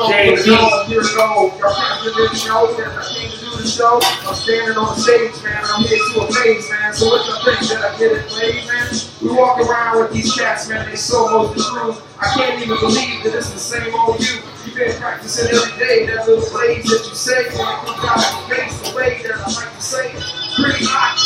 Here we go. Y'all can't really know that I came to do the show. I'm standing on the stage, man. I'm here to amaze, man. So what y'all think that I get it played, man? We walk around with these cats, man. They so most the truth. I can't even believe that it's the same old you. You've been practicing every day. That little phrase that you say when it comes out of your face, the way that I like to say it. Pretty hot.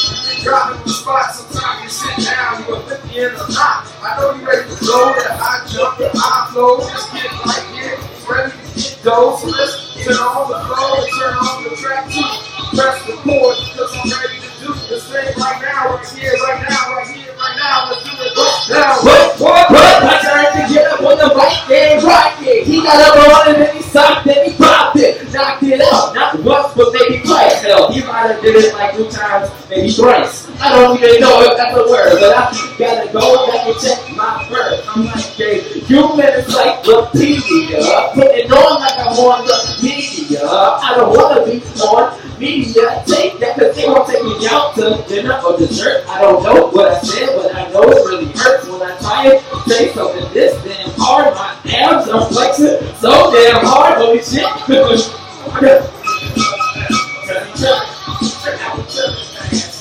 Dropping on the spot. Sometimes you sit down, you gonna flip me in the knot. I know you ready to go. That I jump, that I flow. Let's get right here. Ready to get go. So let's turn on the flow and turn on the track too. Press the chord because I'm ready to do this thing right now, right here, right now, right here, right now. Let's do it right now. What? I tried to get up on the mic and rock it. He got up on it and he socked it, he popped it, knocked it out. Not once, but maybe twice. Hell, he might have did it like 2 times, maybe thrice. I don't even know if that's a word, but I gotta go back and check my birth. I'm like a human encyclopedia, putting on like I'm on the media. I don't wanna be on media. Take that, cause they won't take me out to dinner or dessert. I don't know what I said, but I know it really hurts when I try to say something this damn hard. My abs are flexing so damn hard. Holy shit.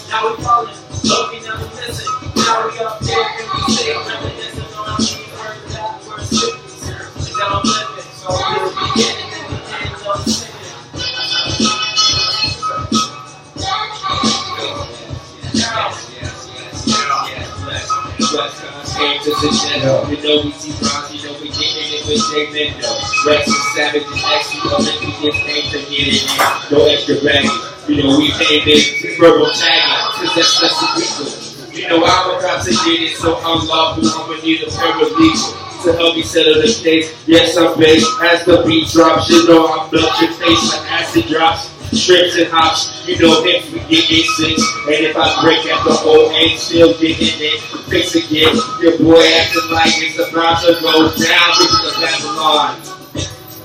Now we falling, but we never listen. Now we up there and we say, reminiscing on our key words that were slipping. That I'm living, so we'll be getting in the end of singing. Came to the ghetto, we know we see bronze, we getting it with J Mendo. Rex and Savage and X, we get paid to get it in. No extra baggage. We came in verbal tagging, cause that's illegal. I'm about to get it, so I'm lawful. I'ma need a paralegal to help me settle the case. Yes, I'm based. As the beat drops, I'm melt your face like acid drops. Strips and hops, hips, we get in 6. And if I break at the whole ain't still getting it. Fix again, your boy acting like it's about to go down. This is the BabbleOn.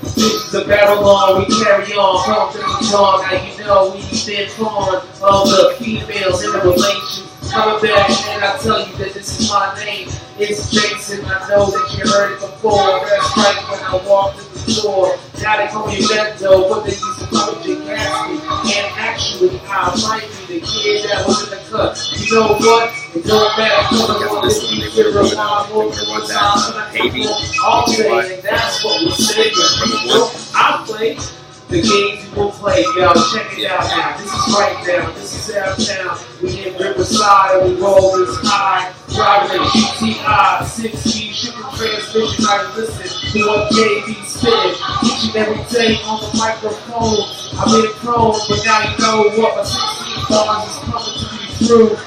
This is the BabbleOn, we carry on, come to the dawn. Now we've been fond of the females in the relations. Coming back and I tell you that this is my name. It's Jason, I know that you heard it before. That's right when I walked in the door. Now they call me Bento, but they used to call me Jay Gatsby. And actually, I might be the kid that was in the cut. You know what? It don't matter because I want to keep it real. All day, and that's what we say. I play the games you will play, y'all. Check it out now. This is right now. This is downtown. We in Riverside and we roll this high. Driving a GTI, 6-speed shipping transmission. I listen to what KB spit. Each and every day on the microphone. I'm in chrome, but now you know what my 16 bars is coming to me through.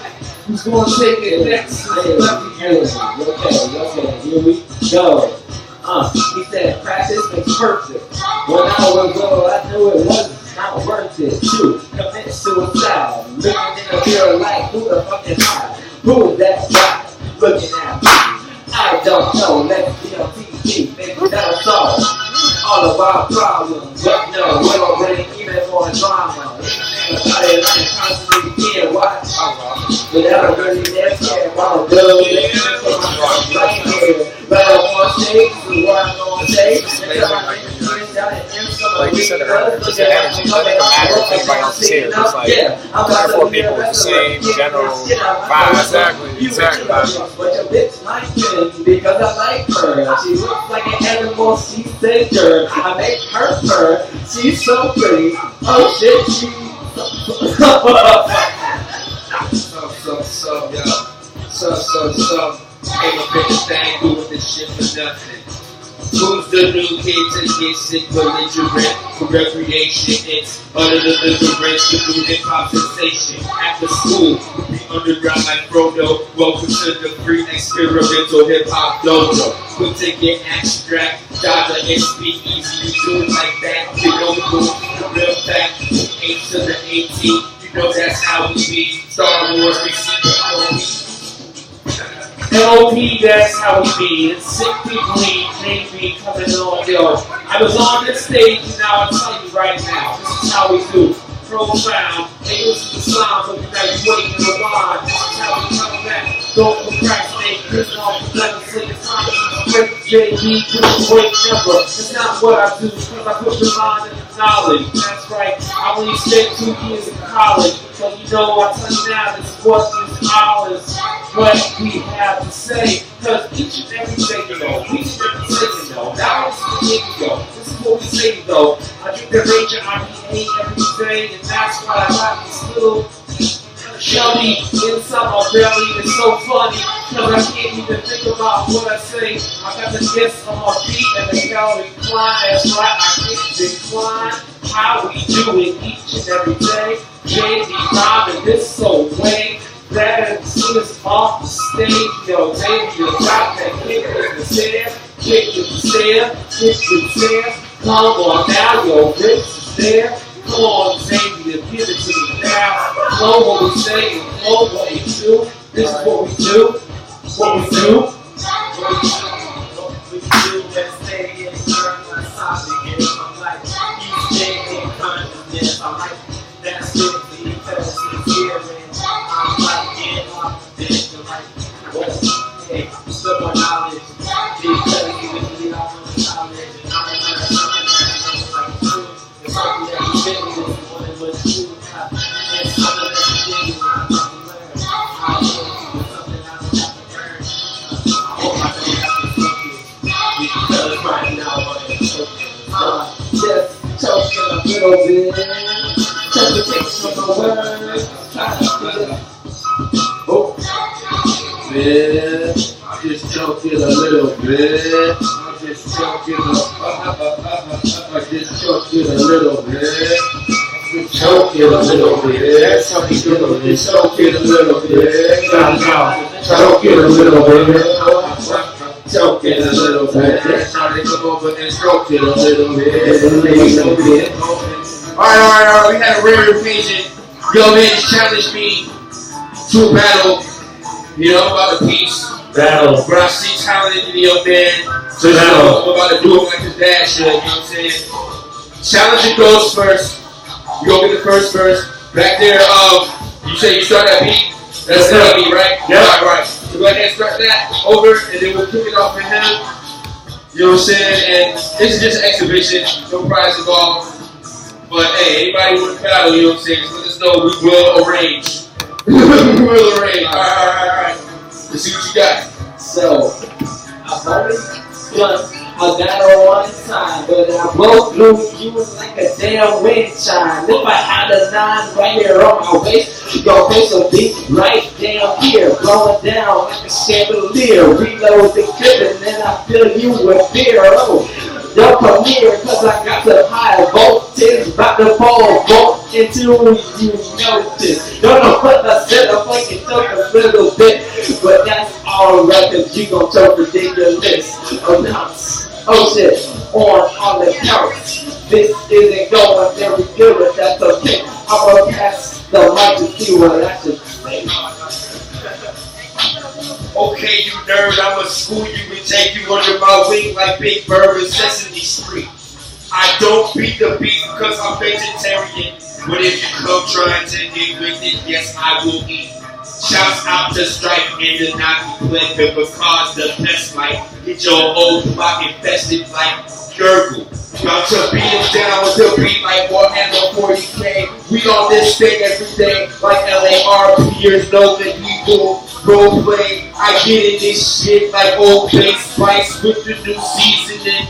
Who's going to take it next? Okay, here we go. He said practice makes perfect. When I was little, I knew it wasn't not worth it to commit suicide. Living in a mirror like, who the fuck am I? Who is that guy looking at me? I don't know, let's be on TV, maybe that'll solve all of our problems. But no, we don't bring even more drama. Everybody like constantly being watched. Without really care about the girl, right here. But I want to say, this is what I'm going to say. Like you said earlier, just the energy. It doesn't matter if anybody else is here. It's like 3 or 4 people with the same general vibe. Exactly. But your bitch likes me because I like her. She looks like an animal, she's danger. I make her purr. She's so pretty. Oh shit, she's So, ain't no bigger thing doing this shit for nothing. Who's the new kid to get sick, belligerent for recreation? It's under the deliverance, the new hip-hop sensation. After school, we underground like Frodo. Welcome to the free experimental hip-hop dojo. Quick to get abstract, dollar and speak easy. You do it like that, you know the real fact. 8 to the 18, you know that's how we be. Star Wars, we see the OP. LP, that's how we be. And sick people maybe coming on, yo. I was on this stage and now I'm telling you right now, this is how we do. Profound, ain't listen to sound, but you gotta be waiting to rewind. This is how we come back. Don't procrastinate, Chris off the legislative time. Break JB to the great number. It's not what I do, because I put your mind in the knowledge. That's right, I only spent 2 years in college. But you know, I tell you now, this is what is ours, what we have to say. Because each and every day, you know, each and every day, you know, now it's the day, you know, this is what we say, though. I drink the Ranger IPA every day, and that's why I got this little Shelby inside my belly. It's so funny, because I can't even think about what I say. I got the gifts on my feet, and the calorie decline. That's right, I can't decline how we do it each and every day. JD rhyming this so way that as soon as off the stage, yo, baby, you got that kick in the stairs, kick in the stairs, kick in the stairs. Come on now, yo, this is there. Come on, Xavier, give it to me now. Know what we say and know what we do. This is what we do. What we do. What we do. Let's stay in the side. I'm like, you stay in consciousness. I'm like, that's it. Because he's here and I'm like, getting off the dish. I'm like, what? Hey, still my knowledge. Because you with me, I know the knowledge. And I'm like, something that's like true. It's something that you did with this one and what's true. It's something that you did and I have to learn. I know it's something I don't have to learn. I hope I don't have to focus. Because right now I'm focused. Just choking a little bit. Take the picture of the words. Oh, man, I'm just choking a little bit. I'm just choking a little bit. Choking a little bit. That's how we do it. Choking a little bit. Choking a little bit. Choking a little bit. Trying to come over and stroke it a little bit. Alright. We had a rare occasion. Young man challenged me to a battle. You know, about a piece. Battle. But I see talent in the young man. So I'm about to do it like his dad should. You know what I'm saying? Challenge goes first. You go get the first verse. Back there, you say you start that beat. That's the beat, right? Yeah. Right. So go ahead and start that over, and then we'll kick it off with him. You know what I'm saying? And this is just an exhibition, no prize involved. But hey, anybody want to battle, you know what I'm saying? Just let us know, we will arrange. We will arrange. All right. Let's see what you got. So, I've always done a battle one time, but I broke through you like a damn wind chime. If I had a 9 right here on my waist, your face will be right down here, blowing down like a chandelier. Reload the clip and then I fill you with beer. Oh, don't come here, cause I got some high voltage, about to fall into you notice. Don't know what I said, I'm fucking took a little bit, but that's alright, cause you gon' choke ridiculous. Oh shit, on the counts. This isn't going very good, but that's okay. I'm gonna pass the mic to see what I should say. Okay, you nerd, I'ma school you and take you under my wing like Big Bird in Sesame Street. I don't beat the beat because I'm vegetarian, but if you come trying to get with it, yes, I will eat. Shouts out to Strike and the Nazi Player because the pest might get your whole block infested like Gurgle. About to beat him down with the beat like Warhammer 40K. We on this thing every day like LARPers know that people role play. I get in this shit like Old Bay Spice with the new seasoning.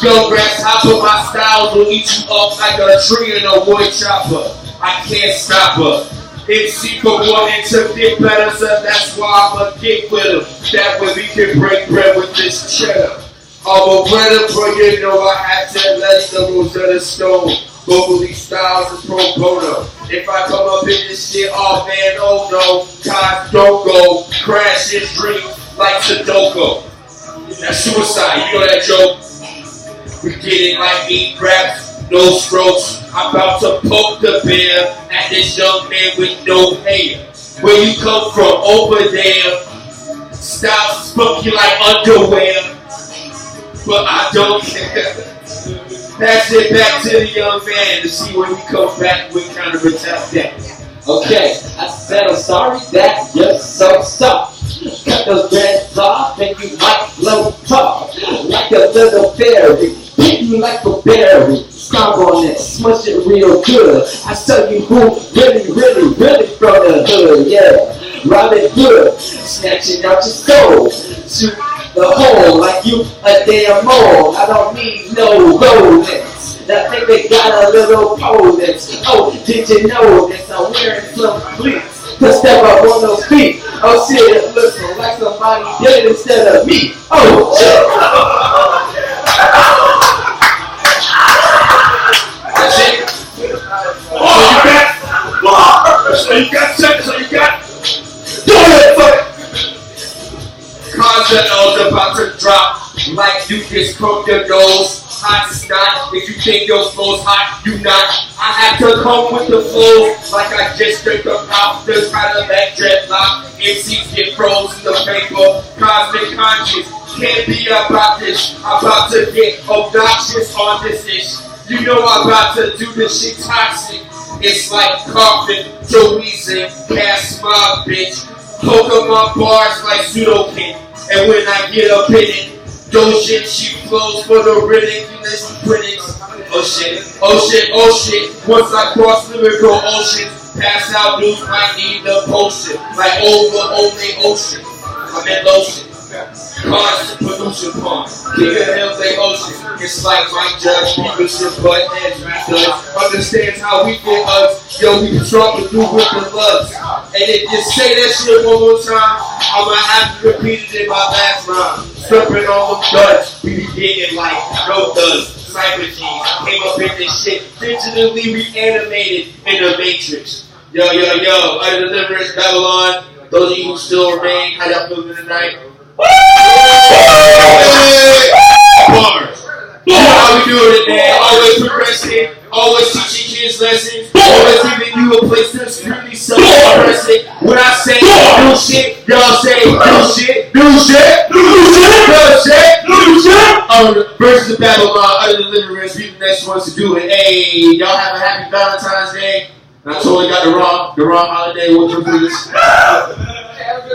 Yo, grasshopper, my styles will eat you up like a tree in a wood chopper. I can't stop her. MC for wanting to get better, so that's why I'ma get with him. That way we can break bread with this cheddar. I'm a brother, bro, you know I had to let the rules of the stone. Vocally styles is pro bono. If I come up in this shit, oh man, oh no. Times don't go. Crash his dream like Sudoku. That's suicide, you know that joke? We get it like 8 raps, no strokes. I'm about to poke the bear at this young man with no hair. Where you come from over there? Style spunky like underwear. But I don't care. Pass it back to the young man to see when he comes back with kind of attack that. Okay, I said I'm sorry that you're so soft. Cut those dreads off and you might blow top like a little fairy. Hit you like a berry. Stomp on it, smush it real good. I tell you who really from the hood, yeah. Robin Hood, snatching out your soul. Shoot the hole like you a damn mole. I don't need no rodents. I think they got a little potence. Oh, did you know this? I'm wearing some cleats to step up on those feet. Oh shit, it looks like somebody did it instead of me. Oh shit. That's it. So you got sex, so you got do it, fuck. Concept L's about to drop like you just croaked your nose. Hot snot, if you think your flow's hot, you not. I have to come with the flow like I just drank the pop. Just kind of that dreadlock. MCs get froze in the paper. Cosmic conscious, can't be about this. I'm about to get obnoxious on this ish. You know I'm about to do this shit toxic. It's like coughing, wheezing, cast smile, bitch. Pokemon bars like Sudoku. And when I get up in it, those shit, she flows for the ridiculous critics. Oh shit, oh shit, oh shit. Once I cross lyrical oceans, pass out news, I need the potion. Like over only ocean. I'm in lotion. Constant pollution pond. King of hills, they ocean. It's like my judge, people should butt heads, because understands how we get us. Yo, we can struggle through with the loves. And if you say that shit one more time, I'ma have to repeat it in my last rhyme. Stripping all them duds, we be getting like no duds. Cyber G's came up in this shit, digitally reanimated in the Matrix. Yo, under Deliverance, BabbleOn. Those of you who still remain, how y'all feeling tonight? Bars. How we doing it, man? Always progressing, always teaching kids lessons, always giving you a place that's really self-expressing. When I say new shit, y'all say new shit, new shit, new shit, new shit. Versus the BabbleOn, other Deliverance, we the next ones to do it. Hey, y'all have a happy Valentine's Day. And I totally got the wrong holiday. What's your please?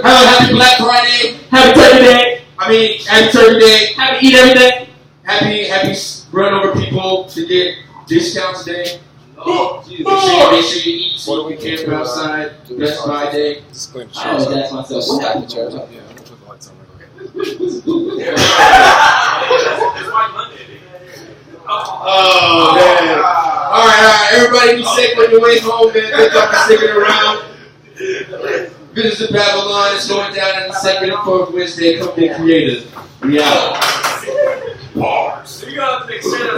Happy Black Friday. Happy Turkey Day. Happy Turkey Day. Happy Eat Every Day. Happy run over people to get discounts today. Make sure you eat so you can camp outside. Best Buy Day. I always ask myself, what happened to church? Oh, man. All right. Everybody be safe on your way home, man. Thank y'all for sticking around. Visit BabbleOn. It's going down on the second and fourth Wednesday. Come get creative. We out. Bars. You got to make sense.